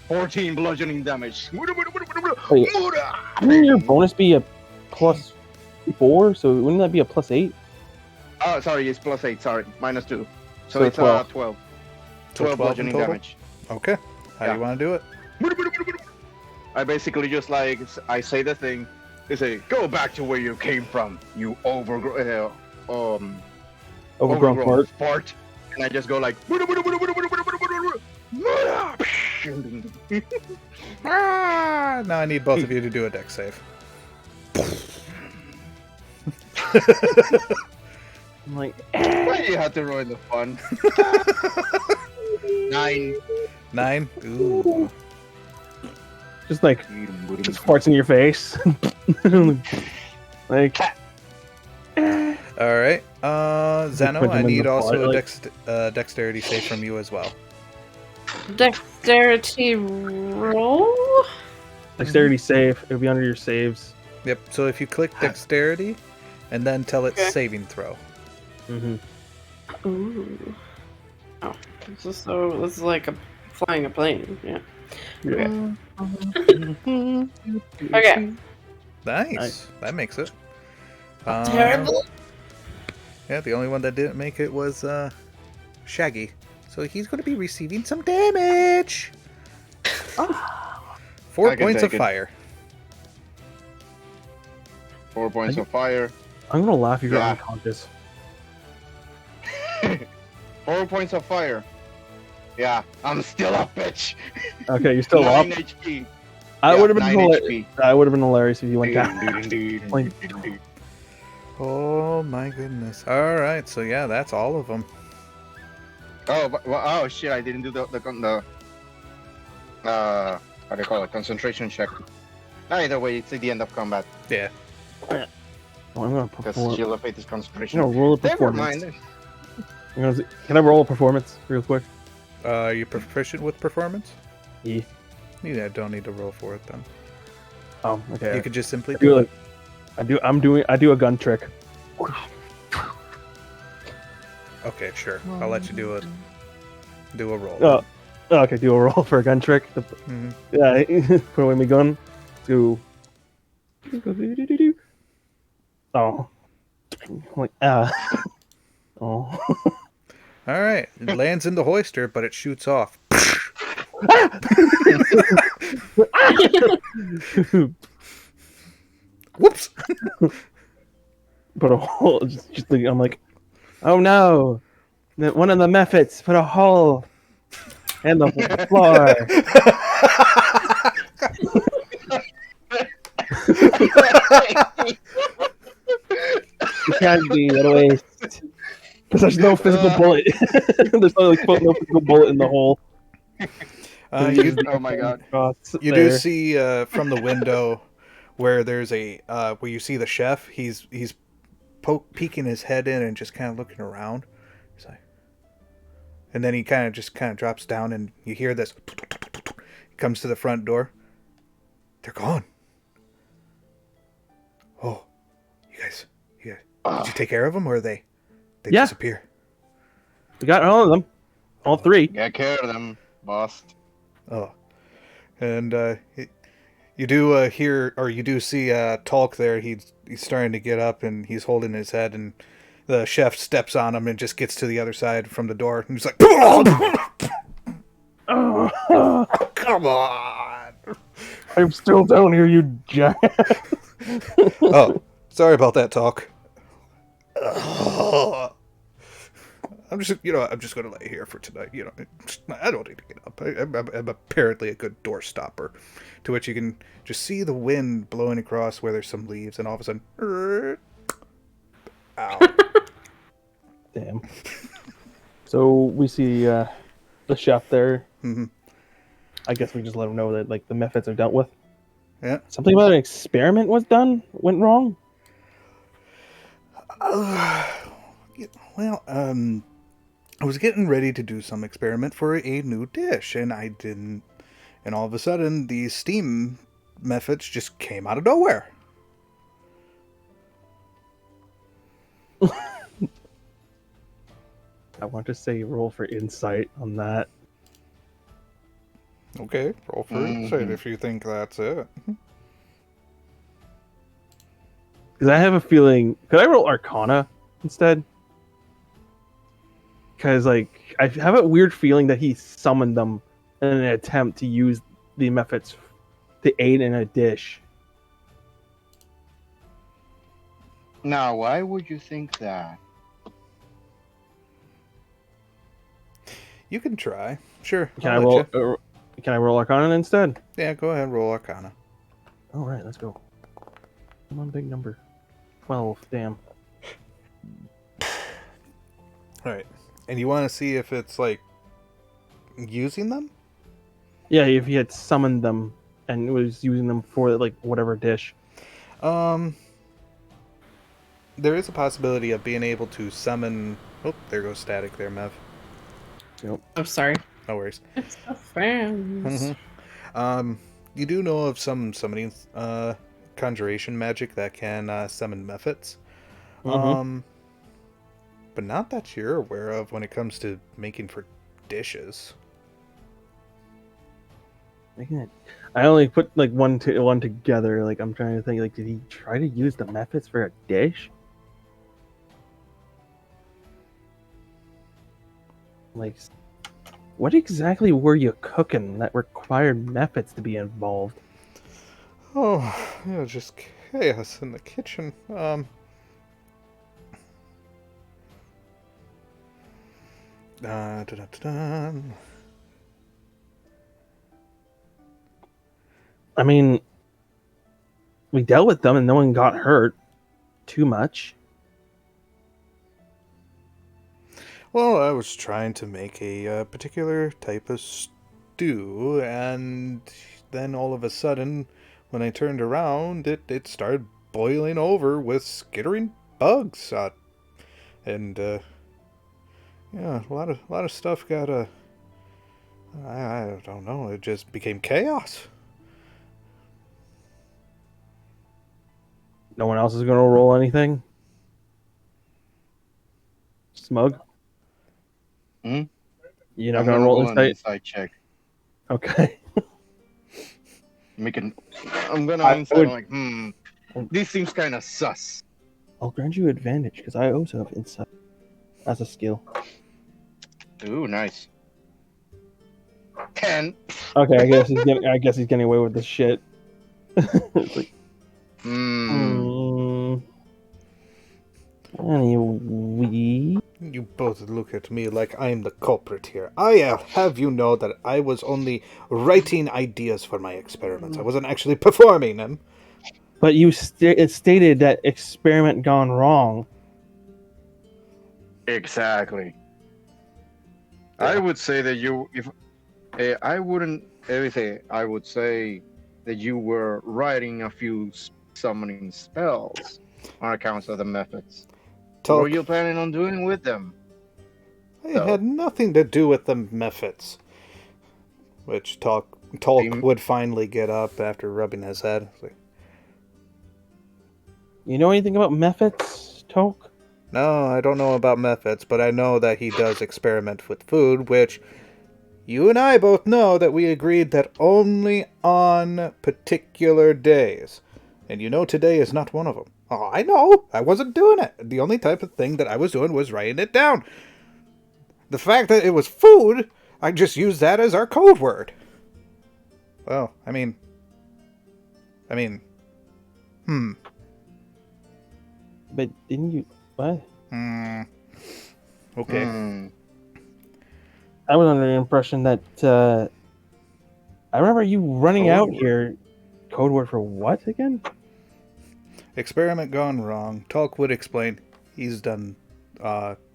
14 bludgeoning damage. Wait, wouldn't your bonus be a +4? So wouldn't that be a +8? Oh, sorry, it's +8. Sorry, -2. So, So it's 12. 12. So 12 12 bludgeoning in total? damage. Okay. How do you want to do it? I basically just like I say the thing. They say, "Go back to where you came from, you overgrown fart," and I just go like. Now I need both of you to do a dex save. I'm like, Why do you have to ruin the fun? 9. 9? Ooh. just farts in your face. Like, Alright. Zano, Put I them in need the also pot, a dexterity save from you as well. Dexterity roll? dexterity save. It'll be under your saves. Yep, so if you click dexterity and then tell it Okay. saving throw. Mm-hmm. Ooh. Oh, this is like flying a plane. Yeah. Yeah. Okay. Nice. That makes it. Terrible. Yeah, the only one that didn't make it was Shaggy. So he's going to be receiving some damage. 4 I can points of take it. fire. 4 points of fire. I'm gonna laugh if you're Yeah. unconscious. 4 points of fire. Yeah, I'm still up, bitch. Okay, you're still up. 9 HP. I would have been 9 hilarious. HP. That would have been hilarious if you went down. Like- Oh my goodness. Alright, so yeah, that's all of them. Oh shit! I didn't do the how do you call it? Concentration check. Either way, it's at the end of combat Yeah. Oh, I'm gonna because perform. Shield of Fate is I'm concentration. gonna roll a Never performance. mind. Can I roll a performance real quick? Are you proficient with performance? Yeah. Yeah, don't need to roll for it then. Oh, okay. You could just simply I do do like, it. I do a gun trick. Okay, sure. I'll let you do it. Do a roll. Oh, okay, do a roll for a gun trick. Mhm. Yeah, put away my gun. Do. Oh. I'm like, Oh. Alright. It lands in the hoister, but it shoots off. Whoops! Put a hole. I'm like, oh no! One of the methods put a hole And the floor. It can't be at least. Because there's no physical bullet. There's no physical bullet in the hole. Oh my god. You do see from the window where there's where you see the chef. He's peeking his head in and just kind of looking around. He's like, and then he kind of drops down, and you hear this. He comes to the front door. They're gone. Oh, you guys, did you take care of them, or they disappear? We got all of them, all three. Get care of them, boss. Oh, and you do hear, or you do see Talk there. He's starting to get up, and he's holding his head, and the chef steps on him and just gets to the other side from the door, and he's like, Oh, "Come on!" I'm still down here, you jack. Oh, sorry about that, Talk. I'm just going to lay here for tonight. I don't need to get up. I'm apparently a good door stopper. To which you can just see the wind blowing across where there's some leaves, and all of a sudden, ow. Damn. So we see the chef there. Mm-hmm. I guess we just let him know that the methods are dealt with. Yeah. Something about an experiment went wrong. Well, I was getting ready to do some experiment for a new dish, and I didn't. And all of a sudden, these steam methods just came out of nowhere. I want to say roll for insight on that. Okay, roll for insight if you think that's it. Because I have a feeling... Could I roll Arcana instead? Because, I have a weird feeling that he summoned them in an attempt to use the methods to aid in a dish. Now, why would you think that? You can try. Sure. Can I roll Arcana instead? Yeah, go ahead and roll Arcana. All right, let's go. Come on, big number. 12, damn. Alright. And you want to see if it's, using them? Yeah, if he had summoned them and was using them for, whatever dish. There is a possibility of being able to summon... Oh, there goes static there, Mev. Yep. Oh, sorry. No worries. It's the fans. You do know of some summoning conjuration magic that can summon methods. But not that you're aware of when it comes to making for dishes. I only put one together. I'm trying to think. Did he try to use the methods for a dish? What exactly were you cooking that required methods to be involved? Oh, yeah, just chaos in the kitchen. I mean, we dealt with them and no one got hurt too much. Well, I was trying to make a particular type of stew, and then all of a sudden, when I turned around, it started boiling over with skittering bugs. And yeah, a lot of stuff got I don't know. It just became chaos. No one else is going to roll anything? Smug? You're not going to roll an insight check. Okay. I'm going to insight, this seems kind of sus. I'll grant you advantage, because I also have insight as a skill. Ooh, nice. 10. Okay, I guess he's getting away with this shit. It's Anyway, You both look at me like I'm the culprit here. I'll have you know that I was only writing ideas for my experiments. I wasn't actually performing them. but you it stated that experiment gone wrong. Exactly. Yeah. I would say that I wouldn't everything. I would say that you were writing a few summoning spells on account of the methods. What were you planning on doing with them? It had nothing to do with the methods. Which Talk would finally get up after rubbing his head. You know anything about methods, Talk? No, I don't know about methods, but I know that he does experiment with food, which you and I both know that we agreed that only on particular days. And you know today is not one of them. Oh, I know. I wasn't doing it. The only type of thing that I was doing was writing it down. The fact that it was food, I just used that as our code word. Well, I mean... But didn't you... What? Okay. I was under the impression that... I remember you running out here. Code word for what again? Experiment gone wrong. Talk would explain. He's done...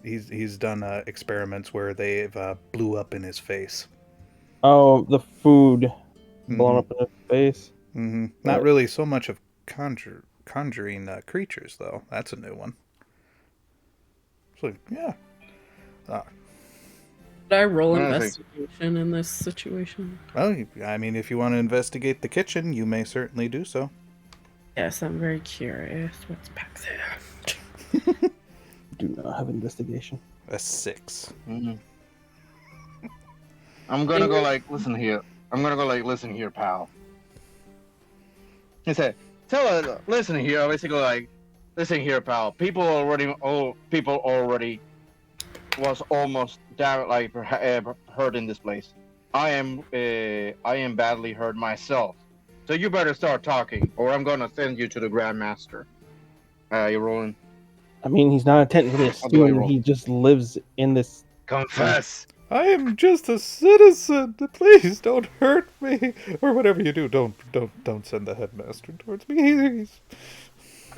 He's done experiments where they've blew up in his face. Oh, the food blown up in his face. Mm-hmm. Not really so much of conjuring creatures, though. That's a new one. So, yeah. Did I roll investigation in this situation? Well, I mean, if you want to investigate the kitchen, you may certainly do so. Yes, I'm very curious. What's back there? Do not have investigation. A 6. I'm gonna go like, listen here. Listen here, pal. He said, listen here. Basically, like, listen here, pal. People already was almost down, like hurt in this place. I am badly hurt myself. So you better start talking, or I'm gonna send you to the Grandmaster. You rolling? I mean, he's not technically a student. He just lives in this. Confess. I am just a citizen. Please don't hurt me, or whatever you do. Don't send the headmaster towards me.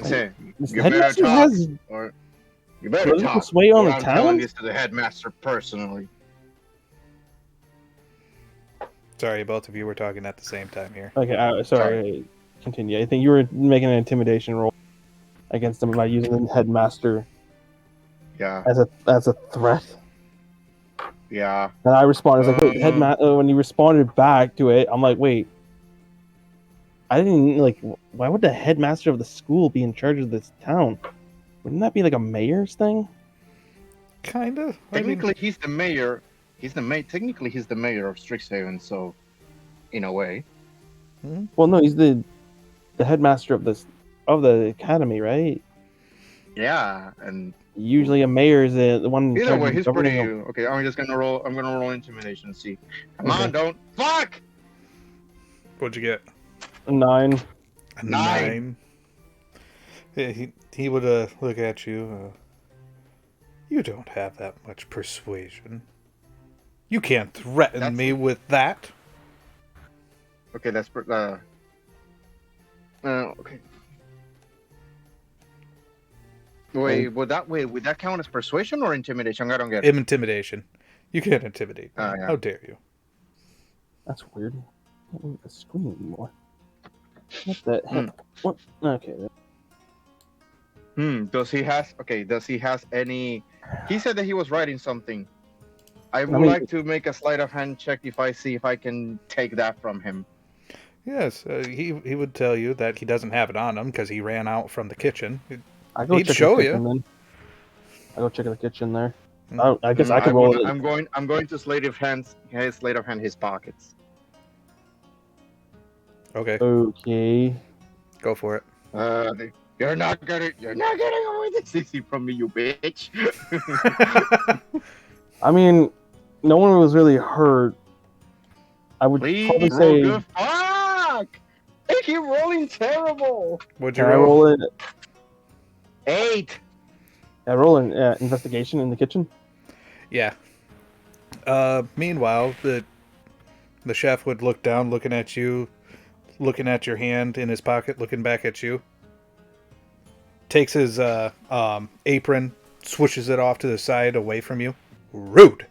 Say, you headmaster better talk, has or you better talk. Sway on the I'm town? telling this to the headmaster personally. Sorry, both of you were talking at the same time here. Okay, sorry. Continue. I think you were making an intimidation roll against him by using the headmaster. Yeah. As a threat. Yeah. And I responded. I was like, wait, headmaster. When you responded back to it, I'm like, wait. I didn't like. Why would the headmaster of the school be in charge of this town? Wouldn't that be like a mayor's thing? Kind of. Technically, he's the mayor. Technically, he's the mayor of Strixhaven. So, in a way. Well, no, he's the headmaster of the academy, right? Yeah, and usually a mayor is the one. Either way, he's pretty. Okay, I'm gonna roll intimidation and see. Come on, don't fuck. What'd you get? A 9. A 9. Yeah, he would look at you. You don't have that much persuasion. You can't threaten me with that. Okay, that's okay. Wait, would that count as persuasion or intimidation? I don't get it. Intimidation. You can't intimidate me. Yeah. How dare you? That's weird. I can't move the screen anymore. What the heck? What? Okay. Does he has any? He said that he was writing something. I would like to make a sleight of hand check if I can take that from him. Yes, he would tell you that he doesn't have it on him because he ran out from the kitchen. He'd show you. Then. I go check in the kitchen there. I guess I could roll it. I'm going to sleight of hand his pockets. Okay. Okay. Go for it. You're not getting away with 60 from me, you bitch. I mean, no one was really hurt. I would probably say. Fuck! They keep rolling terrible. What'd you roll? I roll it? 8. I roll an investigation in the kitchen. Yeah. Meanwhile, the chef would look down, looking at you, looking at your hand in his pocket, looking back at you. Takes his apron, swishes it off to the side away from you. Rude.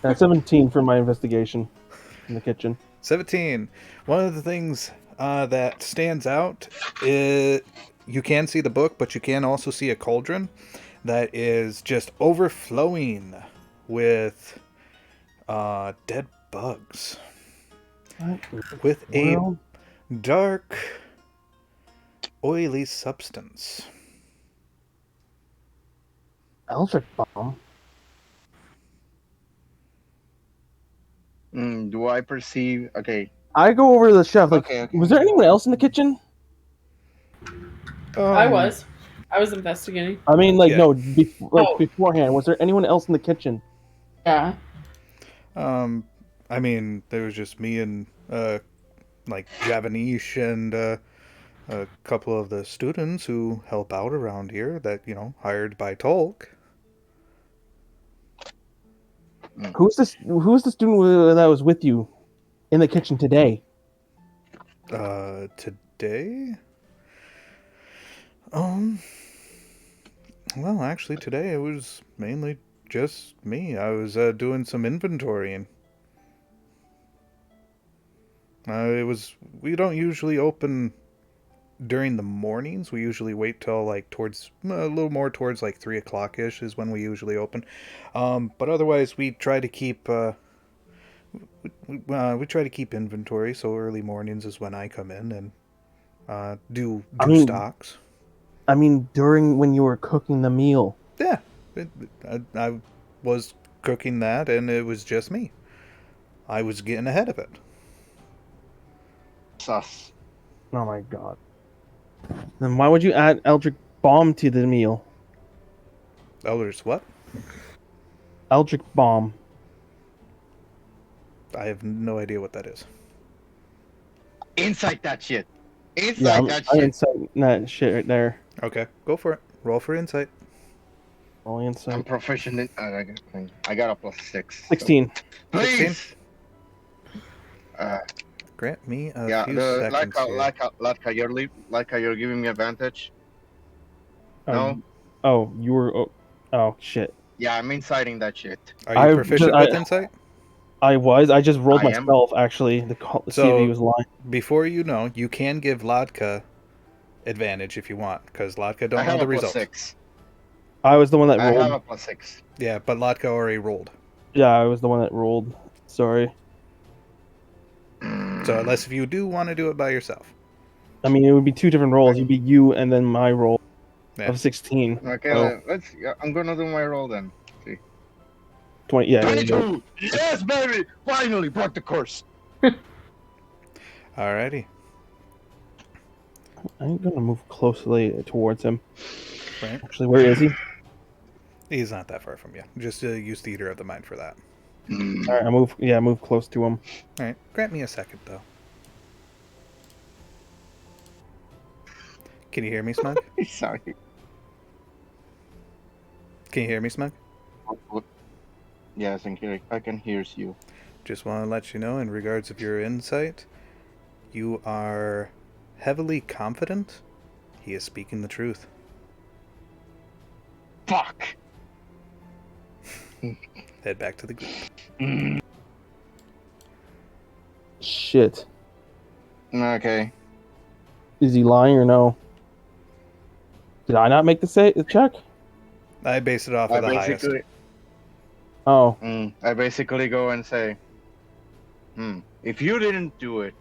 17 for my investigation in the kitchen. 17. One of the things that stands out is you can see the book, but you can also see a cauldron that is just overflowing with dead bugs. With a dark, oily substance. Eldritch bomb. Do I perceive? Okay. I go over to the chef. Like, Okay. was there anyone else in the kitchen? I was investigating. I mean, like, Yeah. no, beforehand. Was there anyone else in the kitchen? Yeah. I mean, there was just me and like Javanish and a couple of the students who help out around here that, hired by Tolk. Who's the student that was with you in the kitchen today? Today? Well, actually, today it was mainly just me. I was doing some inventorying. We don't usually open during the mornings. We usually wait till like towards a little more towards like 3 o'clock ish is when we usually open. But otherwise, we try to keep we try to keep inventory. So early mornings is when I come in and do stocks. I mean, during when you were cooking the meal. Yeah, I was cooking that, and it was just me. I was getting ahead of it. Sus. Oh my god. Then why would you add Eldritch Bomb to the meal? Eldritch what? Eldritch Bomb. I have no idea what that is. Insight that shit. I insight that shit right there. Okay, go for it. Roll for insight. Roll insight. I'm proficient in. I got a +6. 16. So. Please. Grant me a few like seconds here. how you're giving me advantage. No. Oh, you were. Oh shit. Yeah, I'm inciting that shit. Are you proficient with insight? I was. I just rolled myself actually to see if he was lying. Before you can give Ladka advantage if you want, because Ladka don't know the results. +6. I was the one that rolled. I have a +6. Yeah, but Ladka already rolled. Yeah, I was the one that rolled. Sorry. So unless if you do want to do it by yourself. I mean, it would be two different rolls. It'd be you and then my roll of 16. Okay, I'm gonna do my roll then. See. 20. Yeah. 22. Yes, baby! Finally brought the course. Alrighty. I'm gonna move closely towards him. Right. Actually, where is he? He's not that far from you. Just use theater of the mind for that. All right, I move close to him. All right, grant me a second though. Can you hear me, Smug? Sorry. Can you hear me, Smug? Yes, I can hear you. Just want to let you know, in regards of your insight, you are heavily confident he is speaking the truth. Fuck! Head back to the group. Shit. Okay. Is he lying or no? Did I not make the check? I base it off of the highest. Oh. I basically go and say, if you didn't do it,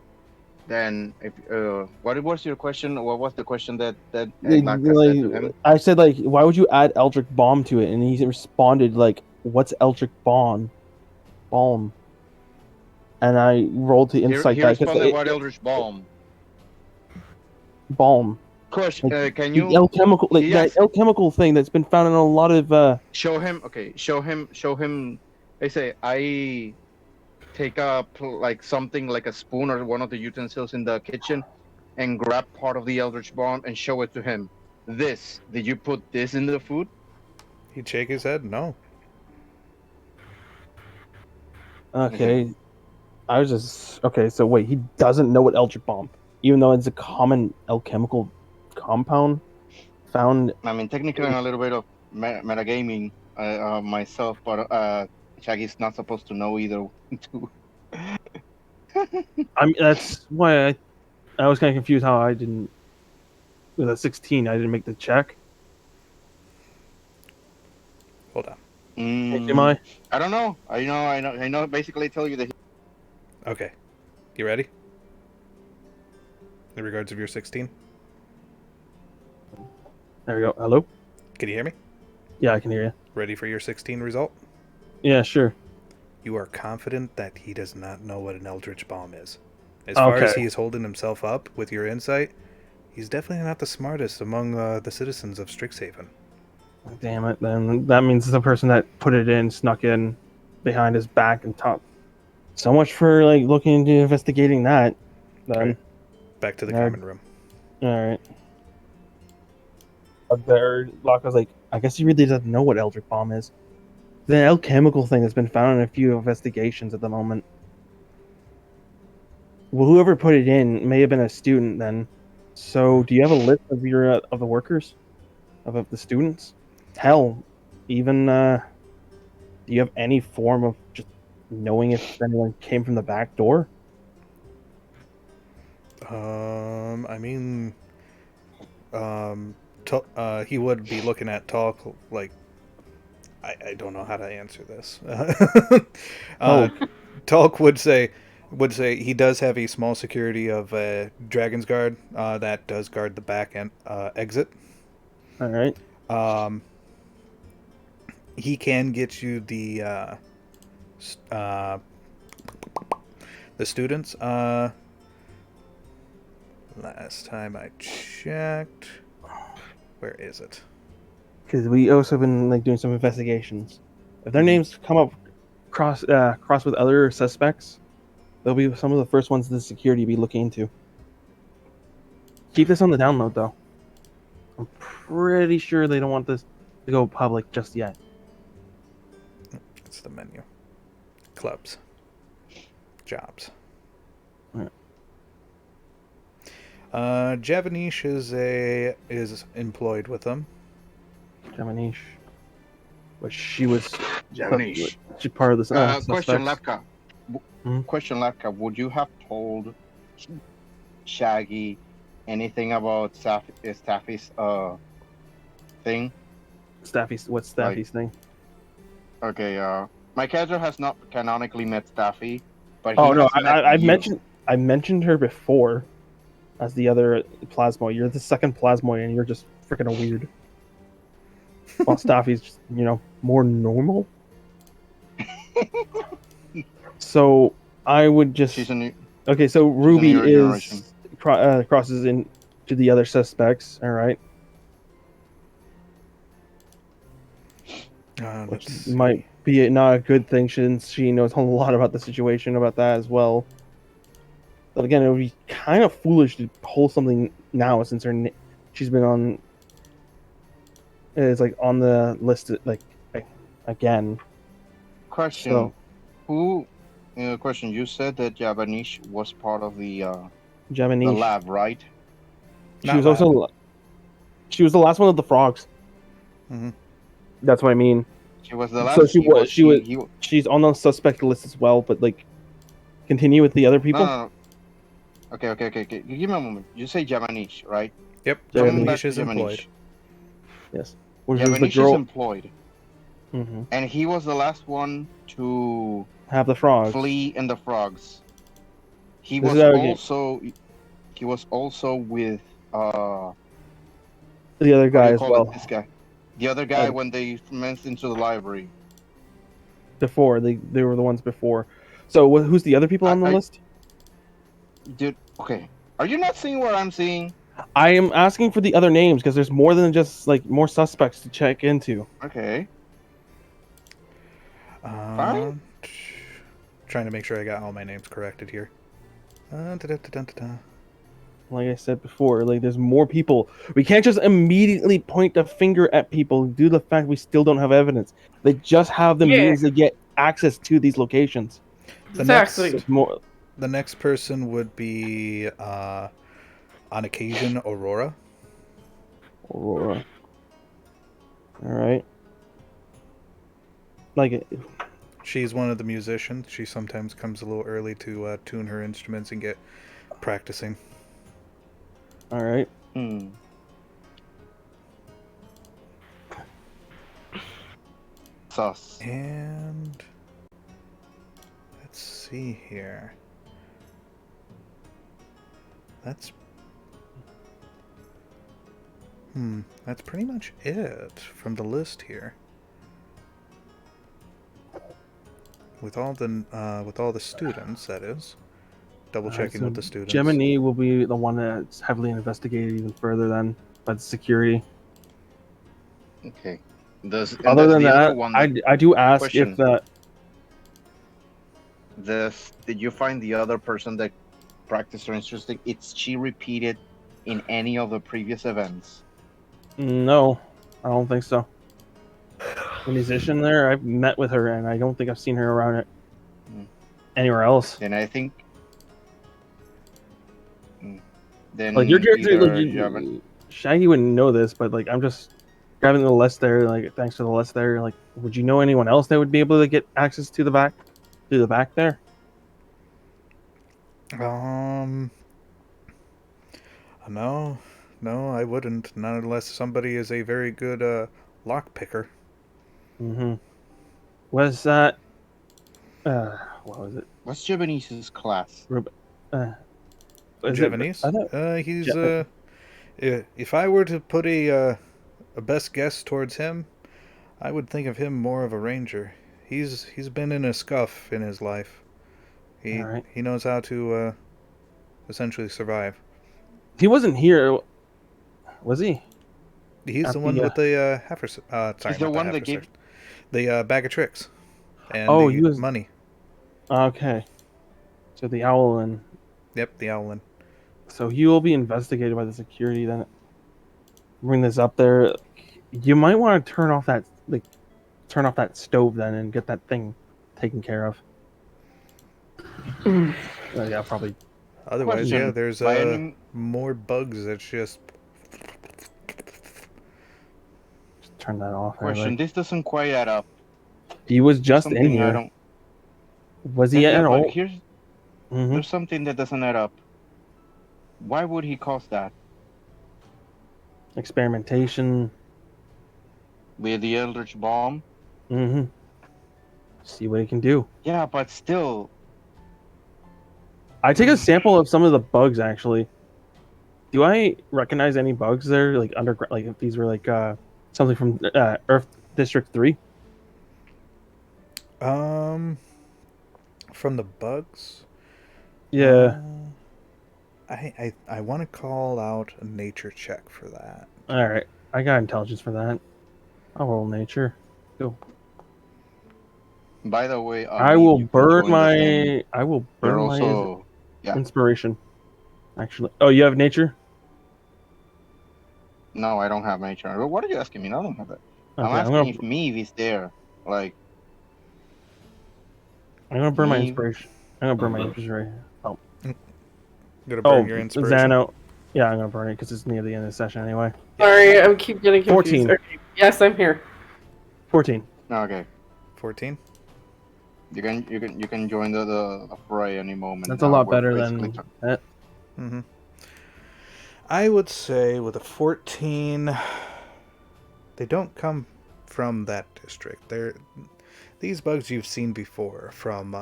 then if what was your question? What was the question that said to him? I said why would you add Eldritch Bomb to it? And he responded what's Eldritch Bomb? And I rolled to insight he that. Responded what Eldritch Bomb? Bomb. Question, can you... The alchemical, that alchemical thing that's been found in a lot of... Show him. They say, I take something like a spoon or one of the utensils in the kitchen and grab part of the Eldritch Bomb and show it to him. this. Did you put this in the food? He'd shake his head. No. Okay. I was just okay. So wait, he doesn't know what Eldritch Bomb, even though it's a common alchemical compound found. I mean, technically, I'm a little bit of metagaming myself, but Shaggy's not supposed to know either. Too. That's why I was kind of confused how I didn't. With a 16, I didn't make the check. Hold on. Am I? I don't know. I know. Basically, tell you that. Okay. You ready? In regards of your 16? There we go. Hello? Can you hear me? Yeah, I can hear you. Ready for your 16 result? Yeah, sure. You are confident that he does not know what an Eldritch Bomb is. As far as he is holding himself up with your insight, he's definitely not the smartest among the citizens of Strixhaven. Damn it, then. That means the person that put it in snuck in behind his back and top. So much for, like, looking into investigating that. Then. Right. Back to the common room. Alright. Up there, Locke's like, I guess he really doesn't know what Eldritch Bomb is. The alchemical thing has been found in a few investigations at the moment. Well, whoever put it in may have been a student then. So, do you have a list of your of the workers, of the students? Hell, even do you have any form of just knowing if anyone came from the back door? I mean, he would be looking at Talk like, I don't know how to answer this. Talk would say he does have a small security of Dragon's Guard that does guard the back end exit. All right. He can get you the students. Last time I checked, where is it? Because we also been like doing some investigations. If their names come up cross with other suspects, they'll be some of the first ones the security be looking into. Keep this on the download though. I'm pretty sure they don't want this to go public just yet. It's the menu. Clubs. Jobs. Right. Javanish is employed with them. Javanish. But she was Javanish. She's part of this. Question, Lapka. Hmm? Question, Lapka. Would you have told Sha Gi anything about Staffy's thing? What's Staffy's thing? Okay, my character has not canonically met Staffy, but I mentioned her before as the other plasmoid. You're the second plasmoid, and you're just freaking weird. While Staffy's just, more normal. So I would just okay. So Ruby crosses into the other suspects. All right. Which might be not a good thing since she knows a lot about the situation about that as well. But again, it would be kind of foolish to pull something now since she's been on. It's like on the list, like again. Question: Who? Question: You said that Javanish was part of the lab, right? She was the last one of the frogs. Mm-hmm. That's what I mean. She was the last. So she's on the suspect list as well. But like, continue with the other people. No. Okay. Give me a moment. You say Javanish, right? Yep. Javanish is employed. Yes. Javanish is employed. Mm-hmm. And he was the last one to have the frogs flee in the frogs. He was also with the other guy as well. This guy. The other guy when they went into the library. Before they were the ones before. So who's the other people on the list? Dude, okay. Are you not seeing what I'm seeing? I am asking for the other names because there's more than just like more suspects to check into. Okay. Fine. Trying to make sure I got all my names corrected here. like I said before, like there's more people. We can't just immediately point the finger at people due to the fact we still don't have evidence. They just have the means to get access to these locations. Exactly. The next person would be, on occasion, Aurora. Aurora. All right. Like, she's one of the musicians. She sometimes comes a little early to tune her instruments and get practicing. All right. Sus. And let's see here. That's pretty much it from the list here. With all the students, that is. Double checking with the students. Gemini will be the one that's heavily investigated even further then by the security. Okay. Other than that, I do ask question. if that. Did you find the other person that practiced her instrument? It's she repeated in any of the previous events? No, I don't think so. The musician there, I've met with her, and I don't think I've seen her around it anywhere else. Then I think. Then like your character, like Shaggy wouldn't know this, but like I'm just grabbing the list there. Like thanks to the list there, like would you know anyone else that would be able to get access to the back, there? No, I wouldn't. Not unless somebody is a very good lock picker. Was that? What was it? What's Jabanise's class? Japanese? He's if I were to put a best guess towards him, I would think of him more of a ranger. He's been in a scuff in his life. He knows how to essentially survive. He wasn't here, was he? He's the one with the heifer. Sorry, he's the one that gave the bag of tricks and he was money. Okay, so the Owlin. Yep, the Owlin. So he will be investigated by the security. Then bring this up there. You might want to turn off that stove then and get that thing taken care of. Yeah, probably. Otherwise, there's more bugs. That's just turn that off. Question: This doesn't quite add up. He was just in here. Was he at all? There's something that doesn't add up. Why would he cause that? Experimentation. With the Eldritch Bomb? See what he can do. Yeah, but still. I take a sample of some of the bugs, actually. Do I recognize any bugs there? Like, underground, like if these were like something from Earth District 3? From the bugs? Yeah. I want to call out a nature check for that. Alright. I got intelligence for that. I'll roll nature. Go. By the way, I will burn my inspiration. Actually. Oh, you have nature? No, I don't have nature. What are you asking me? I don't have it. Okay, I'm asking if Meave is there. Like, I'm gonna burn my inspiration. I'm gonna burn my inspiration. Oh. You're gonna burn your inspiration? Zano. Yeah, I'm gonna burn it because it's near the end of the session anyway. Sorry, I keep getting confused. 14. Okay. Yes, I'm here. 14. Okay. 14. You can join the fray any moment. That's a lot better than that. I would say with a 14, they don't come from that district. These bugs you've seen before from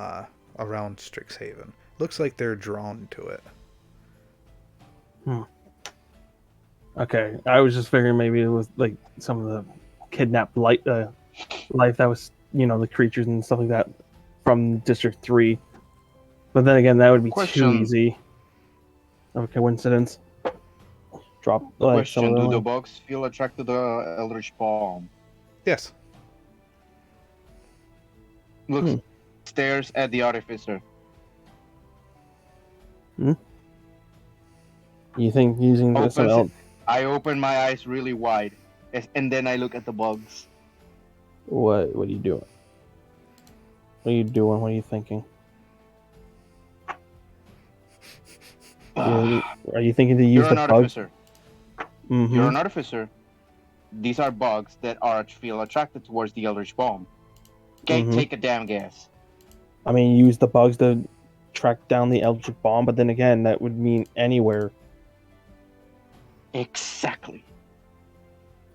around Strixhaven. Looks like they're drawn to it. Okay, I was just figuring maybe it was like some of the kidnapped life that was, the creatures and stuff like that from District 3. But then again, that would be too easy of a coincidence. Drop question: do the bugs feel attracted to the Eldritch Bomb? Yes. Look, stares at the Artificer. You think using some else? I open my eyes really wide, and then I look at the bugs. What are you doing? What are you doing? What are you thinking? Are you thinking to use the bugs? Artificer. Mm-hmm. You're an artificer. These are bugs that feel attracted towards the Eldritch Bomb. Okay, take a damn guess. I mean, use the bugs to track down the Eldritch Bomb, but then again, that would mean anywhere. Exactly.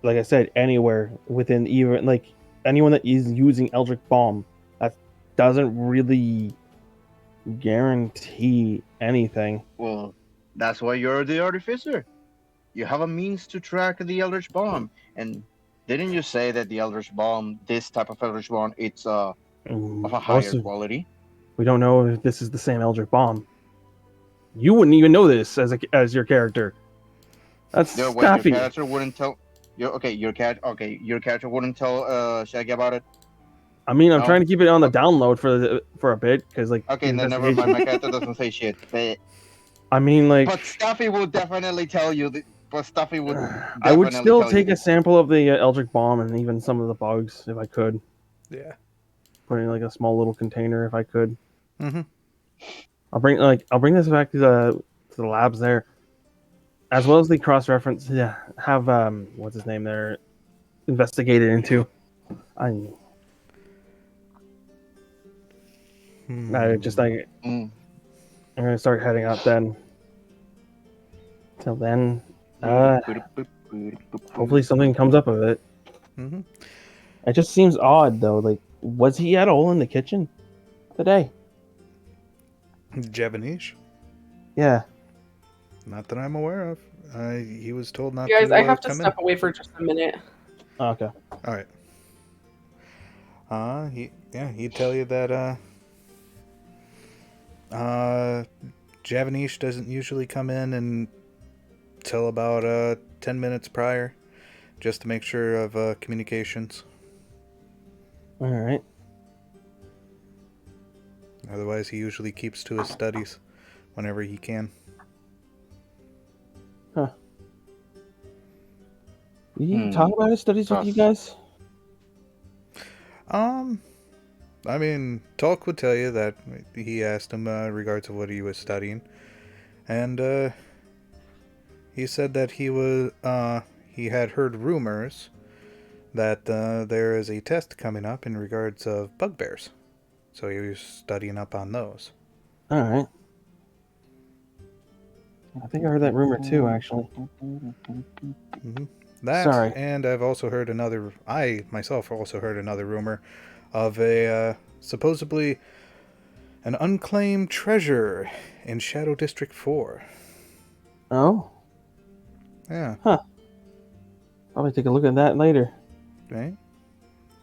Like I said, anywhere within even like anyone that is using Eldritch Bomb, that doesn't really guarantee anything. Well, that's why you're the artificer. You have a means to track the Eldritch Bomb. And didn't you say that the Eldritch Bomb, this type of Eldritch Bomb, it's of a higher quality? We don't know if this is the same Eldritch Bomb. You wouldn't even know this as your character. That's Your character wouldn't tell. Your character wouldn't tell Sha Gi about it. I mean, I'm trying to keep it on the download for a bit because like. Okay, then never mind. My character doesn't say shit. But I mean, like. But Stuffy will definitely tell you. I would still take a sample of the Eldritch Bomb and even some of the bugs if I could. Yeah. Put in like a small little container if I could. Mm-hmm. I'll bring this back to the labs there, as well as the cross reference. Yeah, have what's his name there, investigated into. I'm gonna start heading out then. Till then, hopefully something comes up of it. Mm-hmm. It just seems odd though. Like, was he at all in the kitchen today? Javanish? Yeah. Not that I'm aware of. He was told not to. Guys, I have to come step away for just a minute. Okay. All right. He'd tell you that Javanish doesn't usually come in until about 10 minutes prior, just to make sure of communications. All right. Otherwise, he usually keeps to his studies whenever he can. Huh. Did he talk about his studies with you guys? I mean, Talk would tell you that he asked him regards of what he was studying, and he said that he had heard rumors that there is a test coming up in regards of bugbears, so he was studying up on those. All right. I think I heard that rumor too, actually. Mm-hmm. That, Sorry. And I myself also heard another rumor of a supposedly an unclaimed treasure in Shadow District 4. Oh? Yeah. Huh. Probably take a look at that later. Right?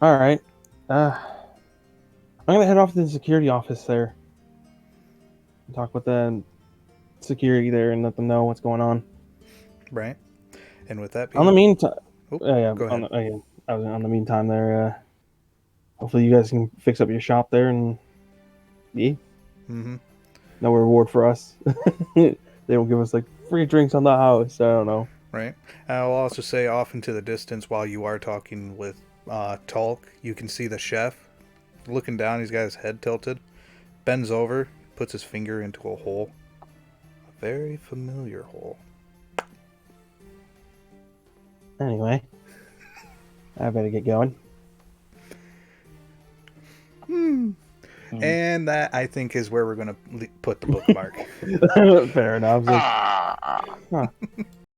Alright. I'm gonna head off to the security office there. Talk with the security there and let them know what's going on. Right. And with that being... On the meantime... go ahead. On the meantime there, hopefully you guys can fix up your shop there and... Yeah. Mm-hmm. No reward for us. They don't give us, like, free drinks on the house. I don't know. Right. I'll also say off into the distance while you are talking with Talk, you can see the chef looking down. He's got his head tilted. Bends over, puts his finger into a hole. A very familiar hole. Anyway, I better get going. And that, I think, is where we're going to put the bookmark. Fair enough.